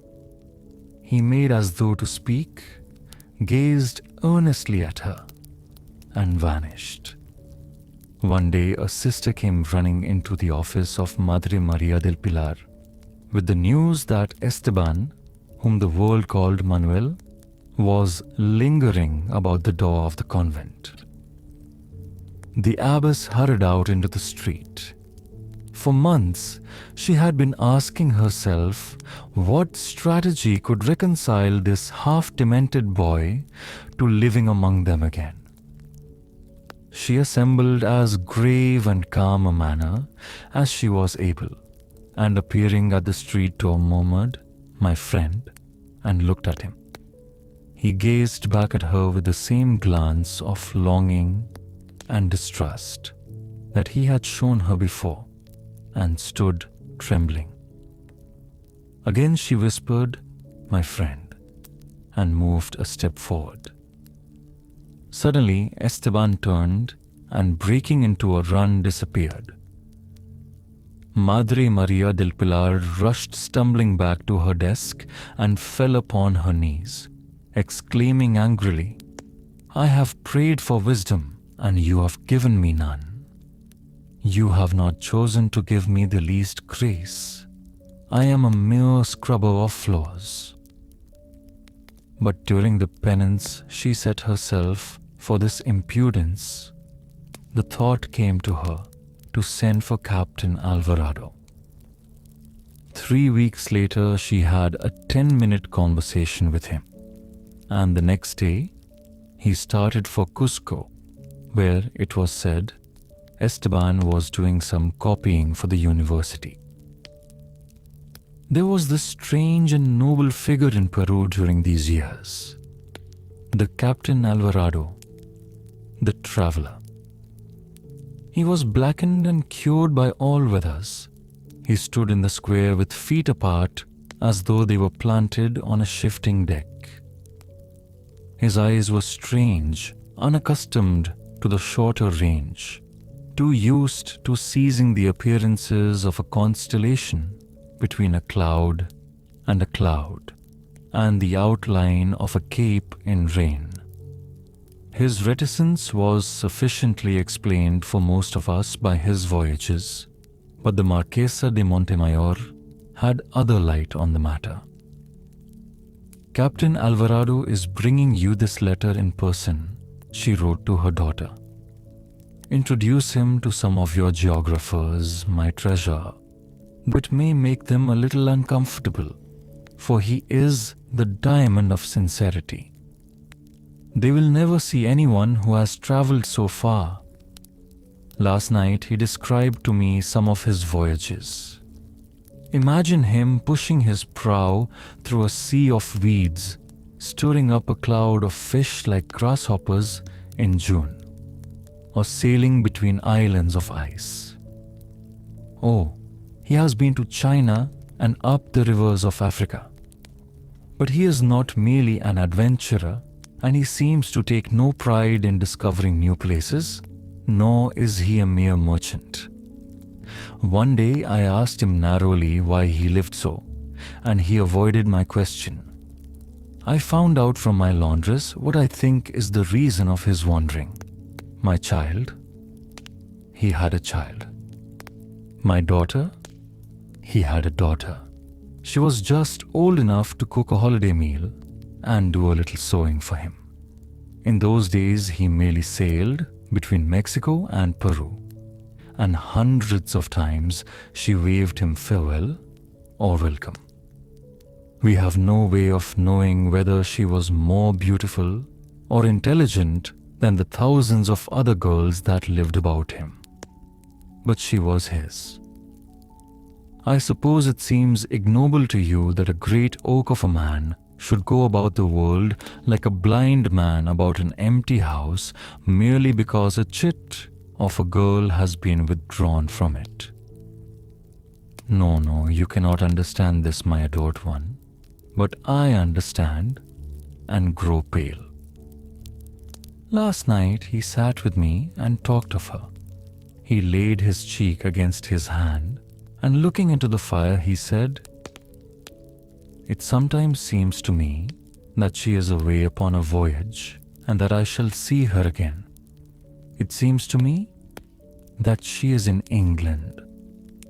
A: He made as though to speak, gazed earnestly at her, and vanished. One day, a sister came running into the office of Madre Maria del Pilar with the news that Esteban, whom the world called Manuel, was lingering about the door of the convent. The abbess hurried out into the street. For months, she had been asking herself what strategy could reconcile this half-demented boy to living among them again. She assembled as grave and calm a manner as she was able, and appearing at the street door murmured, "My friend," and looked at him. He gazed back at her with the same glance of longing and distrust that he had shown her before, and stood trembling. Again she whispered, "My friend," and moved a step forward. Suddenly Esteban turned and, breaking into a run, disappeared. Madre Maria del Pilar rushed stumbling back to her desk and fell upon her knees, exclaiming angrily, "I have prayed for wisdom, and you have given me none. You have not chosen to give me the least grace. I am a mere scrubber of floors." But during the penance she set herself for this impudence, the thought came to her to send for Captain Alvarado. 3 weeks later, she had a 10-minute conversation with him, and the next day he started for Cusco, where it was said Esteban was doing some copying for the university. There was this strange and noble figure in Peru during these years, the Captain Alvarado, the traveler. He was blackened and cured by all weathers. He stood in the square with feet apart as though they were planted on a shifting deck. His eyes were strange, unaccustomed to the shorter range, too used to seizing the appearances of a constellation between a cloud, and the outline of a cape in rain. His reticence was sufficiently explained for most of us by his voyages, but the Marquesa de Montemayor had other light on the matter. Captain Alvarado is bringing you this letter in person, she wrote to her daughter. Introduce him to some of your geographers, my treasure, but may make them a little uncomfortable, for he is the diamond of sincerity. They will never see anyone who has traveled so far. Last night he described to me some of his voyages. Imagine him pushing his prow through a sea of weeds, stirring up a cloud of fish like grasshoppers in June, or sailing between islands of ice. Oh, he has been to China and up the rivers of Africa. But he is not merely an adventurer, and he seems to take no pride in discovering new places, nor is he a mere merchant. One day I asked him narrowly why he lived so, and he avoided my question. I found out from my laundress what I think is the reason of his wandering. My child? He had a child. My daughter? He had a daughter. She was just old enough to cook a holiday meal and do a little sewing for him. In those days, he merely sailed between Mexico and Peru, and hundreds of times she waved him farewell or welcome. We have no way of knowing whether she was more beautiful or intelligent than the thousands of other girls that lived about him. But she was his. I suppose it seems ignoble to you that a great oak of a man should go about the world like a blind man about an empty house merely because a chit of a girl has been withdrawn from it. No, you cannot understand this, my adored one, but I understand and grow pale. Last night he sat with me and talked of her. He laid his cheek against his hand, and looking into the fire he said, "It sometimes seems to me that she is away upon a voyage and that I shall see her again. It seems to me that she is in England.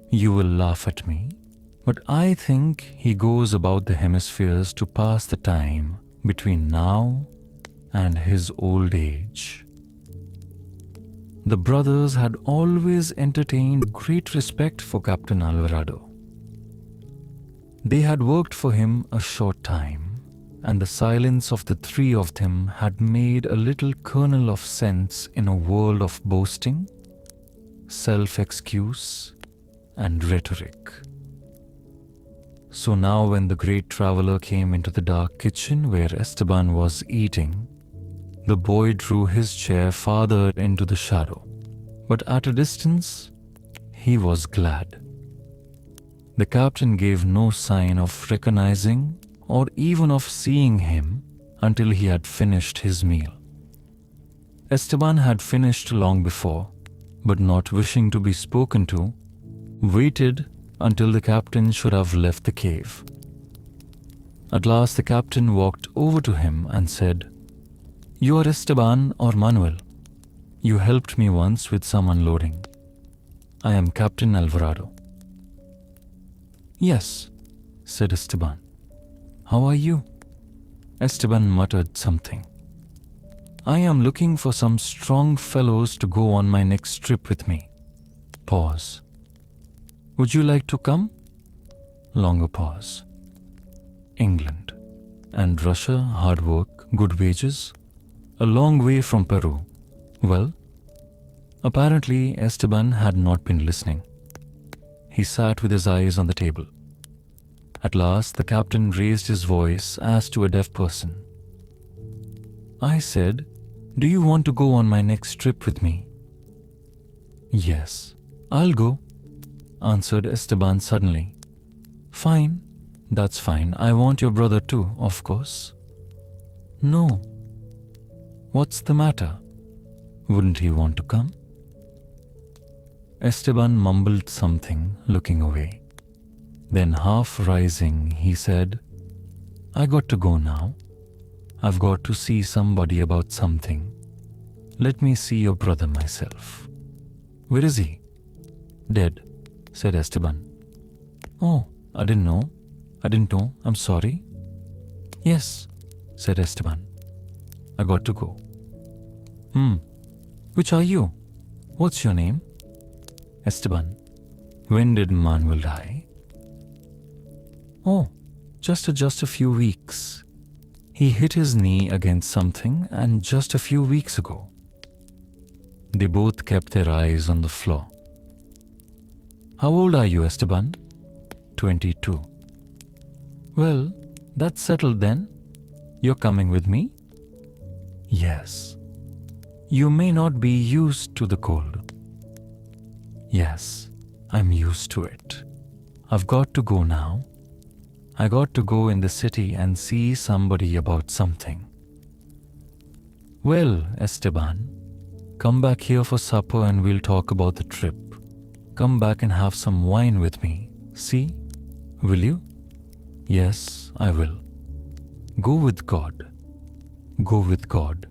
A: You will laugh at me, but I think he goes about the hemispheres to pass the time between now and his old age." The brothers had always entertained great respect for Captain Alvarado. They had worked for him a short time, and the silence of the three of them had made a little kernel of sense in a world of boasting, self-excuse, and rhetoric. So now when the great traveler came into the dark kitchen where Esteban was eating, the boy drew his chair farther into the shadow, but at a distance, he was glad. The captain gave no sign of recognizing or even of seeing him until he had finished his meal. Esteban had finished long before, but not wishing to be spoken to, waited until the captain should have left the cave. At last the captain walked over to him and said, "You are Esteban or Manuel. You helped me once with some unloading. I am Captain Alvarado." "Yes," said Esteban. "How are you?" Esteban muttered something. "I am looking for some strong fellows to go on my next trip with me." Pause. "Would you like to come?" Longer pause. "England and Russia hard work good wages, a long way from Peru. Well, apparently Esteban had not been listening. He sat with his eyes on the table. At last, the captain raised his voice as to a deaf person. I said, "Do you want to go on my next trip with me?" "Yes, I'll go," answered Esteban suddenly. "Fine, that's fine. I want your brother too, of course." "No." "What's the matter? Wouldn't he want to come?" Esteban mumbled something, looking away. Then, half rising, he said, "I got to go now. I've got to see somebody about something. Let me see your brother myself." "Where is he?" "Dead," said Esteban. "Oh, I didn't know. I'm sorry." "Yes," said Esteban. "I got to go." Which are you? What's your name?" "Esteban." "When did Manuel die?" "Oh, just a few weeks. He hit his knee against something and just a few weeks ago." They both kept their eyes on the floor. "How old are you, Esteban?" 22. "Well, that's settled then. You're coming with me?" "Yes." "You may not be used to the cold." "Yes, I'm used to it. I've got to go now. I got to go in the city and see somebody about something." "Well, Esteban, come back here for supper and we'll talk about the trip. Come back and have some wine with me. See? Will you?" "Yes, I will." "Go with God. Go with God."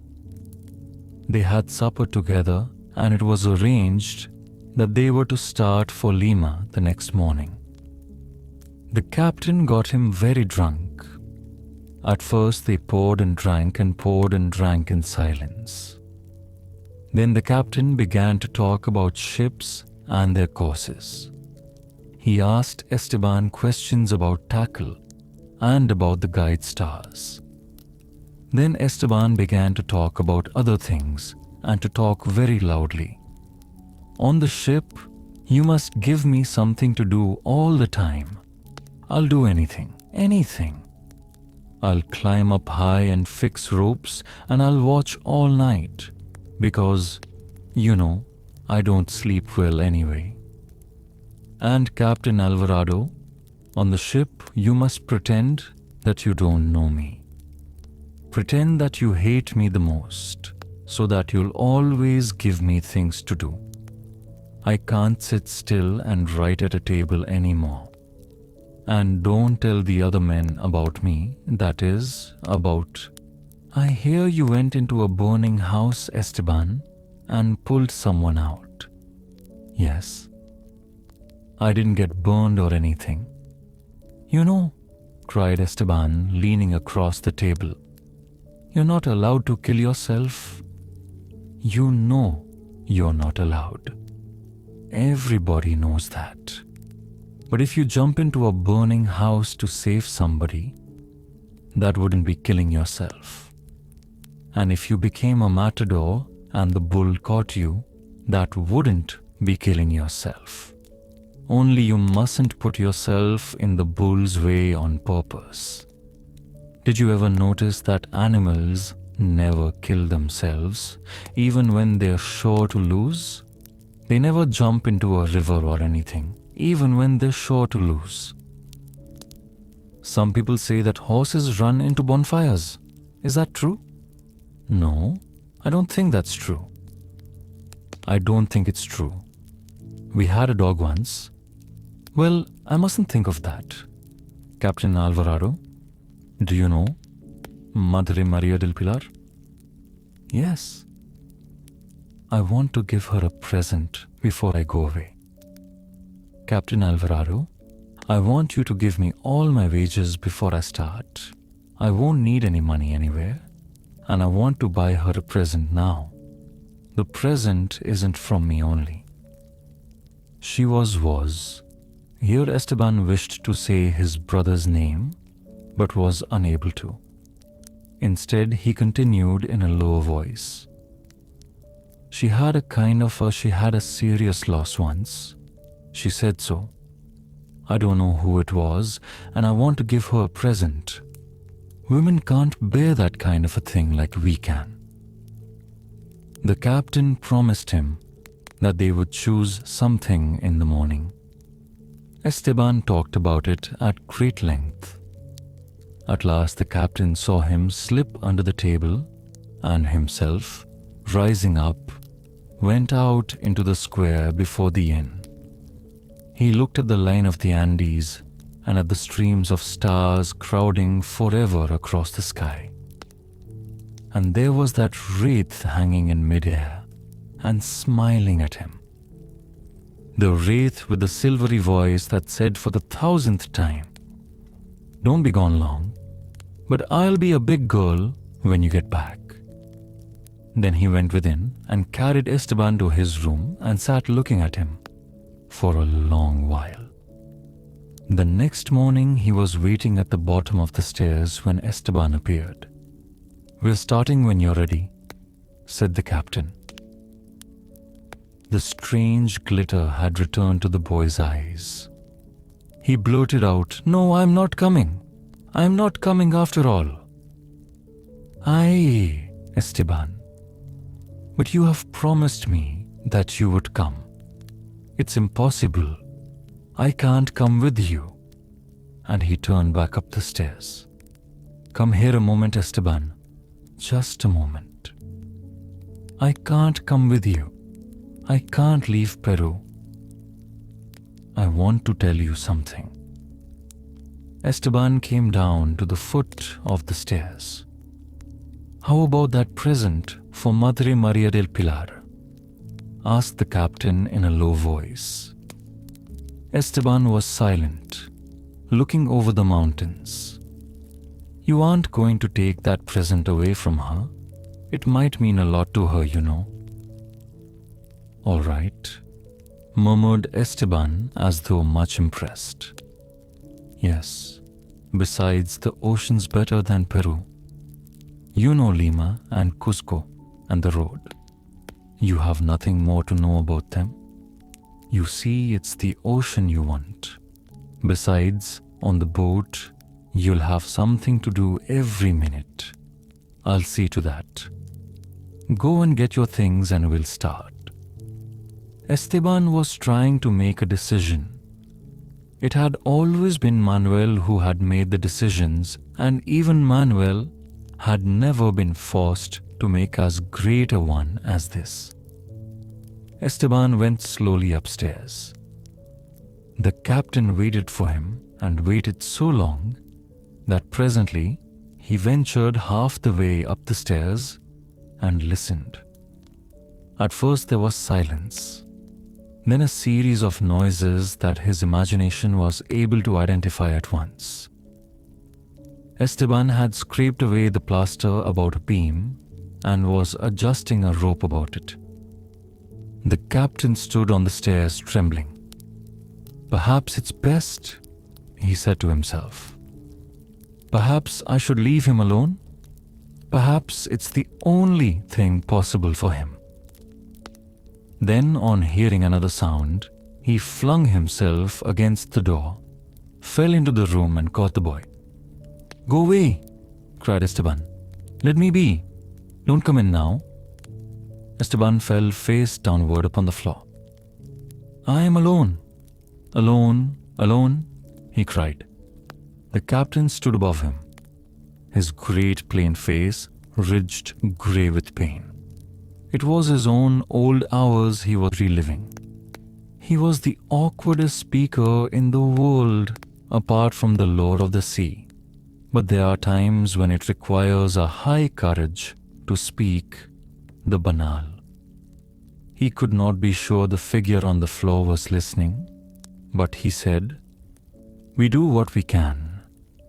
A: They had supper together, and it was arranged that they were to start for Lima the next morning. The captain got him very drunk. At first they poured and drank in silence. Then the captain began to talk about ships and their courses. He asked Esteban questions about tackle and about the guide stars. Then Esteban began to talk about other things and to talk very loudly. "On the ship, you must give me something to do all the time. I'll do anything. I'll climb up high and fix ropes, and I'll watch all night because, I don't sleep well anyway. And Captain Alvarado, on the ship you must pretend that you don't know me. Pretend that you hate me the most, so that you'll always give me things to do. I can't sit still and write at a table anymore. And don't tell the other men about me, that is, about... I hear you went into a burning house, Esteban, and pulled someone out." "Yes." "I didn't get burned or anything." Cried Esteban, leaning across the table. "You're not allowed to kill yourself. You know you're not allowed. Everybody knows that. But if you jump into a burning house to save somebody, that wouldn't be killing yourself. And if you became a matador and the bull caught you, that wouldn't be killing yourself. Only you mustn't put yourself in the bull's way on purpose. Did you ever notice that animals never kill themselves, even when they're sure to lose? They never jump into a river or anything, even when they're sure to lose. Some people say that horses run into bonfires. Is that true? No, I don't think that's true. I don't think it's true. We had a dog once. Well, I mustn't think of that. Captain Alvarado, do you know Madre Maria del Pilar? Yes. I want to give her a present before I go away. Captain Alvarado, I want you to give me all my wages before I start. I won't need any money anywhere, and I want to buy her a present now. The present isn't from me only. She was. Here Esteban wished to say his brother's name, but was unable to. Instead, he continued in a low voice. She had a serious loss once. She said so. I don't know who it was, and I want to give her a present. Women can't bear that kind of a thing like we can. The captain promised him that they would choose something in the morning. Esteban talked about it at great length. At last the captain saw him slip under the table and himself, rising up, went out into the square before the inn. He looked at the line of the Andes and at the streams of stars crowding forever across the sky. And there was that wraith hanging in midair and smiling at him. The wraith with the silvery voice that said for the 1,000th time, "Don't be gone long, but I'll be a big girl when you get back." Then he went within and carried Esteban to his room and sat looking at him for a long while. The next morning he was waiting at the bottom of the stairs when Esteban appeared. "We're starting when you're ready," said the captain. The strange glitter had returned to the boy's eyes. He blurted out, "No, I'm not coming. I'm not coming after all." "Aye, Esteban, but you have promised me that you would come. It's impossible. I can't come with you." And he turned back up the stairs. "Come here a moment, Esteban. Just a moment. I can't come with you. I can't leave Peru. I want to tell you something." Esteban came down to the foot of the stairs. "How about that present for Madre Maria del Pilar?" asked the captain in a low voice. Esteban was silent, looking over the mountains. "You aren't going to take that present away from her. It might mean a lot to her, you know." "All right," murmured Esteban as though much impressed. "Yes, besides the ocean's better than Peru. You know Lima and Cusco and the road. You have nothing more to know about them. You see, it's the ocean you want. Besides, on the boat, you'll have something to do every minute. I'll see to that. Go and get your things and we'll start." Esteban was trying to make a decision. It had always been Manuel who had made the decisions, and even Manuel had never been forced to make as great a one as this. Esteban went slowly upstairs. The captain waited for him and waited so long that presently he ventured half the way up the stairs and listened. At first there was silence, then a series of noises that his imagination was able to identify at once. Esteban had scraped away the plaster about a beam and was adjusting a rope about it. The captain stood on the stairs trembling. "Perhaps it's best," he said to himself. "Perhaps I should leave him alone. Perhaps it's the only thing possible for him." Then, on hearing another sound, he flung himself against the door, fell into the room and caught the boy. "Go away," cried Esteban. "Let me be. Don't come in now." Esteban fell face downward upon the floor. "I am alone. Alone, alone," he cried. The captain stood above him, his great plain face ridged grey with pain. It was his own old hours he was reliving. He was the awkwardest speaker in the world, apart from the Lord of the Sea. But there are times when it requires a high courage to speak the banal. He could not be sure the figure on the floor was listening, but he said, "We do what we can.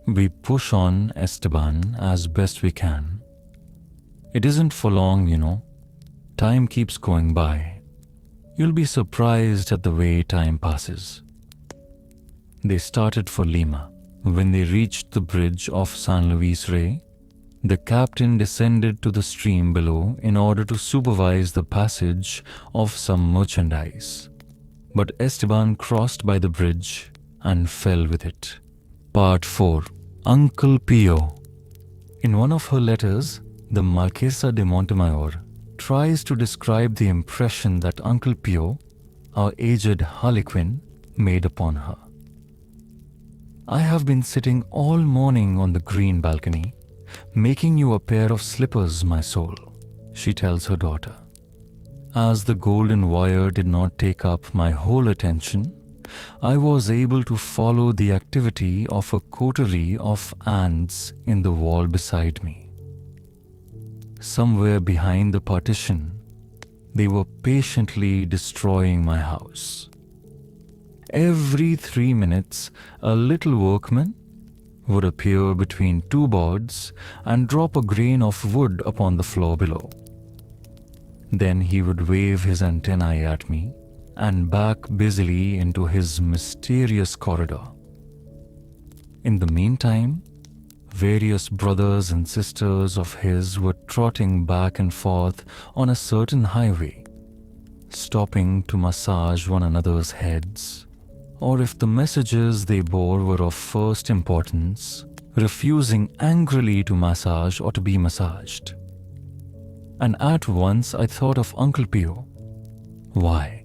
A: We push on, Esteban, as best we can. It isn't for long, you know. Time keeps going by. You'll be surprised at the way time passes." They started for Lima. When they reached the bridge of San Luis Rey, The captain descended to the stream below in order to supervise the passage of some merchandise. But Esteban crossed by the bridge and fell with it. Part 4. Uncle Pio. In one of her letters, the Marquesa de Montemayor tries to describe the impression that Uncle Pio, our aged harlequin, made upon her. I have been sitting all morning on the green balcony, making you a pair of slippers, my soul, she tells her daughter. As the golden wire did not take up my whole attention, I was able to follow the activity of a coterie of ants in the wall beside me. Somewhere behind the partition, they were patiently destroying my house. Every 3 minutes, a little workman would appear between two boards and drop a grain of wood upon the floor below. Then he would wave his antennae at me and back busily into his mysterious corridor. In the meantime, various brothers and sisters of his were trotting back and forth on a certain highway, stopping to massage one another's heads, or if the messages they bore were of first importance, refusing angrily to massage or to be massaged. And at once I thought of Uncle Pio. Why,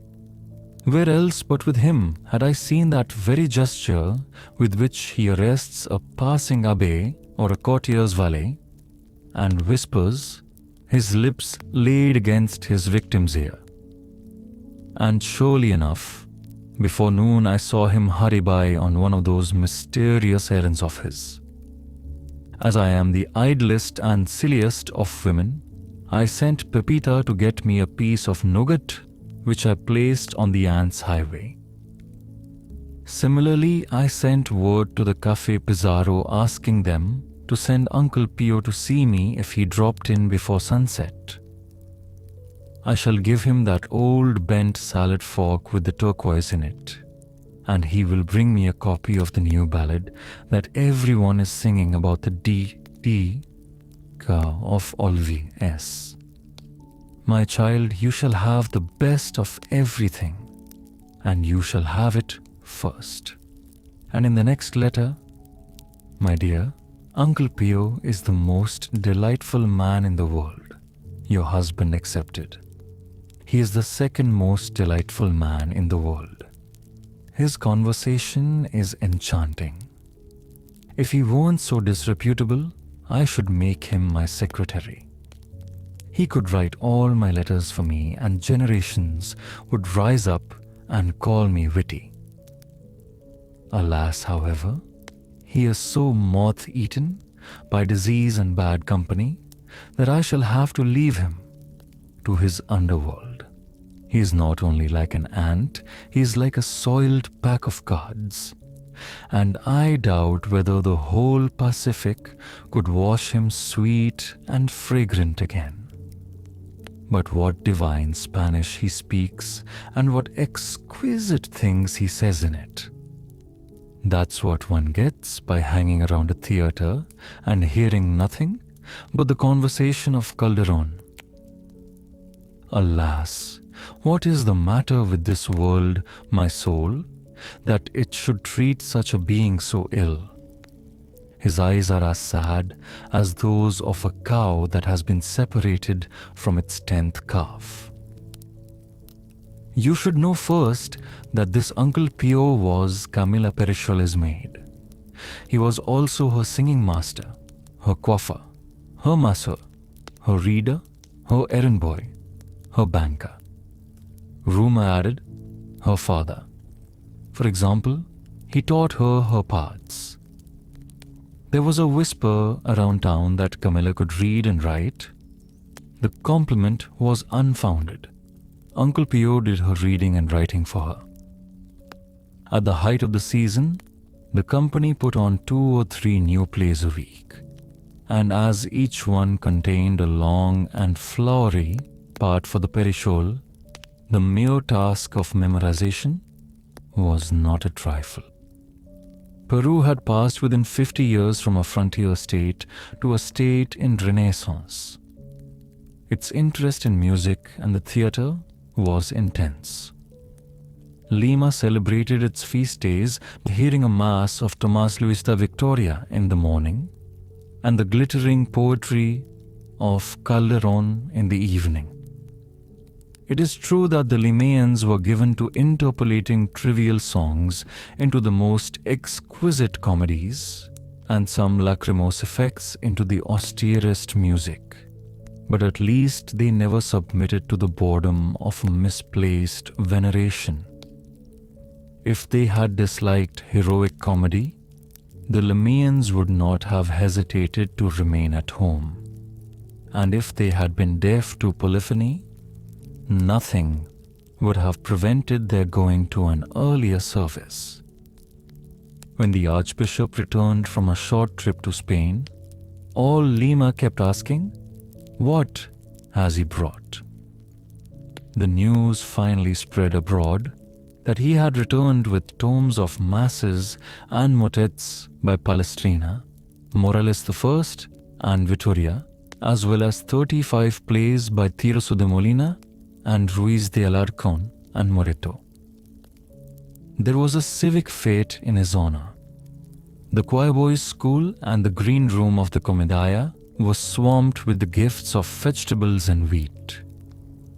A: where else but with him had I seen that very gesture with which he arrests a passing abbé or a courtier's valet, and whispers, his lips laid against his victim's ear. And surely enough, before noon I saw him hurry by on one of those mysterious errands of his. As I am the idlest and silliest of women, I sent Pepita to get me a piece of nougat which I placed on the ants' highway. Similarly, I sent word to the Café Pizarro asking them to send Uncle Pio to see me if he dropped in before sunset. I shall give him that old bent salad fork with the turquoise in it, and he will bring me a copy of the new ballad that everyone is singing about the D.T. of Olvi S. My child, you shall have the best of everything, and you shall have it first. And in the next letter, my dear, Uncle Pio is the most delightful man in the world, your husband excepted. He is the second most delightful man in the world. His conversation is enchanting. If he weren't so disreputable, I should make him my secretary. He could write all my letters for me, and generations would rise up and call me witty. Alas, however, he is so moth-eaten by disease and bad company that I shall have to leave him to his underworld. He is not only like an ant, he is like a soiled pack of cards, and I doubt whether the whole Pacific could wash him sweet and fragrant again. But what divine Spanish he speaks, and what exquisite things he says in it. That's what one gets by hanging around a theater and hearing nothing but the conversation of Calderon. Alas, what is the matter with this world, my soul, that it should treat such a being so ill? His eyes are as sad as those of a cow that has been separated from its 10th calf. You should know first that this Uncle Pio was Camila Perichole's maid. He was also her singing master, her coiffeur, her masseur, her reader, her errand boy, her banker. Rumor added, her father. For example, he taught her her parts. There was a whisper around town that Camilla could read and write. The compliment was unfounded. Uncle Pio did her reading and writing for her. At the height of the season, the company put on 2 or 3 new plays a week, and as each one contained a long and flowery part for the Perichole, the mere task of memorization was not a trifle. Peru had passed within 50 years from a frontier state to a state in Renaissance. Its interest in music and the theatre was intense. Lima celebrated its feast days by hearing a mass of Tomás Luis da Victoria in the morning and the glittering poetry of Calderón in the evening. It is true that the Limeans were given to interpolating trivial songs into the most exquisite comedies and some lachrymose effects into the austerest music, but at least they never submitted to the boredom of misplaced veneration. If they had disliked heroic comedy, the Limeans would not have hesitated to remain at home. And if they had been deaf to polyphony, nothing would have prevented their going to an earlier service. When the Archbishop returned from a short trip to Spain, all Lima kept asking, "What has he brought?" The news finally spread abroad that he had returned with tomes of masses and motets by Palestrina, Morales I, and Vittoria, as well as 35 plays by Tirso de Molina and Ruiz de Alarcón and Moreto. There was a civic fete in his honor. The choir boys' school and the green room of the Comedaya was swamped with the gifts of vegetables and wheat.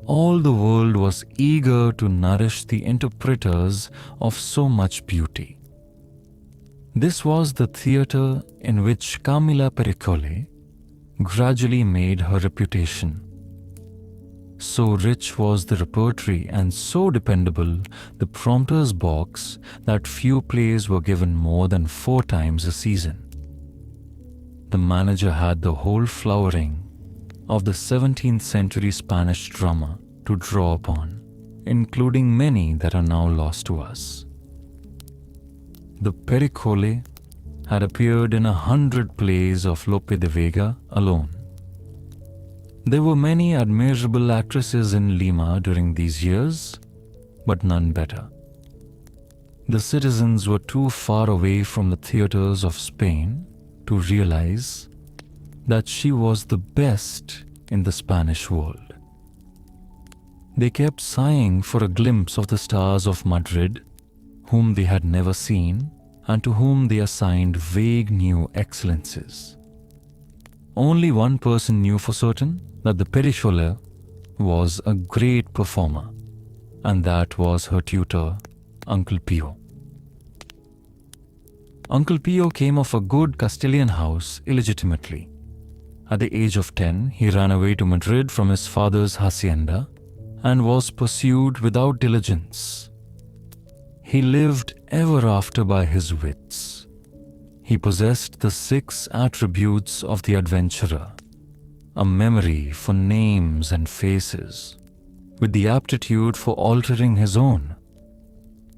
A: All the world was eager to nourish the interpreters of so much beauty. This was the theatre in which Camila Pericole gradually made her reputation. So rich was the repertory and so dependable the prompter's box that few plays were given more than 4 times a season. The manager had the whole flowering of the 17th century Spanish drama to draw upon, including many that are now lost to us. The Pericole had appeared in 100 plays of Lope de Vega alone. There were many admirable actresses in Lima during these years, but none better. The citizens were too far away from the theatres of Spain to realize that she was the best in the Spanish world. They kept sighing for a glimpse of the stars of Madrid, whom they had never seen and to whom they assigned vague new excellences. Only one person knew for certain that the Pericole was a great performer, and that was her tutor, Uncle Pio. Uncle Pio came of a good Castilian house illegitimately. At the age of 10, he ran away to Madrid from his father's hacienda and was pursued without diligence. He lived ever after by his wits. He possessed the 6 attributes of the adventurer: a memory for names and faces, with the aptitude for altering his own,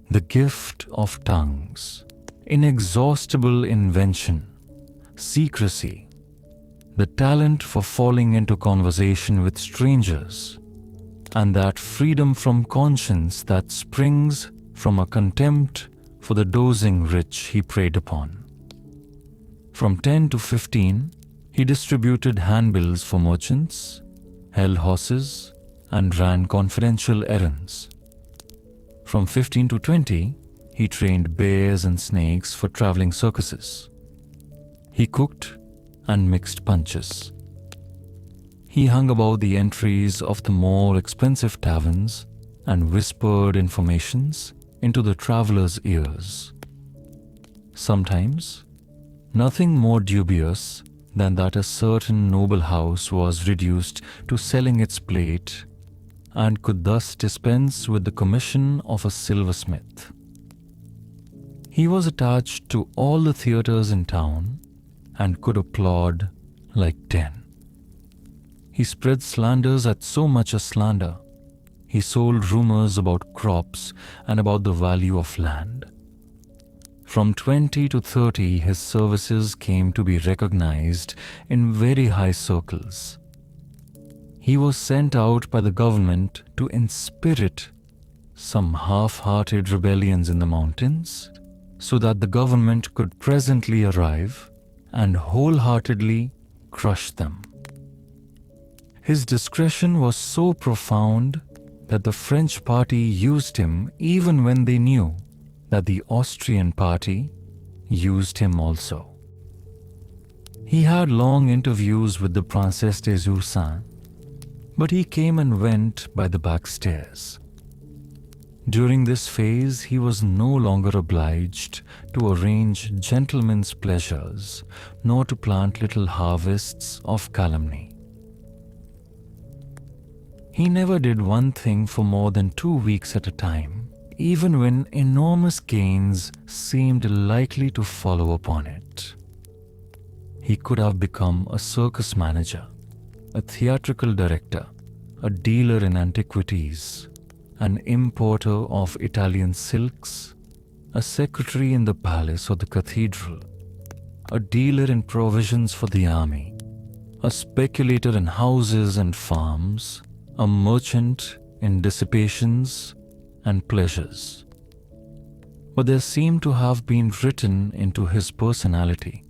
A: the gift of tongues, inexhaustible invention, secrecy, the talent for falling into conversation with strangers, and that freedom from conscience that springs from a contempt for the dozing rich he preyed upon. From 10 to 15, he distributed handbills for merchants, held horses, and ran confidential errands. From 15 to 20, he trained bears and snakes for traveling circuses. He cooked and mixed punches. He hung about the entries of the more expensive taverns and whispered informations into the travelers' ears. Sometimes, nothing more dubious than that a certain noble house was reduced to selling its plate and could thus dispense with the commission of a silversmith. He was attached to all the theatres in town and could applaud like 10. He spread slanders at so much as slander. He sold rumors about crops and about the value of land. From 20 to 30, his services came to be recognized in very high circles. He was sent out by the government to inspirit some half-hearted rebellions in the mountains, so that the government could presently arrive and wholeheartedly crush them. His discretion was so profound that the French party used him even when they knew that the Austrian party used him also. He had long interviews with the Princesse des Ursins, but he came and went by the back stairs. During this phase, he was no longer obliged to arrange gentlemen's pleasures, nor to plant little harvests of calumny. He never did one thing for more than 2 weeks at a time, even when enormous gains seemed likely to follow upon it. He could have become a circus manager, a theatrical director, a dealer in antiquities, an importer of Italian silks, a secretary in the palace or the cathedral, a dealer in provisions for the army, a speculator in houses and farms, a merchant in dissipations and pleasures. But there seemed to have been written into his personality,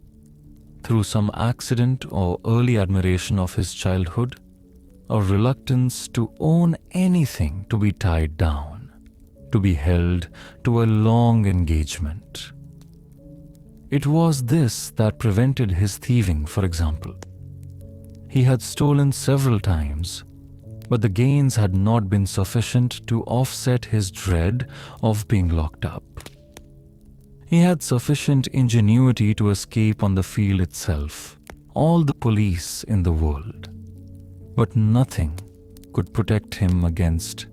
A: through some accident or early admiration of his childhood, a reluctance to own anything to be tied down, to be held to a long engagement. It was this that prevented his thieving, for example. He had stolen several times, but the gains had not been sufficient to offset his dread of being locked up. He had sufficient ingenuity to escape on the field itself, all the police in the world. But nothing could protect him against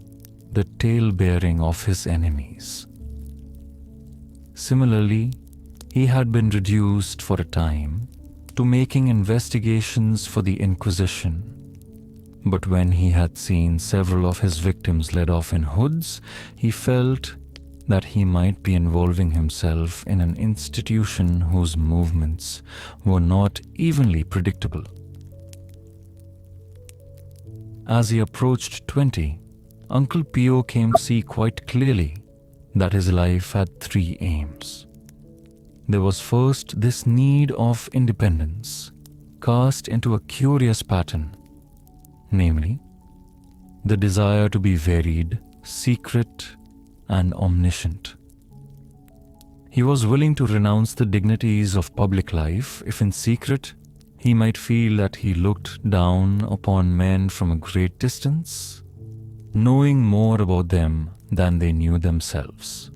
A: the tale-bearing of his enemies. Similarly, he had been reduced for a time to making investigations for the Inquisition. But when he had seen several of his victims led off in hoods, he felt that he might be involving himself in an institution whose movements were not evenly predictable. As he approached 20, Uncle Pio came to see quite clearly that his life had 3 aims. There was first this need of independence, cast into a curious pattern, namely, the desire to be varied, secret, and omniscient. He was willing to renounce the dignities of public life if in secret he might feel that he looked down upon men from a great distance, knowing more about them than they knew themselves,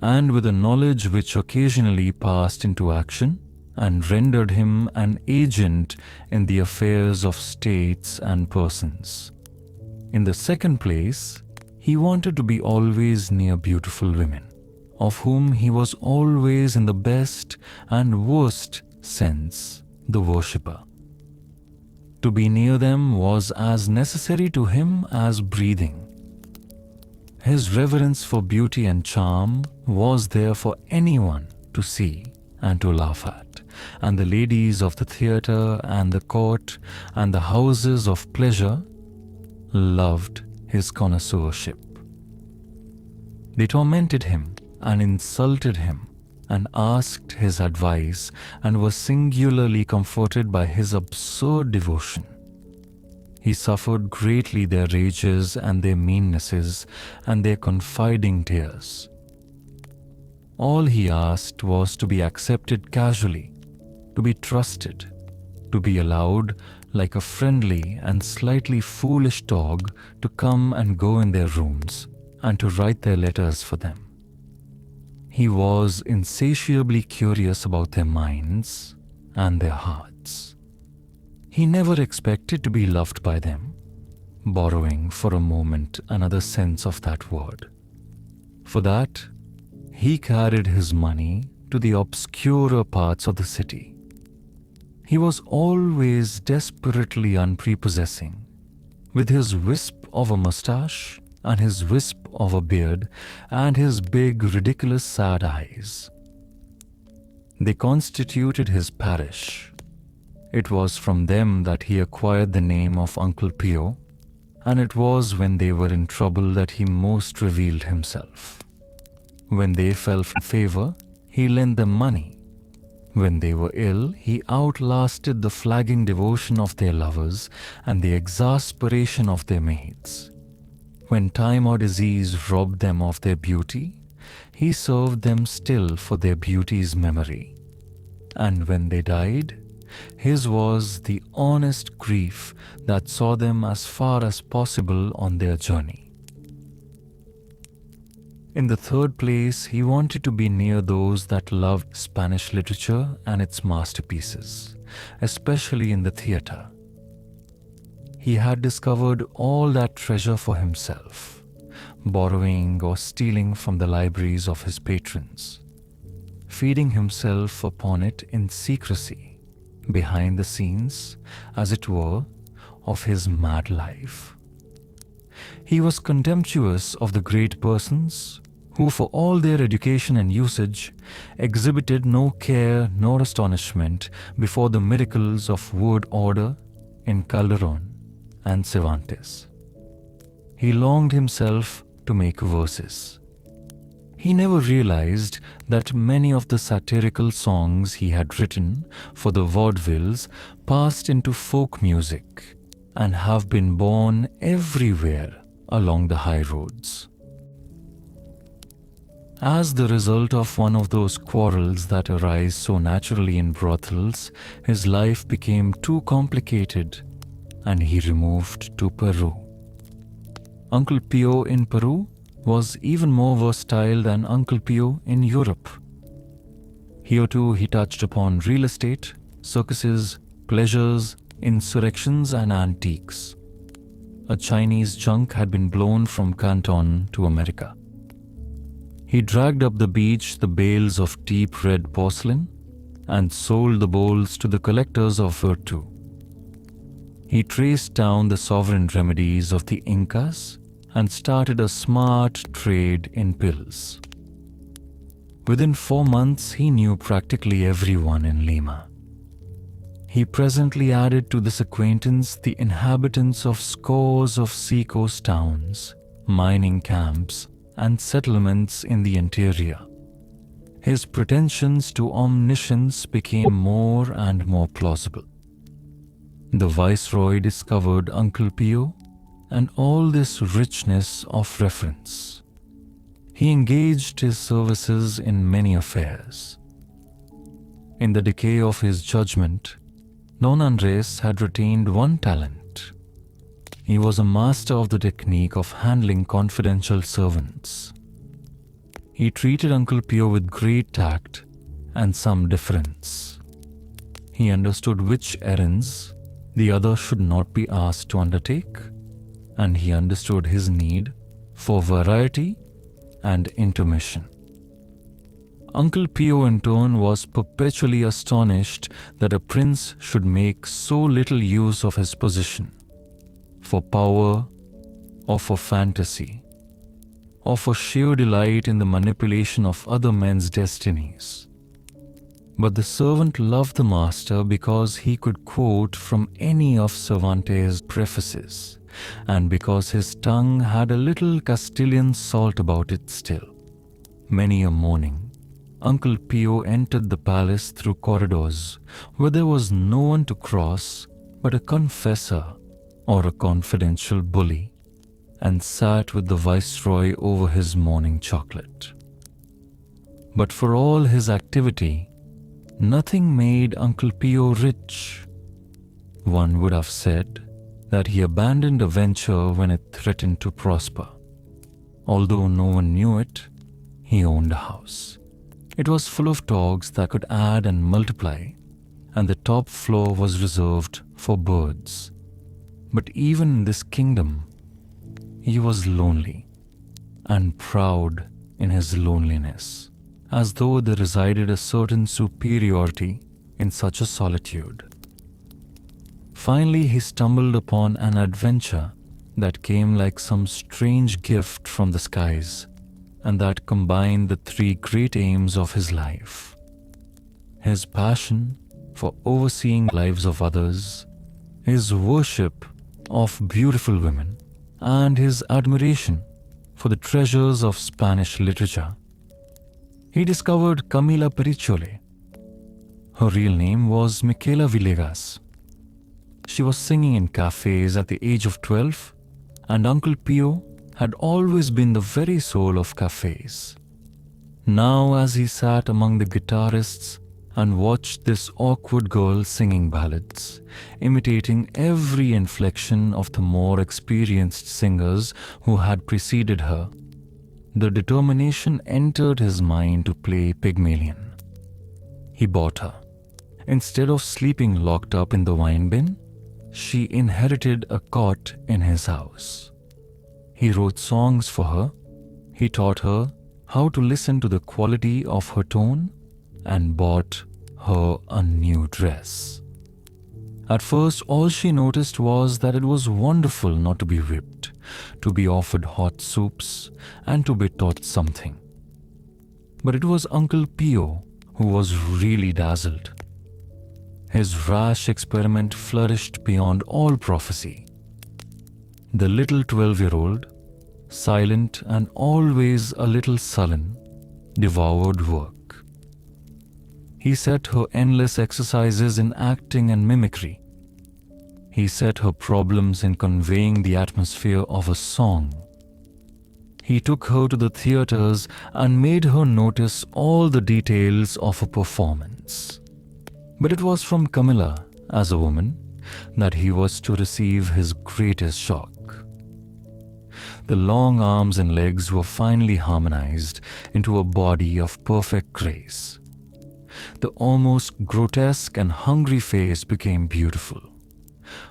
A: and with a knowledge which occasionally passed into action and rendered him an agent in the affairs of states and persons. In the second place, he wanted to be always near beautiful women, of whom he was always in the best and worst sense the worshipper. To be near them was as necessary to him as breathing. His reverence for beauty and charm was there for anyone to see and to laugh at, and the ladies of the theatre and the court and the houses of pleasure loved his connoisseurship. They tormented him and insulted him and asked his advice and were singularly comforted by his absurd devotion. He suffered greatly their rages and their meannesses and their confiding tears. All he asked was to be accepted casually, to be trusted, to be allowed, like a friendly and slightly foolish dog, to come and go in their rooms and to write their letters for them. He was insatiably curious about their minds and their hearts. He never expected to be loved by them, borrowing for a moment another sense of that word. For that, he carried his money to the obscurer parts of the city. He was always desperately unprepossessing, with his wisp of a mustache and his wisp of a beard and his big, ridiculous, sad eyes. They constituted his parish. It was from them that he acquired the name of Uncle Pio, and it was when they were in trouble that he most revealed himself. When they fell from favor, he lent them money. When they were ill, he outlasted the flagging devotion of their lovers and the exasperation of their maids. When time or disease robbed them of their beauty, he served them still for their beauty's memory. And when they died, his was the honest grief that saw them as far as possible on their journey. In the third place, he wanted to be near those that loved Spanish literature and its masterpieces, especially in the theater. He had discovered all that treasure for himself, borrowing or stealing from the libraries of his patrons, feeding himself upon it in secrecy, behind the scenes, as it were, of his mad life. He was contemptuous of the great persons who, for all their education and usage, exhibited no care nor astonishment before the miracles of word order in Calderon and Cervantes. He longed himself to make verses. He never realized that many of the satirical songs he had written for the vaudevilles passed into folk music and have been born everywhere along the high roads. As the result of one of those quarrels that arise so naturally in brothels, his life became too complicated and he removed to Peru. Uncle Pio in Peru was even more versatile than Uncle Pio in Europe. Here too he touched upon real estate, circuses, pleasures, insurrections and antiques. A Chinese junk had been blown from Canton to America. He dragged up the beach the bales of deep red porcelain and sold the bowls to the collectors of virtu. He traced down the sovereign remedies of the Incas and started a smart trade in pills. Within 4 months, he knew practically everyone in Lima. He presently added to this acquaintance the inhabitants of scores of seacoast towns, mining camps, and settlements in the interior. His pretensions to omniscience became more and more plausible. The Viceroy discovered Uncle Pio and all this richness of reference. He engaged his services in many affairs. In the decay of his judgment, Don Andres had retained one talent. He was a master of the technique of handling confidential servants. He treated Uncle Pio with great tact and some deference. He understood which errands the other should not be asked to undertake, and he understood his need for variety and intermission. Uncle Pio in turn was perpetually astonished that a prince should make so little use of his position for power or for fantasy or for sheer delight in the manipulation of other men's destinies. But the servant loved the master because he could quote from any of Cervantes' prefaces and because his tongue had a little Castilian salt about it still. Many a morning, Uncle Pio entered the palace through corridors where there was no one to cross but a confessor or a confidential bully, and sat with the Viceroy over his morning chocolate. But for all his activity, nothing made Uncle Pio rich. One would have said that he abandoned a venture when it threatened to prosper. Although no one knew it, he owned a house. It was full of dogs that could add and multiply, and the top floor was reserved for birds. But even in this kingdom, he was lonely and proud in his loneliness, as though there resided a certain superiority in such a solitude. Finally, he stumbled upon an adventure that came like some strange gift from the skies, and that combined the 3 great aims of his life: his passion for overseeing the lives of others, his worship of beautiful women, and his admiration for the treasures of Spanish literature. he discovered Camila Perichole. Her real name was Michaela Villegas. She was singing in cafes at the age of 12, and Uncle Pio had always been the very soul of cafes. Now, as he sat among the guitarists and watched this awkward girl singing ballads, imitating every inflection of the more experienced singers who had preceded her, the determination entered his mind to play Pygmalion. He bought her. Instead of sleeping locked up in the wine bin, she inherited a cot in his house. He wrote songs for her. He taught her how to listen to the quality of her tone and bought her a new dress. At first, all she noticed was that it was wonderful not to be whipped, to be offered hot soups, and to be taught something. But it was Uncle Pio who was really dazzled. His rash experiment flourished beyond all prophecy. The little 12-year-old, silent and always a little sullen, devoured work. He set her endless exercises in acting and mimicry. He set her problems in conveying the atmosphere of a song. He took her to the theaters and made her notice all the details of a performance. But it was from Camilla, as a woman, that he was to receive his greatest shock. The long arms and legs were finally harmonized into a body of perfect grace. The almost grotesque and hungry face became beautiful.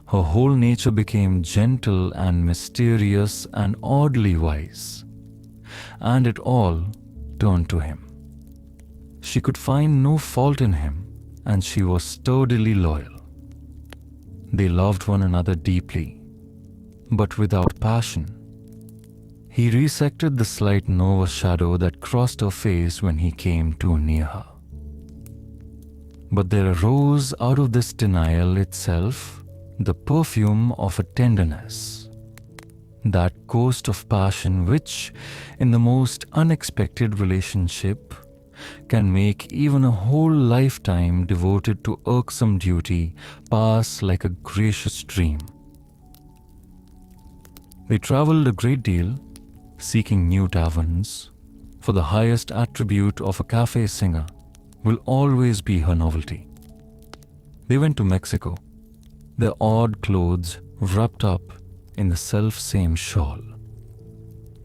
A: Her whole nature became gentle and mysterious and oddly wise. And it all turned to him. She could find no fault in him, and she was sturdily loyal. They loved one another deeply, but without passion. He resected the slight nervous shadow that crossed her face when he came too near her. But there arose out of this denial itself the perfume of a tenderness, that ghost of passion which, in the most unexpected relationship, can make even a whole lifetime devoted to irksome duty pass like a gracious dream. They traveled a great deal, seeking new taverns, for the highest attribute of a cafe singer will always be her novelty. They went to Mexico, their odd clothes wrapped up in the self-same shawl.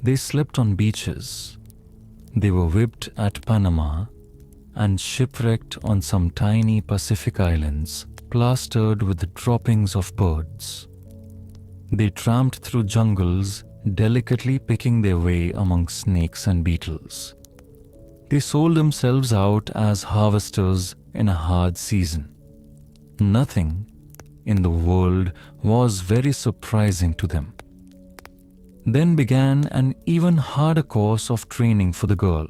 A: They slept on beaches. They were whipped at Panama and shipwrecked on some tiny Pacific islands plastered with the droppings of birds. They tramped through jungles, delicately picking their way among snakes and beetles. They sold themselves out as harvesters in a hard season. Nothing in the world was very surprising to them. Then began an even harder course of training for the girl,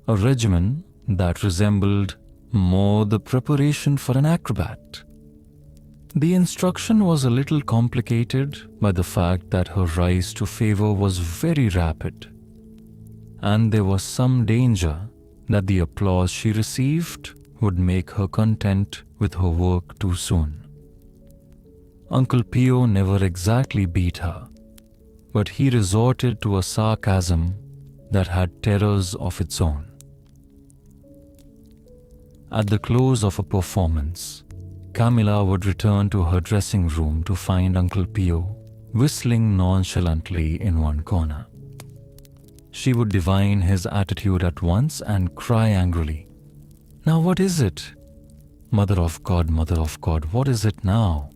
A: a regimen that resembled more the preparation for an acrobat. The instruction was a little complicated by the fact that her rise to favor was very rapid, and there was some danger that the applause she received would make her content with her work too soon. Uncle Pio never exactly beat her, but he resorted to a sarcasm that had terrors of its own. At the close of a performance, Camilla would return to her dressing room to find Uncle Pio whistling nonchalantly in one corner. She would divine his attitude at once and cry angrily, "Now what is it? Mother of God, what is it now?"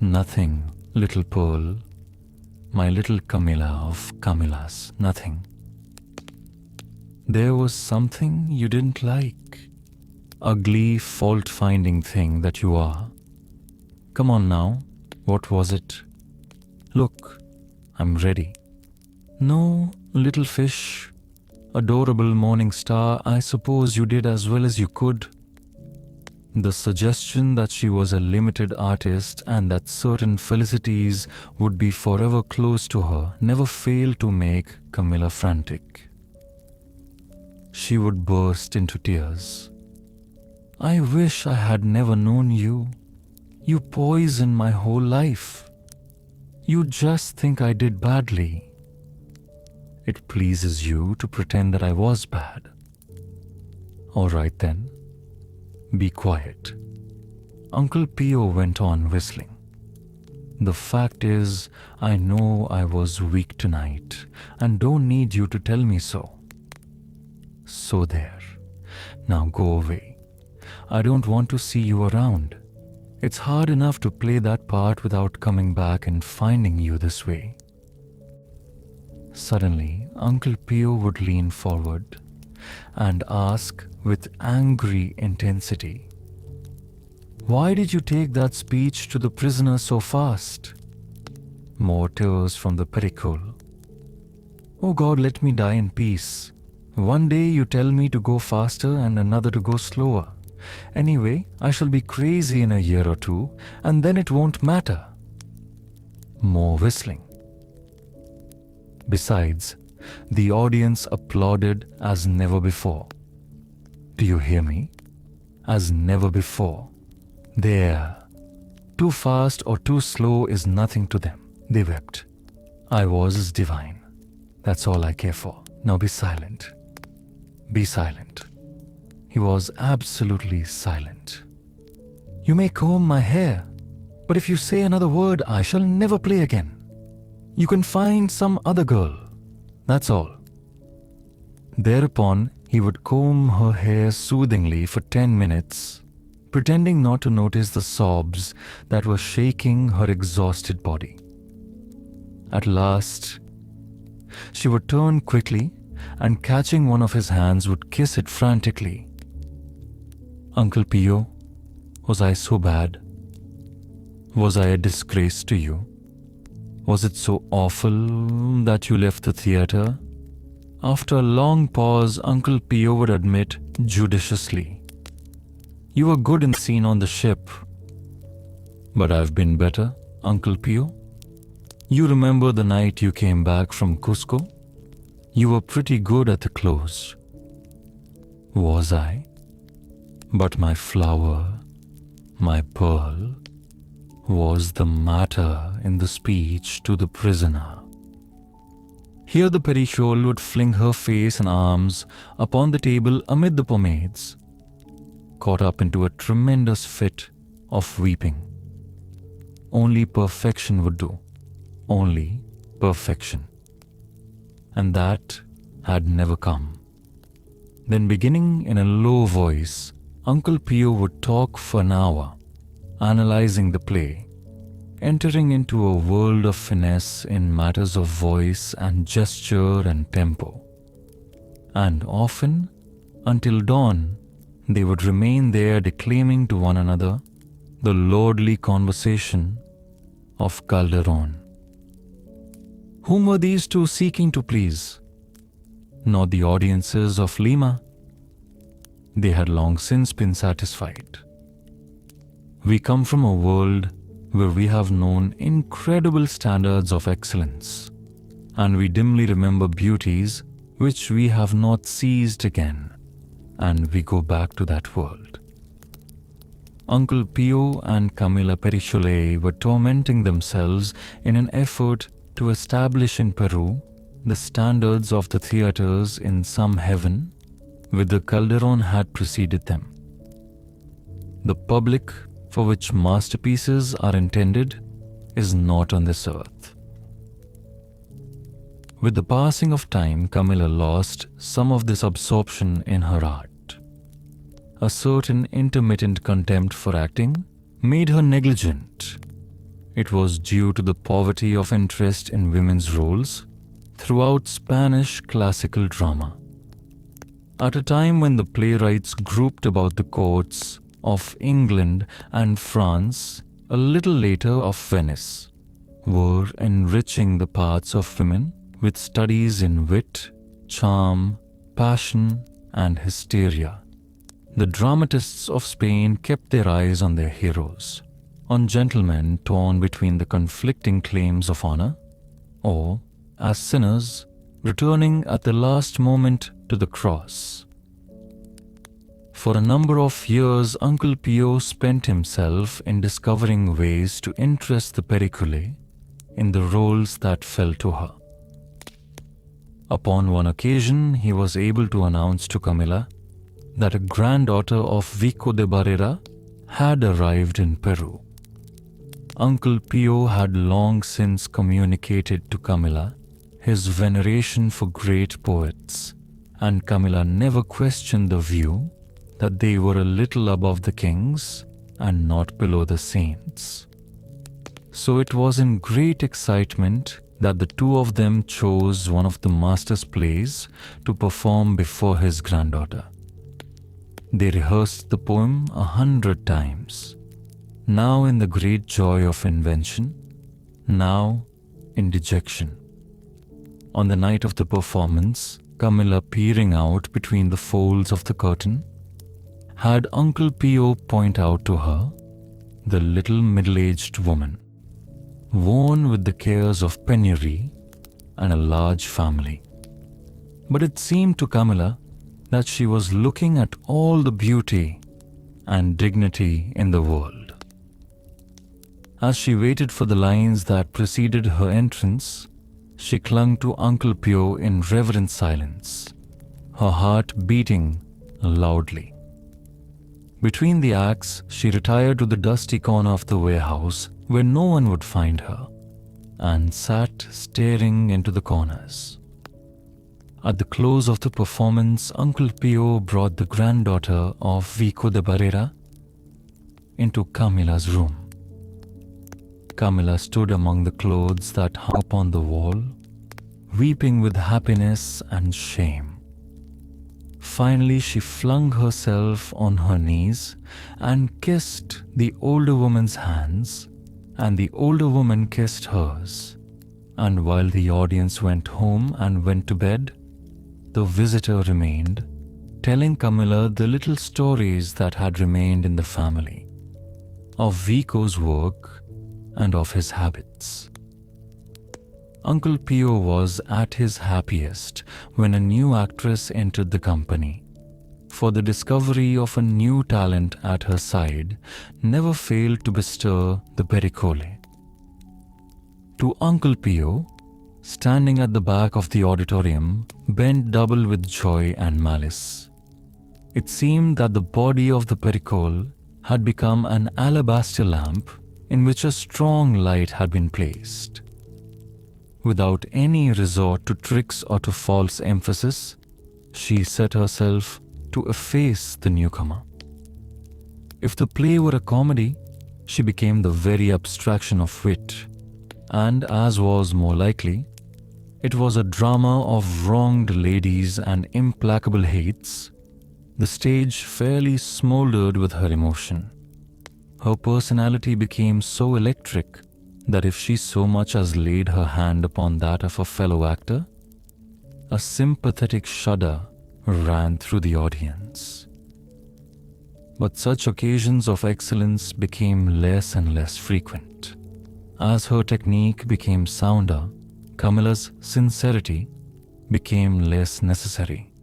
A: "Nothing, little pearl. My little Camilla of Camillas, nothing." "There was something you didn't like. Ugly, fault-finding thing that you are. Come on now, what was it? Look, I'm ready." "No, little fish. Adorable morning star, I suppose you did as well as you could." The suggestion that she was a limited artist and that certain felicities would be forever close to her never failed to make Camilla frantic. she would burst into tears. I wish I had never known you. You poisoned my whole life. You just think I did badly. It pleases you to pretend that I was bad. All right then, be quiet. Uncle Pio went on whistling. The fact is, I know I was weak tonight and don't need you to tell me so. So there. Now go away. I don't want to see you around. It's hard enough to play that part without coming back and finding you this way. Suddenly, Uncle Pio would lean forward and ask with angry intensity, "Why did you take that speech to the prisoner so fast?" More tears from the pericole. "Oh God, let me die in peace. One day you tell me to go faster and another to go slower. Anyway, I shall be crazy in a year or two, and then it won't matter." More whistling. Besides, the audience applauded as never before. Do you hear me? As never before. There. Too fast or too slow is nothing to them, they wept. I was divine. That's all I care for. Now be silent. Be silent. He was absolutely silent. You may comb my hair, but if you say another word, I shall never play again. You can find some other girl. That's all. Thereupon, he would comb her hair soothingly for 10 minutes, pretending not to notice the sobs that were shaking her exhausted body. At last, she would turn quickly and catching one of his hands would kiss it frantically. Uncle Pio, was I so bad? Was I a disgrace to you? Was it so awful that you left the theater? After a long pause, Uncle Pio would admit judiciously, "You were good in the scene on the ship." "But I've been better, Uncle Pio. You remember the night you came back from Cusco? You were pretty good at the close." Was I? But my flower, my pearl, was the matter in the speech to the prisoner. Here the Perichole would fling her face and arms upon the table amid the pomades, caught up into a tremendous fit of weeping. Only perfection would do. Only perfection. And that had never come. Then beginning in a low voice, Uncle Pio would talk for an hour, analyzing the play, entering into a world of finesse in matters of voice and gesture and tempo. And often, until dawn, they would remain there declaiming to one another the lordly conversation of Calderon. Whom were these two seeking to please? Not the audiences of Lima. They had long since been satisfied. We come from a world where we have known incredible standards of excellence, and we dimly remember beauties which we have not seized again, and we go back to that world. Uncle Pio and Camilla Perichole were tormenting themselves in an effort to establish in Peru the standards of the theaters in some heaven whither Calderon had preceded them. The public for which masterpieces are intended is not on this earth. With the passing of time, Camilla lost some of this absorption in her art. A certain intermittent contempt for acting made her negligent. It was due to the poverty of interest in women's roles throughout Spanish classical drama. At a time when the playwrights grouped about the courts of England and France, a little later of Venice, were enriching the parts of women with studies in wit, charm, passion, and hysteria. The dramatists of Spain kept their eyes on their heroes, on gentlemen torn between the conflicting claims of honor, or, as sinners, returning at the last moment to the cross. For a number of years, Uncle Pio spent himself in discovering ways to interest the Pericole in the roles that fell to her. Upon one occasion, he was able to announce to Camilla that a granddaughter of Vico de Barrera had arrived in Peru. Uncle Pio had long since communicated to Camilla his veneration for great poets, and Camilla never questioned the view that they were a little above the kings and not below the saints. So it was in great excitement that the two of them chose one of the master's plays to perform before his granddaughter. They rehearsed the poem 100 times, now in the great joy of invention, now in dejection. On the night of the performance, Camilla, peering out between the folds of the curtain, had Uncle Pio point out to her the little middle-aged woman, worn with the cares of penury and a large family. But it seemed to Camilla that she was looking at all the beauty and dignity in the world. As she waited for the lines that preceded her entrance, she clung to Uncle Pio in reverent silence, her heart beating loudly. Between the acts, she retired to the dusty corner of the warehouse where no one would find her, and sat staring into the corners. At the close of the performance, Uncle Pio brought the granddaughter of Vico de Barrera into Camilla's room. Camilla stood among the clothes that hung upon the wall, weeping with happiness and shame. Finally, she flung herself on her knees and kissed the older woman's hands, and the older woman kissed hers. And while the audience went home and went to bed, the visitor remained, telling Camilla the little stories that had remained in the family, of Vico's work and of his habits. Uncle Pio was at his happiest when a new actress entered the company, for the discovery of a new talent at her side never failed to bestir the Pericole. To Uncle Pio, standing at the back of the auditorium, bent double with joy and malice, it seemed that the body of the Pericole had become an alabaster lamp in which a strong light had been placed. Without any resort to tricks or to false emphasis, she set herself to efface the newcomer. If the play were a comedy, she became the very abstraction of wit, and as was more likely, it was a drama of wronged ladies and implacable hates. The stage fairly smoldered with her emotion. Her personality became so electric that if she so much as laid her hand upon that of a fellow actor, a sympathetic shudder ran through the audience. But such occasions of excellence became less and less frequent. As her technique became sounder, Camilla's sincerity became less necessary.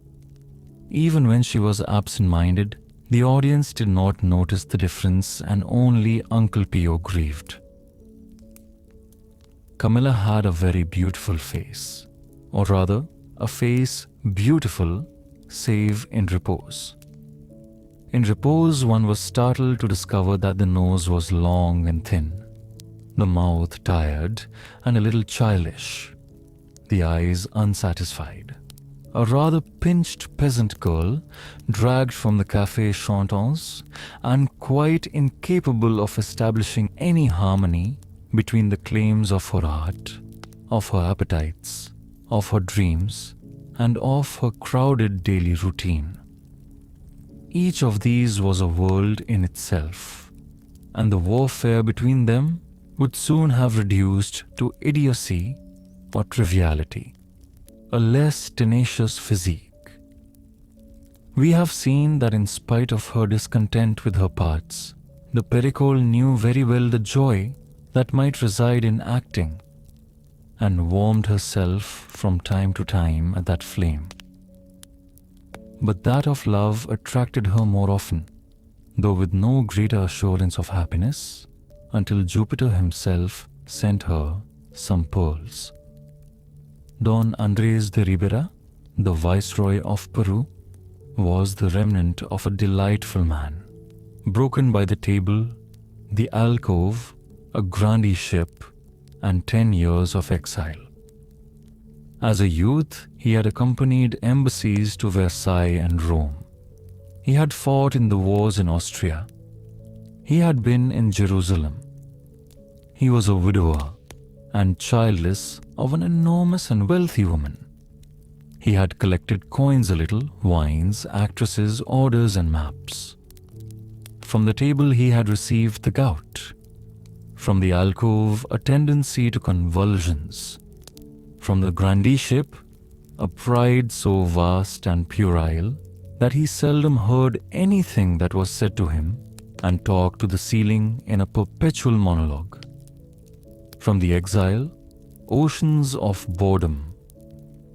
A: Even when she was absent-minded, the audience did not notice the difference, and only Uncle Pio grieved. Camilla had a very beautiful face, or rather, a face beautiful save in repose. In repose, one was startled to discover that the nose was long and thin, the mouth tired and a little childish, the eyes unsatisfied. A rather pinched peasant girl, dragged from the Café Chantons and quite incapable of establishing any harmony between the claims of her art, of her appetites, of her dreams, and of her crowded daily routine. Each of these was a world in itself, and the warfare between them would soon have reduced to idiocy or triviality, a less tenacious physique. We have seen that in spite of her discontent with her parts, the Pericole knew very well the joy that might reside in acting, and warmed herself from time to time at that flame. but that of love attracted her more often, though with no greater assurance of happiness, until Jupiter himself sent her some pearls. Don Andres de Ribera, the Viceroy of Peru, was the remnant of a delightful man, broken by the table, the alcove, a grandeeship, and 10 years of exile. As a youth, he had accompanied embassies to Versailles and Rome. He had fought in the wars in Austria. He had been in Jerusalem. He was a widower and childless of an enormous and wealthy woman. He had collected coins a little, wines, actresses, orders, and maps. From the table he had received the gout. From the alcove, a tendency to convulsions. From the grandeeship, a pride so vast and puerile that he seldom heard anything that was said to him and talked to the ceiling in a perpetual monologue. From the exile, oceans of boredom,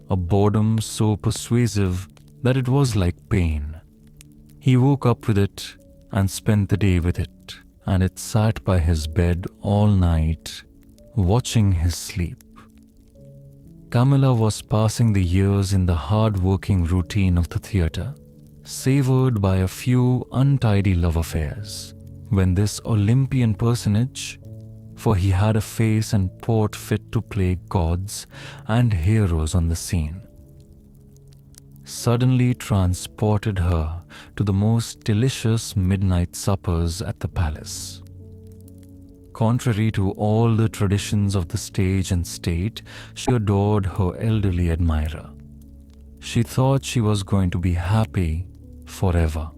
A: a boredom so persuasive that it was like pain. He woke up with it and spent the day with it, and it sat by his bed all night, watching his sleep. Camilla was passing the years in the hard-working routine of the theatre, savored by a few untidy love affairs, when this Olympian personage, for he had a face and port fit to play gods and heroes on the scene, suddenly transported her to the most delicious midnight suppers at the palace. Contrary to all the traditions of the stage and state, she adored her elderly admirer. She thought she was going to be happy forever.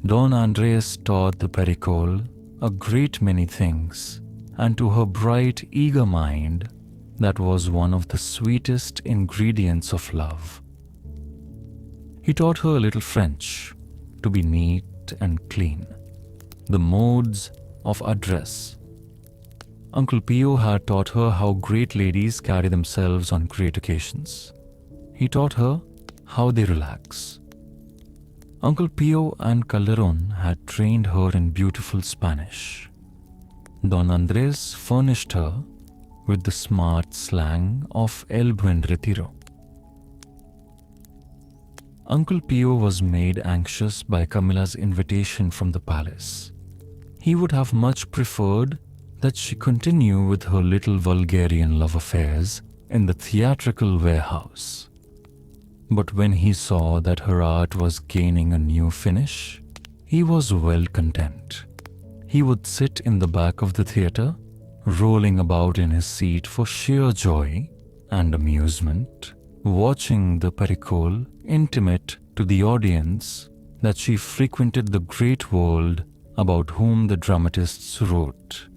A: Don Andres taught the Pericole a great many things, and to her bright, eager mind, that was one of the sweetest ingredients of love. He taught her a little French, to be neat and clean, the modes of address. Uncle Pio had taught her how great ladies carry themselves on great occasions. He taught her how they relax. Uncle Pio and Calderon had trained her in beautiful Spanish. Don Andres furnished her with the smart slang of El Buen Retiro. Uncle Pio was made anxious by Camilla's invitation from the palace. He would have much preferred that she continue with her little vulgarian love affairs in the theatrical warehouse. But when he saw that her art was gaining a new finish, he was well content. He would sit in the back of the theatre, rolling about in his seat for sheer joy and amusement, watching the Pericole intimate to the audience that she frequented the great world about whom the dramatists wrote.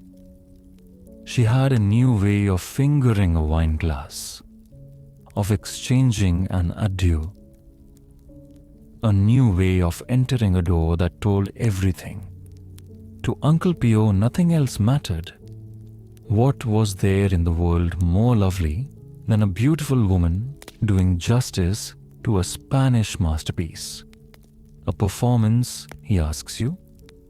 A: She had a new way of fingering a wine glass, of exchanging an adieu, a new way of entering a door that told everything. To Uncle Pio, nothing else mattered. What was there in the world more lovely than a beautiful woman doing justice to a Spanish masterpiece? A performance, he asks you,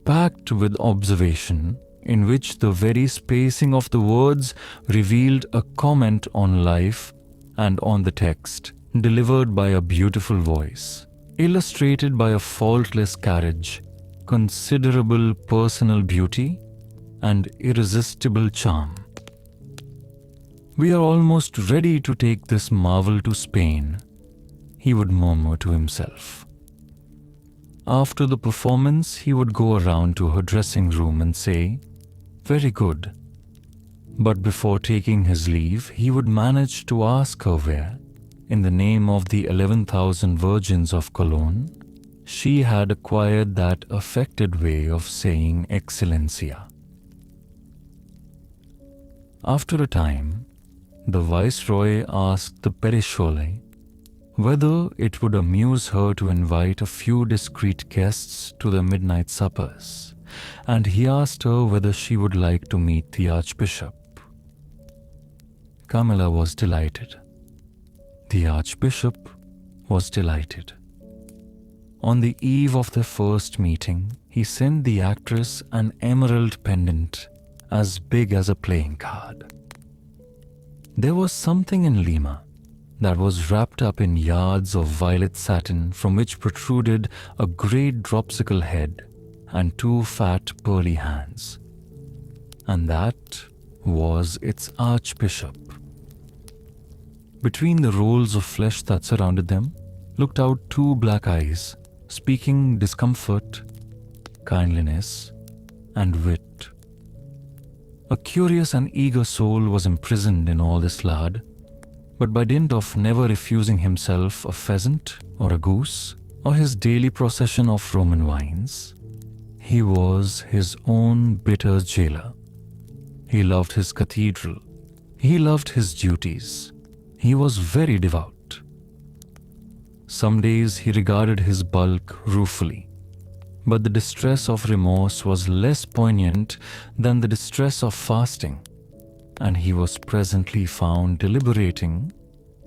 A: packed with observation, in which the very spacing of the words revealed a comment on life and on the text, delivered by a beautiful voice, illustrated by a faultless carriage, considerable personal beauty, and irresistible charm. "We are almost ready to take this marvel to Spain," he would murmur to himself. After the performance, he would go around to her dressing room and say, "Very good." But before taking his leave, he would manage to ask her where, in the name of the 11,000 virgins of Cologne, she had acquired that affected way of saying Excellencia. After a time, the Viceroy asked the Pericole whether it would amuse her to invite a few discreet guests to the midnight suppers, and he asked her whether she would like to meet the Archbishop. Camilla was delighted. The Archbishop was delighted. On the eve of their first meeting, he sent the actress an emerald pendant as big as a playing card. There was something in Lima that was wrapped up in yards of violet satin from which protruded a great dropsicle head and two fat pearly hands. And that was its archbishop. Between the rolls of flesh that surrounded them looked out two black eyes, speaking discomfort, kindliness, and wit. A curious and eager soul was imprisoned in all this lard, but by dint of never refusing himself a pheasant or a goose or his daily procession of Roman wines, he was his own bitter jailer. He loved his cathedral. He loved his duties. He was very devout. Some days he regarded his bulk ruefully, but the distress of remorse was less poignant than the distress of fasting, and he was presently found deliberating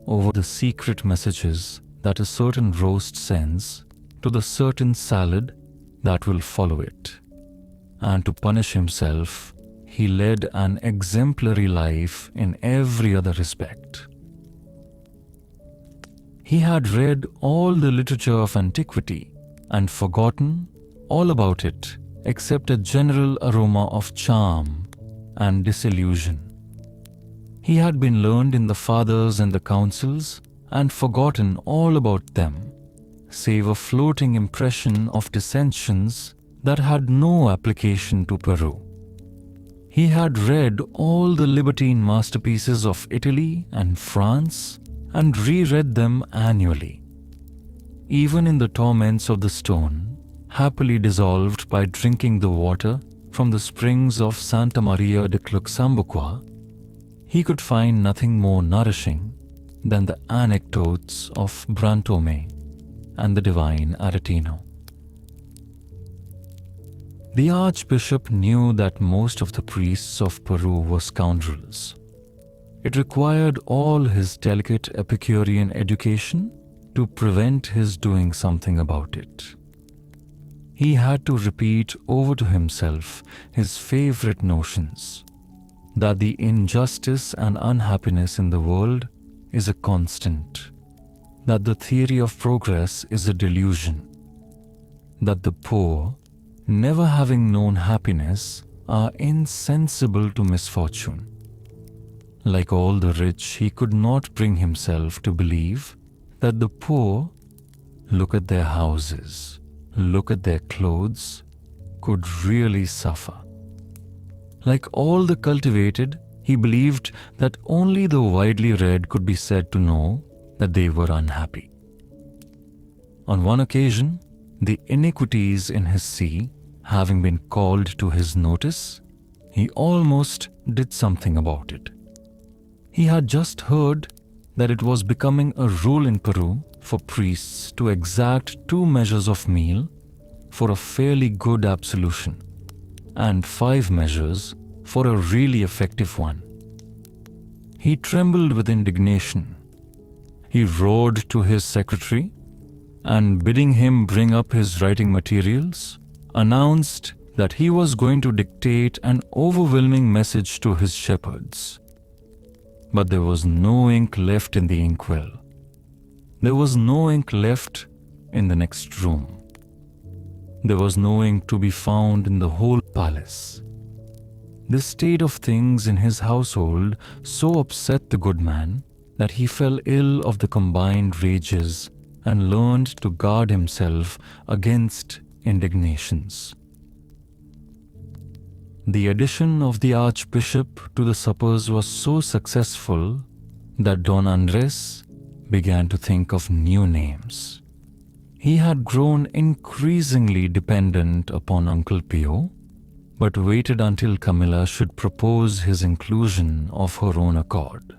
A: over the secret messages that a certain roast sends to the certain salad that will follow it. And to punish himself, he led an exemplary life in every other respect. He had read all the literature of antiquity and forgotten all about it except a general aroma of charm and disillusion. He had been learned in the fathers and the councils and forgotten all about them, save a floating impression of dissensions that had no application to Peru. He had read all the libertine masterpieces of Italy and France and reread them annually. Even in the torments of the stone, happily dissolved by drinking the water from the springs of Santa Maria de Cluxambuqua, he could find nothing more nourishing than the anecdotes of Brantome and the divine Aretino. The archbishop knew that most of the priests of Peru were scoundrels. It required all his delicate Epicurean education to prevent his doing something about it. He had to repeat over to himself his favorite notions, that the injustice and unhappiness in the world is a constant, that the theory of progress is a delusion, that the poor, never having known happiness, are insensible to misfortune. Like all the rich, he could not bring himself to believe that the poor, look at their houses, look at their clothes, could really suffer. Like all the cultivated, he believed that only the widely read could be said to know that they were unhappy. On one occasion, the iniquities in his see having been called to his notice, he almost did something about it. He had just heard that it was becoming a rule in Peru for priests to exact 2 measures of meal for a fairly good absolution, and 5 measures for a really effective one. He trembled with indignation. He rode to his secretary and, bidding him bring up his writing materials, announced that he was going to dictate an overwhelming message to his shepherds. But there was no ink left in the inkwell. There was no ink left in the next room. There was no ink to be found in the whole palace. This state of things in his household so upset the good man that he fell ill of the combined rages and learned to guard himself against indignations. The addition of the archbishop to the suppers was so successful that Don Andres began to think of new names. He had grown increasingly dependent upon Uncle Pio, but waited until Camilla should propose his inclusion of her own accord.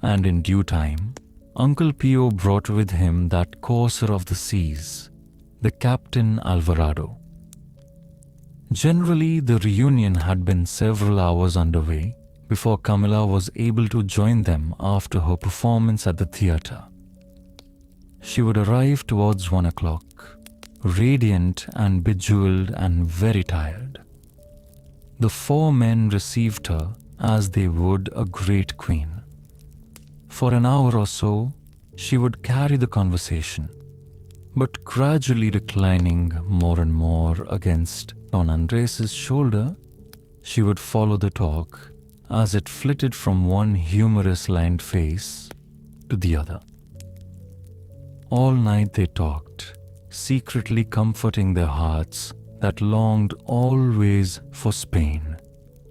A: And in due time, Uncle Pio brought with him that courser of the seas, the Captain Alvarado. Generally, the reunion had been several hours underway before Camilla was able to join them after her performance at the theatre. she would arrive towards 1 o'clock, radiant and bejeweled and very tired. The 4 men received her as they would a great queen. For an hour or so, she would carry the conversation, but gradually reclining more and more against Don Andres' shoulder, she would follow the talk as it flitted from one humorous lined face to the other. All night they talked, secretly comforting their hearts that longed always for Spain,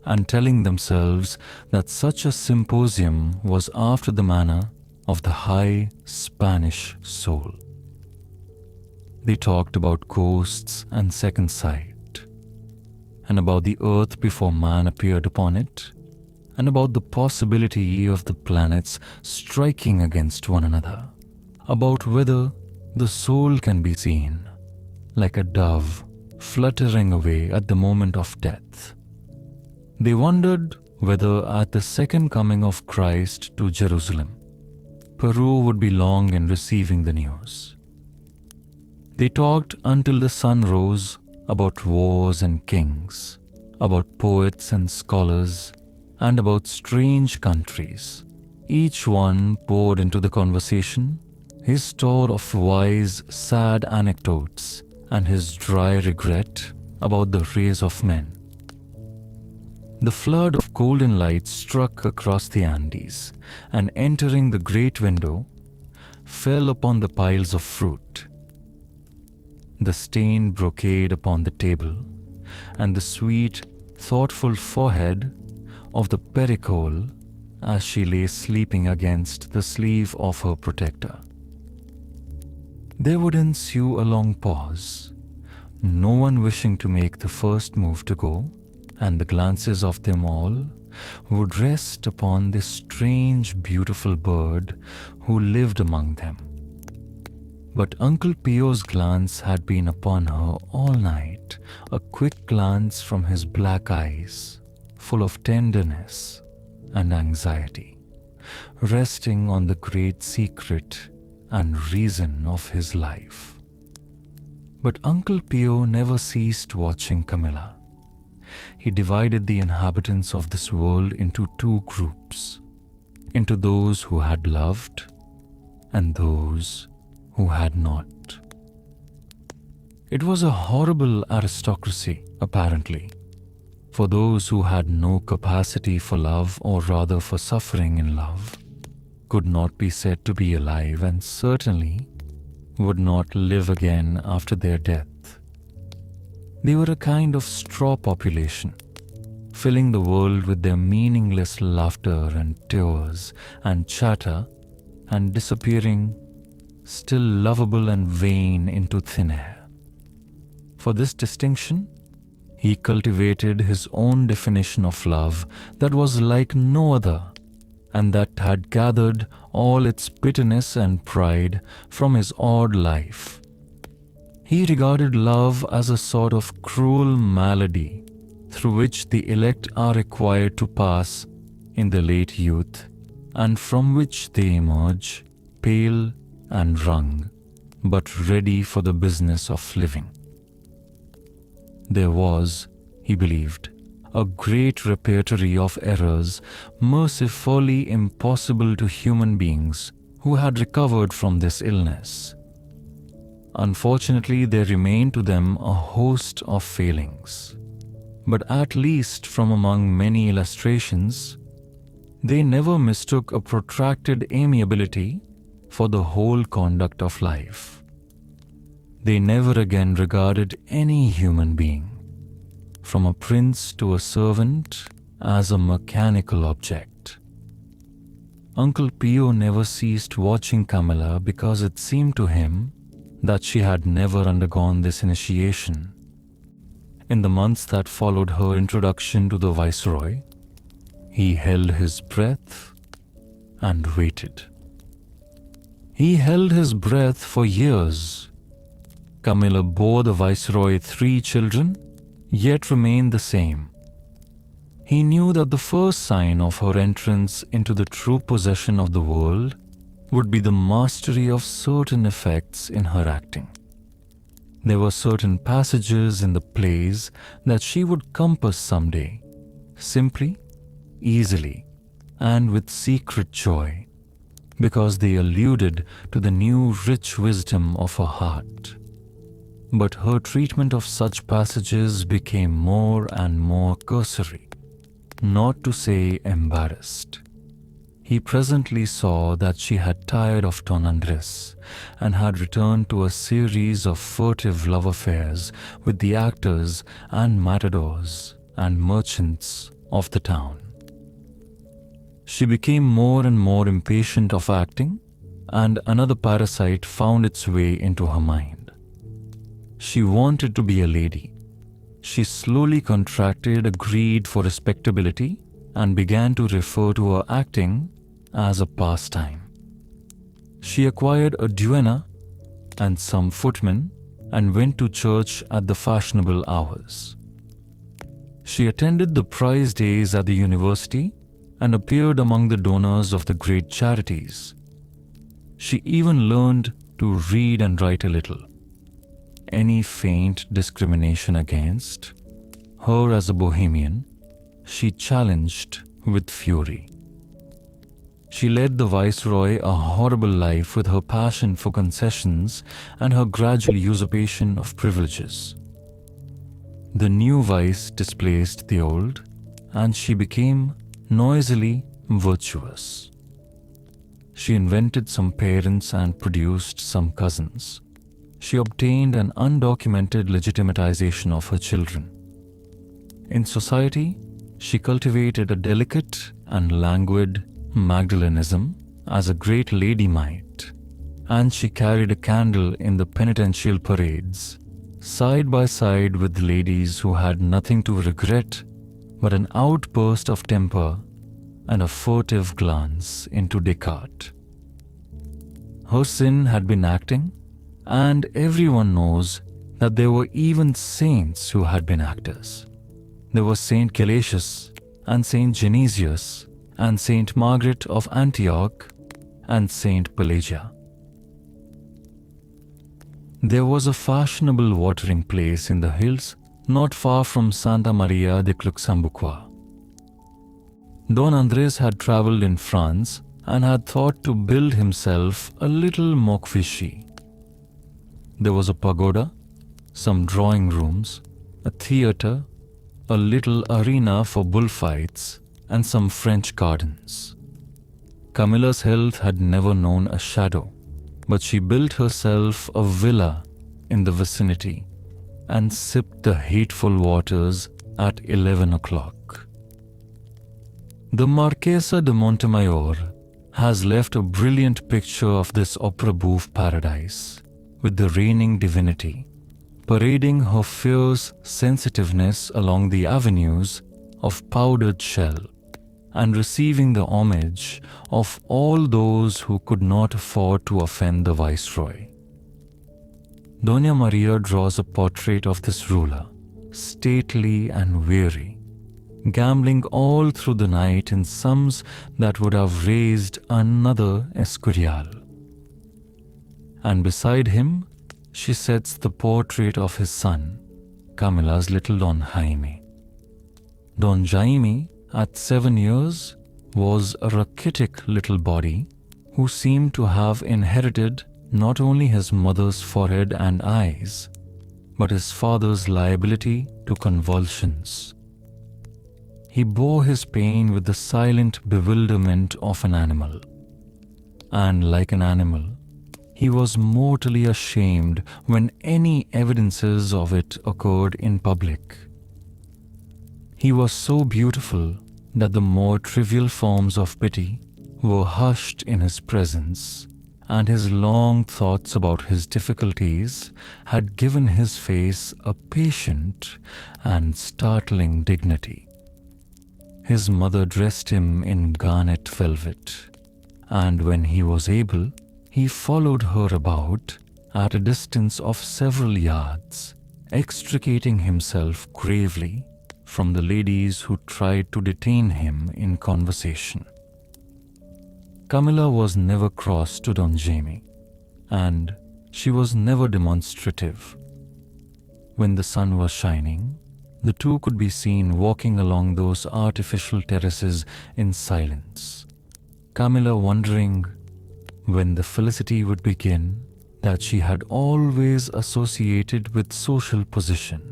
A: and telling themselves that such a symposium was after the manner of the high Spanish soul. They talked about ghosts and second sight, and about the earth before man appeared upon it, and about the possibility of the planets striking against one another, about whether the soul can be seen, like a dove fluttering away at the moment of death. They wondered whether at the second coming of Christ to Jerusalem, Peru would be long in receiving the news. They talked until the sun rose about wars and kings, about poets and scholars, and about strange countries. Each one poured into the conversation his store of wise, sad anecdotes and his dry regret about the race of men. The flood of golden light struck across the Andes, and entering the great window, fell upon the piles of fruit, the stained brocade upon the table, and the sweet, thoughtful forehead of the Pericole as she lay sleeping against the sleeve of her protector. There would ensue a long pause, no one wishing to make the first move to go, and the glances of them all would rest upon this strange, beautiful bird who lived among them. But Uncle Pio's glance had been upon her all night, a quick glance from his black eyes, full of tenderness and anxiety, resting on the great secret and reason of his life. But Uncle Pio never ceased watching Camilla. He divided the inhabitants of this world into 2 groups, into those who had loved and those who had not. It was a horrible aristocracy, apparently, for those who had no capacity for love, or rather for suffering in love, could not be said to be alive and certainly would not live again after their death. They were a kind of straw population, filling the world with their meaningless laughter and tears and chatter, and disappearing, still lovable and vain, into thin air. For this distinction, he cultivated his own definition of love that was like no other, and that had gathered all its bitterness and pride from his odd life. He regarded love as a sort of cruel malady through which the elect are required to pass in their late youth, and from which they emerge pale and wrung, but ready for the business of living. There was, he believed, a great repertory of errors mercifully impossible to human beings who had recovered from this illness. Unfortunately, there remained to them a host of failings, but at least from among many illustrations, they never mistook a protracted amiability for the whole conduct of life. They never again regarded any human being, from a prince to a servant, as a mechanical object. Uncle Pio never ceased watching Camilla because it seemed to him that she had never undergone this initiation. In the months that followed her introduction to the Viceroy, he held his breath and waited. He held his breath for years. Camilla bore the Viceroy 3 children, yet remained the same. He knew that the first sign of her entrance into the true possession of the world would be the mastery of certain effects in her acting. There were certain passages in the plays that she would compass someday, simply, easily, and with secret joy, because they alluded to the new rich wisdom of her heart. But her treatment of such passages became more and more cursory, not to say embarrassed. He presently saw that she had tired of Don Andres and had returned to a series of furtive love affairs with the actors and matadors and merchants of the town. She became more and more impatient of acting, and another parasite found its way into her mind. She wanted to be a lady. She slowly contracted a greed for respectability and began to refer to her acting as a pastime. She acquired a duenna and some footmen and went to church at the fashionable hours. She attended the prize days at the university and appeared among the donors of the great charities. She even learned to read and write a little. Any faint discrimination against her as a bohemian, she challenged with fury. She led the viceroy a horrible life with her passion for concessions and her gradual usurpation of privileges. The new vice displaced the old, and she became noisily virtuous. She invented some parents and produced some cousins. She obtained an undocumented legitimatization of her children. In society, she cultivated a delicate and languid Magdalenism as a great lady might, and she carried a candle in the penitential parades, side by side with ladies who had nothing to regret but an outburst of temper and a furtive glance into Descartes. Her sin had been acting, and everyone knows that there were even saints who had been actors. There was Saint Gelasius and Saint Genesius and Saint Margaret of Antioch and Saint Pelagia. There was a fashionable watering place in the hills not far from Santa Maria de Cluxambuqua. Don Andres had travelled in France and had thought to build himself a little mokvishi. There was a pagoda, some drawing rooms, a theatre, a little arena for bullfights, and some French gardens. Camilla's health had never known a shadow, but she built herself a villa in the vicinity and sipped the hateful waters at 11 o'clock. The Marquesa de Montemayor has left a brilliant picture of this opera bouffe paradise, with the reigning divinity parading her fierce sensitiveness along the avenues of powdered shell and receiving the homage of all those who could not afford to offend the viceroy. Doña Maria draws a portrait of this ruler, stately and weary, gambling all through the night in sums that would have raised another Escurial. And beside him, she sets the portrait of his son, Camilla's little Don Jaime. Don Jaime, at 7 years, was a rachitic little body who seemed to have inherited not only his mother's forehead and eyes, but his father's liability to convulsions. He bore his pain with the silent bewilderment of an animal, and like an animal, he was mortally ashamed when any evidences of it occurred in public. He was so beautiful that the more trivial forms of pity were hushed in his presence, and his long thoughts about his difficulties had given his face a patient and startling dignity. His mother dressed him in garnet velvet, and when he was able, he followed her about at a distance of several yards, extricating himself gravely from the ladies who tried to detain him in conversation. Camilla was never cross to Don Jamie, and she was never demonstrative. When the sun was shining, the two could be seen walking along those artificial terraces in silence, Camilla wondering when the felicity would begin that she had always associated with social position.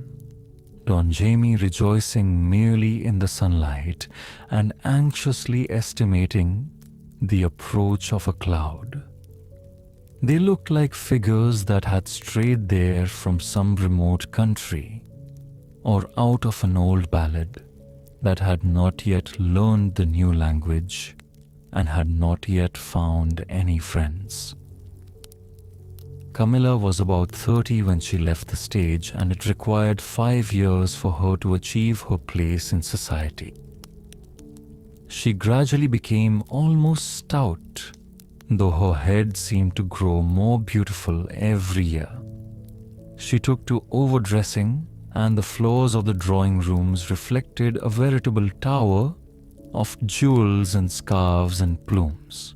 A: Don Jamie rejoicing merely in the sunlight and anxiously estimating the approach of a cloud. They looked like figures that had strayed there from some remote country or out of an old ballad that had not yet learned the new language and had not yet found any friends. Camilla was about 30 when she left the stage, and it required 5 years for her to achieve her place in society. She gradually became almost stout, though her head seemed to grow more beautiful every year. She took to overdressing, and the floors of the drawing rooms reflected a veritable tower of jewels and scarves and plumes.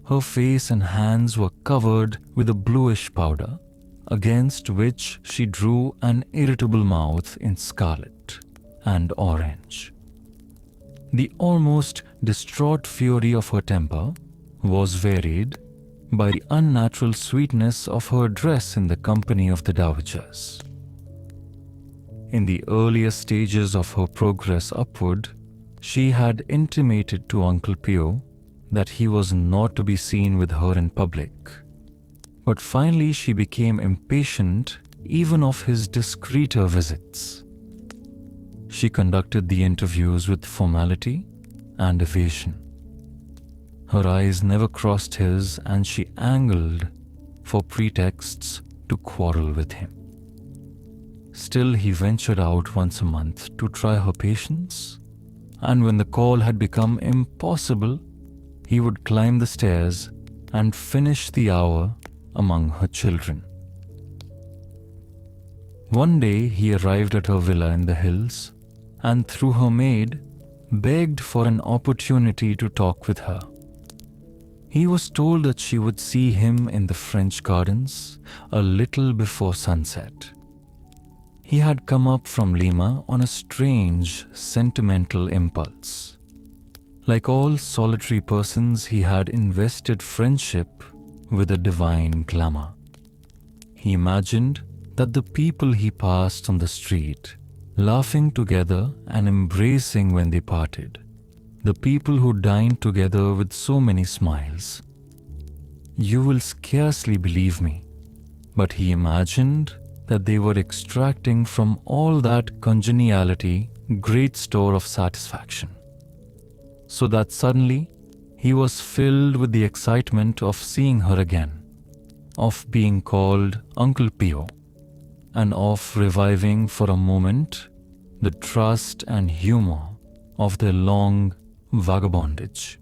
A: Her face and hands were covered with a bluish powder, against which she drew an irritable mouth in scarlet and orange. The almost distraught fury of her temper was varied by the unnatural sweetness of her dress in the company of the dowagers. In the earlier stages of her progress upward, she had intimated to Uncle Pio that he was not to be seen with her in public. But finally she became impatient even of his discreeter visits. She conducted the interviews with formality and evasion. Her eyes never crossed his, and she angled for pretexts to quarrel with him. Still, he ventured out once a month to try her patience, and when the call had become impossible, he would climb the stairs and finish the hour among her children. One day he arrived at her villa in the hills, and through her maid begged for an opportunity to talk with her. He was told that she would see him in the French gardens a little before sunset. He had come up from Lima on a strange, sentimental impulse. Like all solitary persons, he had invested friendship with a divine glamour. He imagined that the people he passed on the street, laughing together and embracing when they parted, the people who dined together with so many smiles. You will scarcely believe me, but he imagined that they were extracting from all that congeniality great store of satisfaction. So that suddenly he was filled with the excitement of seeing her again, of being called Uncle Pio, and of reviving for a moment the trust and humor of their long vagabondage.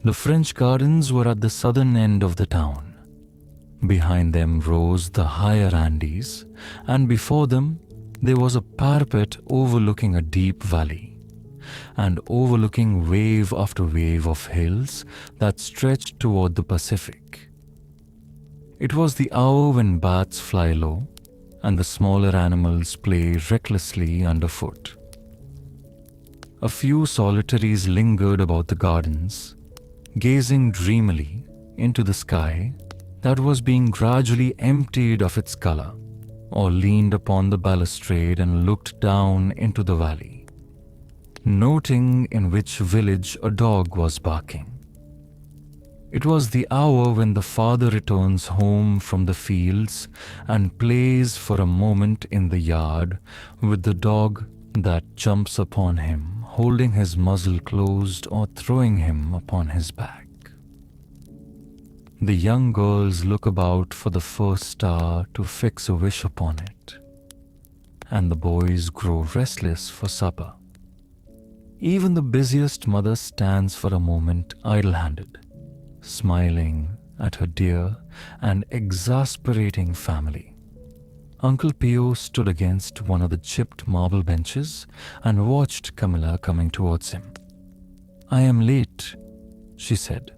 A: The French gardens were at the southern end of the town. Behind them rose the higher Andes, and before them there was a parapet overlooking a deep valley, and overlooking wave after wave of hills that stretched toward the Pacific. It was the hour when bats fly low and the smaller animals play recklessly underfoot. A few solitaries lingered about the gardens, gazing dreamily into the sky that was being gradually emptied of its color, or leaned upon the balustrade and looked down into the valley, noting in which village a dog was barking. It was the hour when the father returns home from the fields and plays for a moment in the yard with the dog that jumps upon him, holding his muzzle closed or throwing him upon his back. The young girls look about for the first star to fix a wish upon it, and the boys grow restless for supper. Even the busiest mother stands for a moment idle-handed, smiling at her dear and exasperating family. Uncle Pio stood against one of the chipped marble benches and watched Camilla coming towards him. I am late, she said.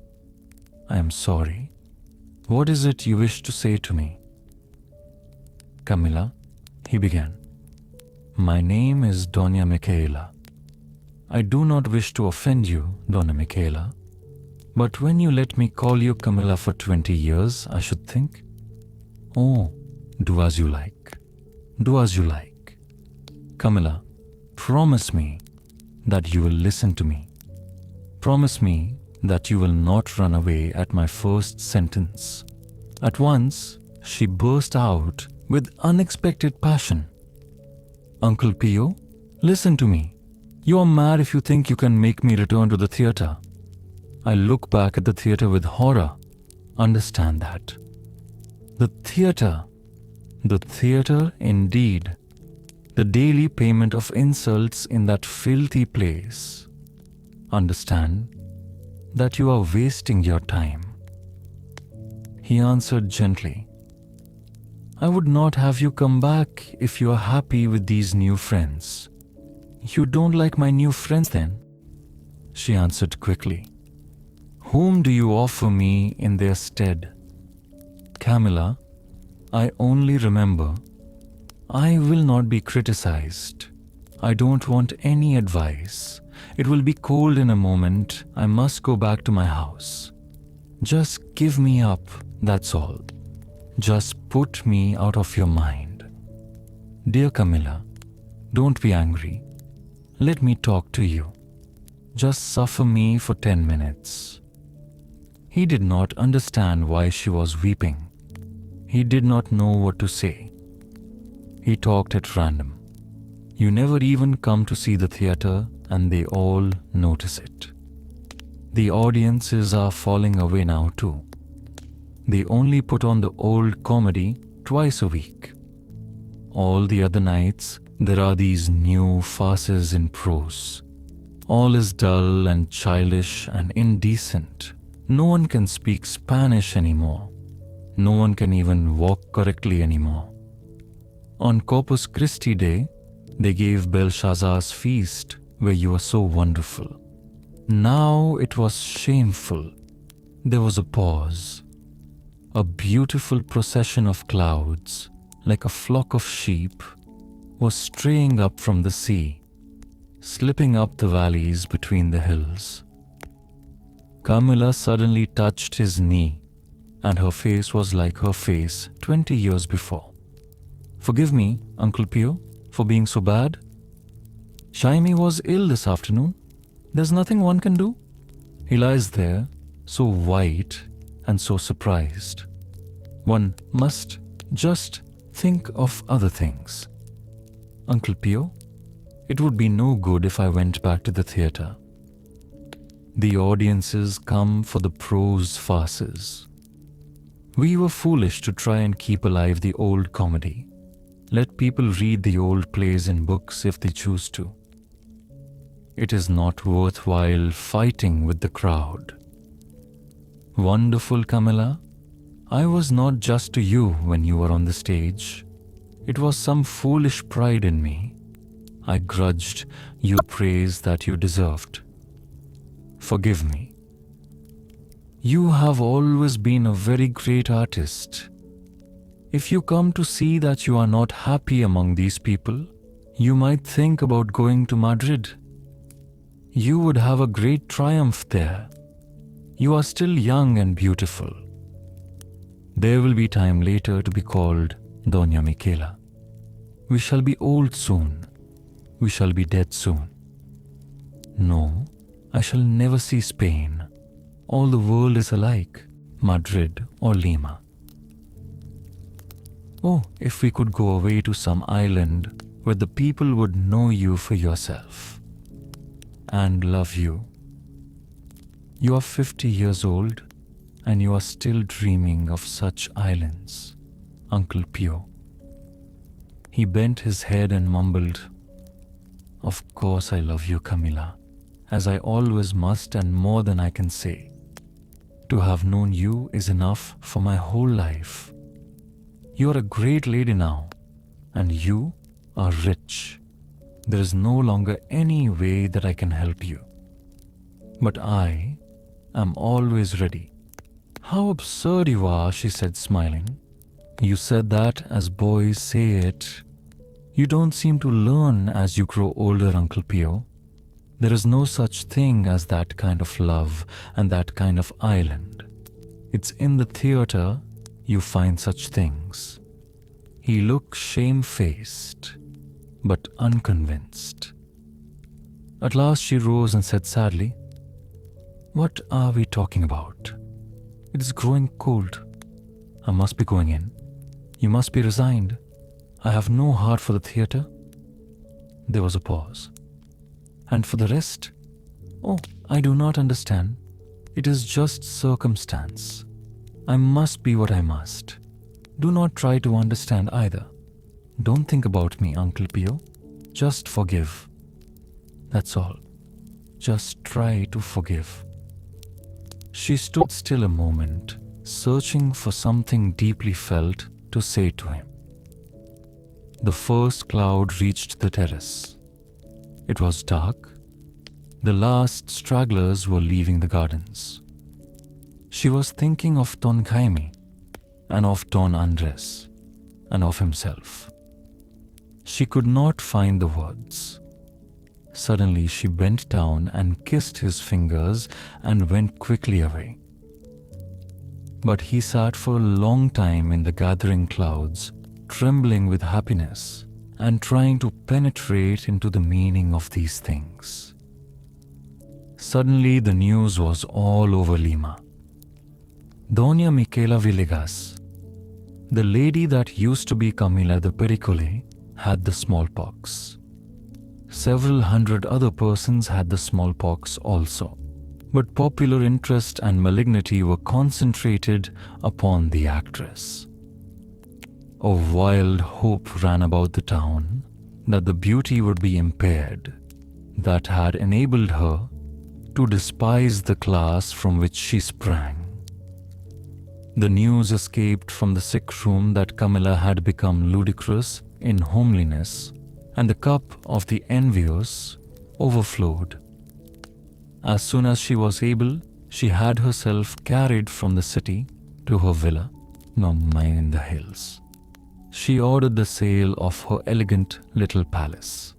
A: I am sorry. What is it you wish to say to me? Camilla, he began. My name is Dona Michaela. I do not wish to offend you, Dona Michaela, but when you let me call you Camilla for 20 years, I should think. Oh, do as you like. Do as you like. Camilla, promise me that you will listen to me. Promise me that you will not run away at my first sentence. At once, she burst out with unexpected passion. Uncle Pio, listen to me. You are mad if you think you can make me return to the theater. I look back at the theater with horror. Understand that. The theater indeed. The daily payment of insults in that filthy place. Understand that you are wasting your time. He answered gently. I would not have you come back if you are happy with these new friends. You don't like my new friends then? She answered quickly. Whom do you offer me in their stead? Camilla, I only remember. I will not be criticized. I don't want any advice. It will be cold in a moment. I must go back to my house. Just give me up, that's all. Just put me out of your mind. Dear Camilla, don't be angry. Let me talk to you. Just suffer me for 10 minutes. He did not understand why she was weeping. He did not know what to say. He talked at random. You never even come to see the theater and they all notice it. The audiences are falling away now too. They only put on the old comedy twice a week. All the other nights, there are these new farces in prose. All is dull and childish and indecent. No one can speak Spanish anymore. No one can even walk correctly anymore. On Corpus Christi Day, they gave Belshazzar's feast where you were so wonderful. Now it was shameful. There was a pause. A beautiful procession of clouds, like a flock of sheep, was straying up from the sea, slipping up the valleys between the hills. Camilla suddenly touched his knee, and her face was like her face 20 years before. Forgive me, Uncle Pio, for being so bad. Jaime was ill this afternoon. There's nothing one can do. He lies there, so white and so surprised. One must just think of other things. Uncle Pio, it would be no good if I went back to the theater. The audiences come for the prose farces. We were foolish to try and keep alive the old comedy. Let people read the old plays in books if they choose to. It is not worthwhile fighting with the crowd. Wonderful Camilla, I was not just to you when you were on the stage. It was some foolish pride in me. I grudged you praise that you deserved. Forgive me. You have always been a very great artist. If you come to see that you are not happy among these people, you might think about going to Madrid. You would have a great triumph there. You are still young and beautiful. There will be time later to be called Dona Michaela. We shall be old soon. We shall be dead soon. No, I shall never see Spain. All the world is alike, Madrid or Lima. Oh, if we could go away to some island where the people would know you for yourself and love you. You are 50 years old and you are still dreaming of such islands, Uncle Pio. He bent his head and mumbled, Of course I love you, Camilla, as I always must and more than I can say. To have known you is enough for my whole life. You are a great lady now, and you are rich. There is no longer any way that I can help you. But I am always ready." "How absurd you are," she said, smiling. "You said that as boys say it. You don't seem to learn as you grow older, Uncle Pio. There is no such thing as that kind of love and that kind of island. It's in the theater you find such things." He looked shamefaced, but unconvinced. At last she rose and said sadly, "What are we talking about? It is growing cold. I must be going in. You must be resigned. I have no heart for the theater." There was a pause. "And for the rest? Oh, I do not understand. It is just circumstance. I must be what I must. Do not try to understand either. Don't think about me, Uncle Pio. Just forgive. That's all. Just try to forgive." She stood still a moment, searching for something deeply felt to say to him. The first cloud reached the terrace. It was dark. The last stragglers were leaving the gardens. She was thinking of Don Jaime, and of Don Andres, and of himself. She could not find the words. Suddenly she bent down and kissed his fingers and went quickly away. But he sat for a long time in the gathering clouds, trembling with happiness and trying to penetrate into the meaning of these things. Suddenly the news was all over Lima. Doña Miquela Villegas, the lady that used to be Camila de Pericole, had the smallpox. Several hundred other persons had the smallpox also, but popular interest and malignity were concentrated upon the actress. A wild hope ran about the town that the beauty would be impaired that had enabled her to despise the class from which she sprang. The news escaped from the sick room that Camilla had become ludicrous in homeliness, and the cup of the envious overflowed. As soon as she was able, she had herself carried from the city to her villa, Mamma in the hills. She ordered the sale of her elegant little palace.